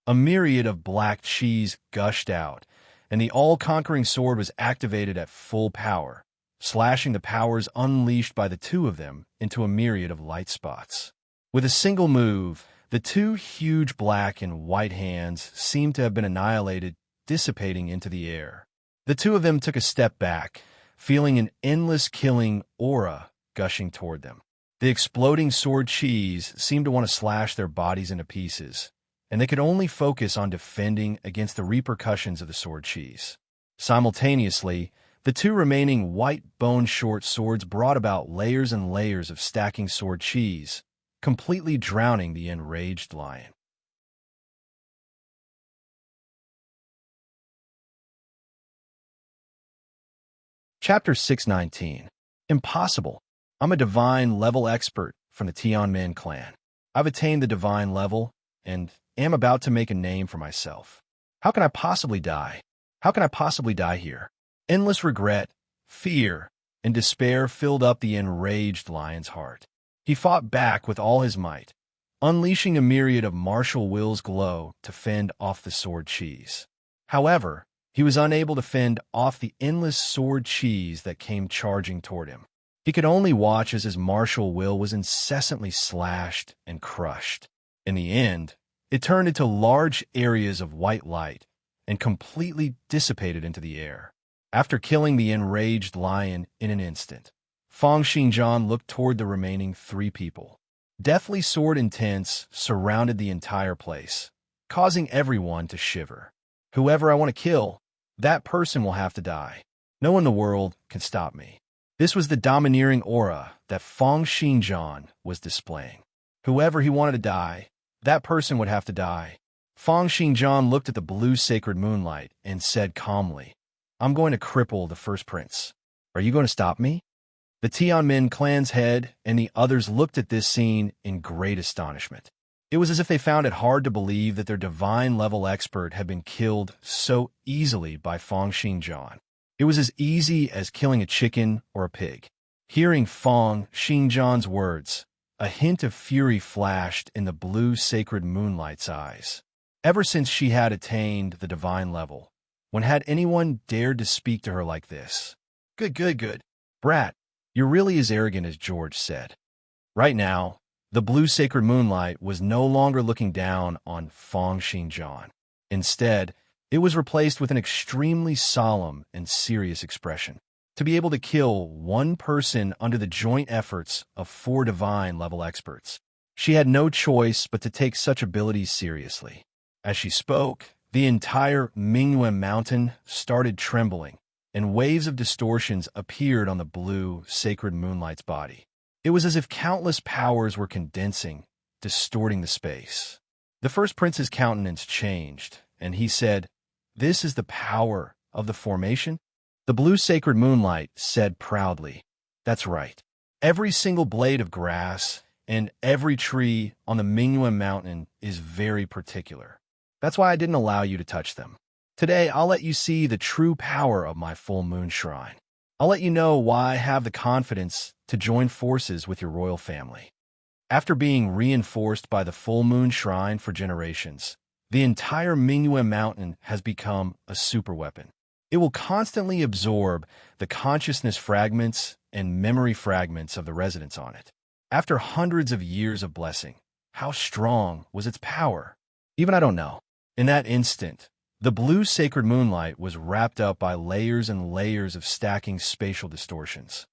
A myriad of black cheese gushed out, and the all-conquering sword was activated at full power, slashing the powers unleashed by the two of them into a myriad of light spots. With a single move, the two huge black and white hands seemed to have been annihilated, dissipating into the air. The two of them took a step back, feeling an endless killing aura gushing toward them. The exploding sword cheese seemed to want to slash their bodies into pieces, and they could only focus on defending against the repercussions of the sword cheese. Simultaneously, the two remaining white bone short swords brought about layers and layers of stacking sword cheese, completely drowning the enraged lion. Chapter 619. Impossible. I'm a divine level expert from the Tianmen clan. I've attained the divine level and am about to make a name for myself. How can I possibly die? How can I possibly die here? Endless regret, fear, and despair filled up the enraged lion's heart. He fought back with all his might, unleashing a myriad of martial will's glow to fend off the sword cheese. However, he was unable to fend off the endless sword cheese that came charging toward him. He could only watch as his martial will was incessantly slashed and crushed. In the end, it turned into large areas of white light and completely dissipated into the air. After killing the enraged lion in an instant, Feng Xingjian looked toward the remaining three people. Deathly sword intense surrounded the entire place, causing everyone to shiver. Whoever I want to kill, that person will have to die. No one in the world can stop me. This was the domineering aura that Feng Xingjian was displaying. Whoever he wanted to die, that person would have to die. Feng Xingjian looked at the blue sacred moonlight and said calmly, I'm going to cripple the first prince. Are you going to stop me? The Tianmen clan's head and the others looked at this scene in great astonishment. It was as if they found it hard to believe that their divine-level expert had been killed so easily by Feng Xingjian. It was as easy as killing a chicken or a pig. Hearing Feng Xingjian's words, a hint of fury flashed in the blue sacred moonlight's eyes. Ever since she had attained the divine level, when had anyone dared to speak to her like this? Good. Brat, you're really as arrogant as George said. Right now, the blue sacred moonlight was no longer looking down on Feng Xingjian. Instead, it was replaced with an extremely solemn and serious expression. To be able to kill one person under the joint efforts of four divine-level experts, she had no choice but to take such abilities seriously. As she spoke, the entire Mingyuan mountain started trembling, and waves of distortions appeared on the blue sacred moonlight's body. It was as if countless powers were condensing, distorting the space. The first prince's countenance changed, and he said, This is the power of the formation? The blue sacred moonlight said proudly, "That's right. Every single blade of grass and every tree on the Mingyue Mountain is very particular. That's why I didn't allow you to touch them. Today, I'll let you see the true power of my full moon shrine. I'll let you know why I have the confidence to join forces with your royal family." After being reinforced by the full moon shrine for generations, the entire Mingyue Mountain has become a superweapon. It will constantly absorb the consciousness fragments and memory fragments of the residents on it. After hundreds of years of blessing, how strong was its power? Even I don't know. In that instant, the blue sacred moonlight was wrapped up by layers and layers of stacking spatial distortions.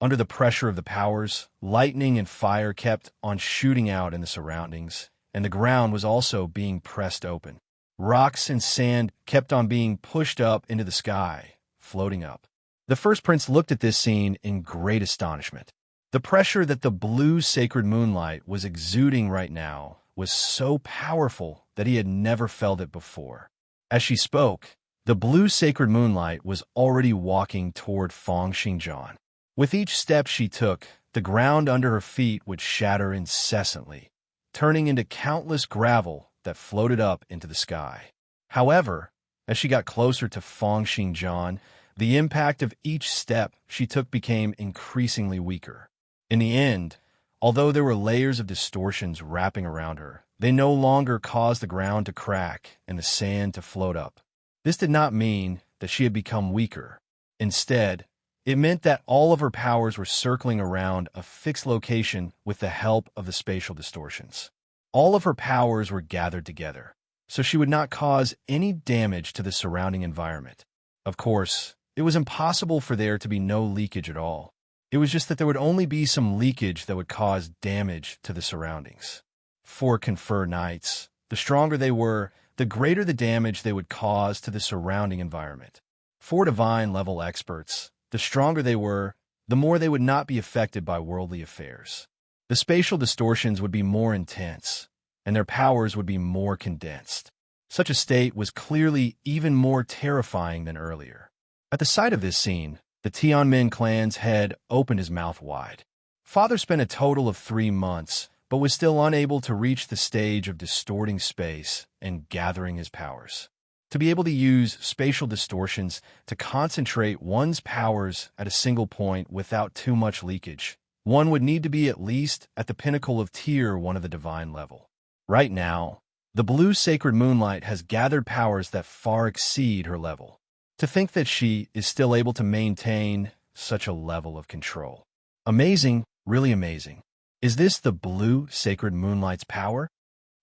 Under the pressure of the powers, lightning and fire kept on shooting out in the surroundings, and the ground was also being pressed open. Rocks and sand kept on being pushed up into the sky, floating up. The first prince looked at this scene in great astonishment. The pressure that the blue sacred moonlight was exuding right now was so powerful that he had never felt it before. As she spoke, the blue sacred moonlight was already walking toward Feng Xingjian. With each step she took, the ground under her feet would shatter incessantly, turning into countless gravel that floated up into the sky. However, as she got closer to Feng Xingjian, the impact of each step she took became increasingly weaker. In the end, although there were layers of distortions wrapping around her, they no longer caused the ground to crack and the sand to float up. This did not mean that she had become weaker. Instead, it meant that all of her powers were circling around a fixed location with the help of the spatial distortions. All of her powers were gathered together, so she would not cause any damage to the surrounding environment. Of course, it was impossible for there to be no leakage at all. It was just that there would only be some leakage that would cause damage to the surroundings. For Confer Knights, the stronger they were, the greater the damage they would cause to the surrounding environment. For divine level experts, the stronger they were, the more they would not be affected by worldly affairs. The spatial distortions would be more intense, and their powers would be more condensed. Such a state was clearly even more terrifying than earlier. At the sight of this scene, the Tianmin clan's head opened his mouth wide. Father spent a total of 3 months, but was still unable to reach the stage of distorting space and gathering his powers. To be able to use spatial distortions to concentrate one's powers at a single point without too much leakage, one would need to be at least at the pinnacle of Tier 1 of the divine level. Right now, the blue sacred moonlight has gathered powers that far exceed her level. To think that she is still able to maintain such a level of control. Amazing, really amazing. Is this the blue sacred moonlight's power?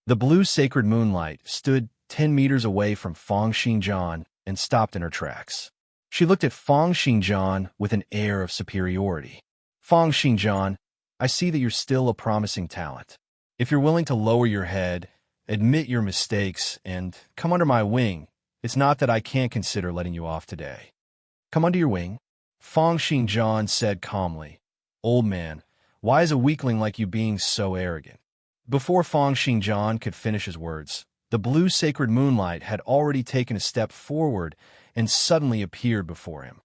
The blue sacred moonlight stood 10 meters away from Feng Xingjian and stopped in her tracks. She looked at Feng Xingjian with an air of superiority. "Feng Xingjian, I see that you're still a promising talent. If you're willing to lower your head, admit your mistakes, and come under my wing, it's not that I can't consider letting you off today." "Come under your wing?" Feng Xingjian said calmly. "Old man, why is a weakling like you being so arrogant?" Before Feng Xingjian could finish his words, the blue sacred moonlight had already taken a step forward and suddenly appeared before him.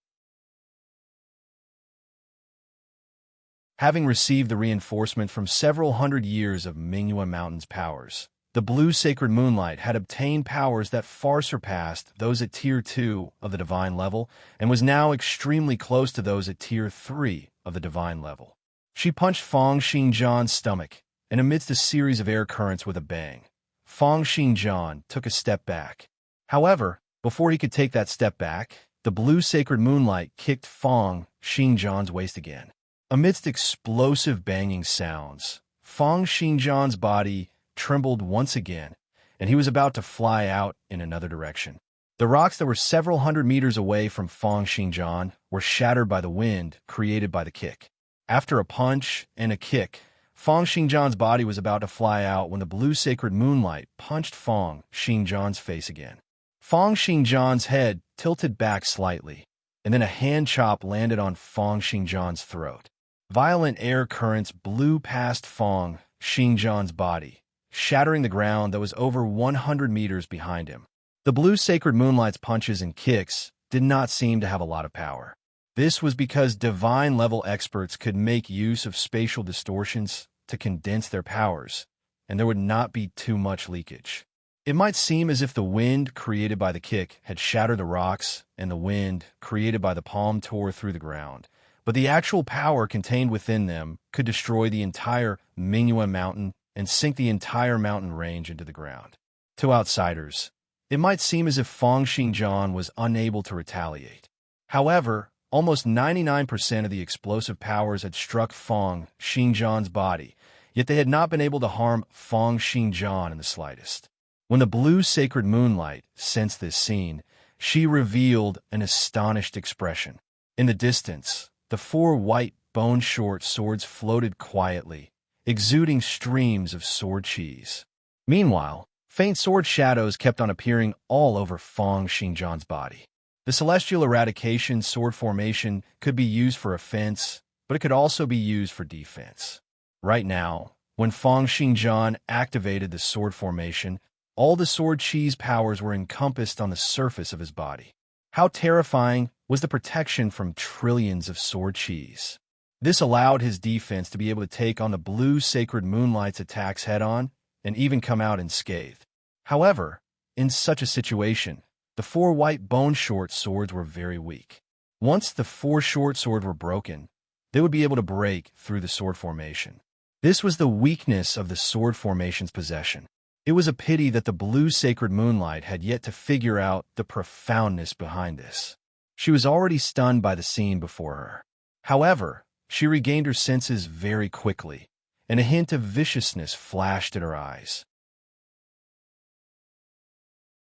Having received the reinforcement from several hundred years of Mingyue Mountain's powers, the blue sacred moonlight had obtained powers that far surpassed those at Tier 2 of the divine level and was now extremely close to those at Tier 3 of the divine level. She punched Feng Xingjian's stomach, and amidst a series of air currents with a bang, Feng Xingjian took a step back. However, before he could take that step back, the blue sacred moonlight kicked Feng Xingjian's waist again. Amidst explosive banging sounds, Feng Xingjian's body trembled once again, and he was about to fly out in another direction. The rocks that were several hundred meters away from Feng Xingjian were shattered by the wind created by the kick. After a punch and a kick, Feng Xingjian's body was about to fly out when the blue sacred moonlight punched Feng Xingjian's face again. Feng Xingjian's head tilted back slightly, and then a hand chop landed on Feng Xingjian's throat. Violent air currents blew past Feng Xingjian's body, shattering the ground that was over 100 meters behind him. The blue sacred moonlight's punches and kicks did not seem to have a lot of power. This was because divine-level experts could make use of spatial distortions to condense their powers, and there would not be too much leakage. It might seem as if the wind created by the kick had shattered the rocks and the wind created by the palm tore through the ground, but the actual power contained within them could destroy the entire Mingyuan mountain and sink the entire mountain range into the ground. To outsiders, it might seem as if Fang Xingjian was unable to retaliate. However, almost 99% of the explosive powers had struck Fang Xingjian's body, yet they had not been able to harm Fang Xingjian in the slightest. When the blue sacred moonlight sensed this scene, she revealed an astonished expression. In the distance, the 4 white bone-short swords floated quietly, exuding streams of sword cheese. Meanwhile, faint sword shadows kept on appearing all over Fang Xingjian's body. The celestial eradication sword formation could be used for offense, but it could also be used for defense. Right now, when Fang Xingjian activated the sword formation, all the sword cheese powers were encompassed on the surface of his body. How terrifying was the protection from trillions of sword cheese. This allowed his defense to be able to take on the blue sacred moonlight's attacks head-on and even come out unscathed. However, in such a situation, the 4 white bone-short swords were very weak. Once the 4 short swords were broken, they would be able to break through the sword formation. This was the weakness of the sword formation's possession. It was a pity that the blue sacred moonlight had yet to figure out the profoundness behind this. She was already stunned by the scene before her. However, she regained her senses very quickly, and a hint of viciousness flashed in her eyes.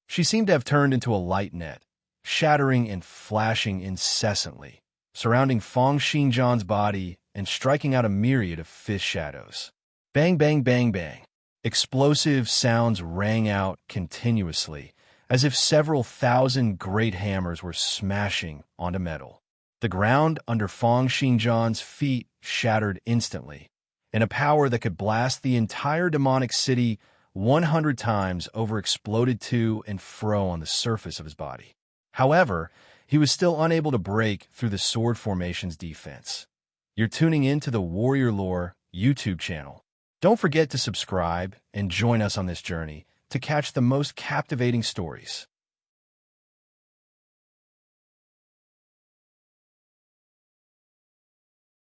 She seemed to have turned into a light net, shattering and flashing incessantly, surrounding Fang Xingjian's body and striking out a myriad of fist shadows. Bang, bang, bang, bang. Explosive sounds rang out continuously, as if several thousand great hammers were smashing onto metal. The ground under Fang Xingjian's feet shattered instantly, and a power that could blast the entire demonic city 100 times over exploded to and fro on the surface of his body. However, he was still unable to break through the sword formation's defense. You're tuning in to the Warrior Lore YouTube channel. Don't forget to subscribe and join us on this journey to catch the most captivating stories.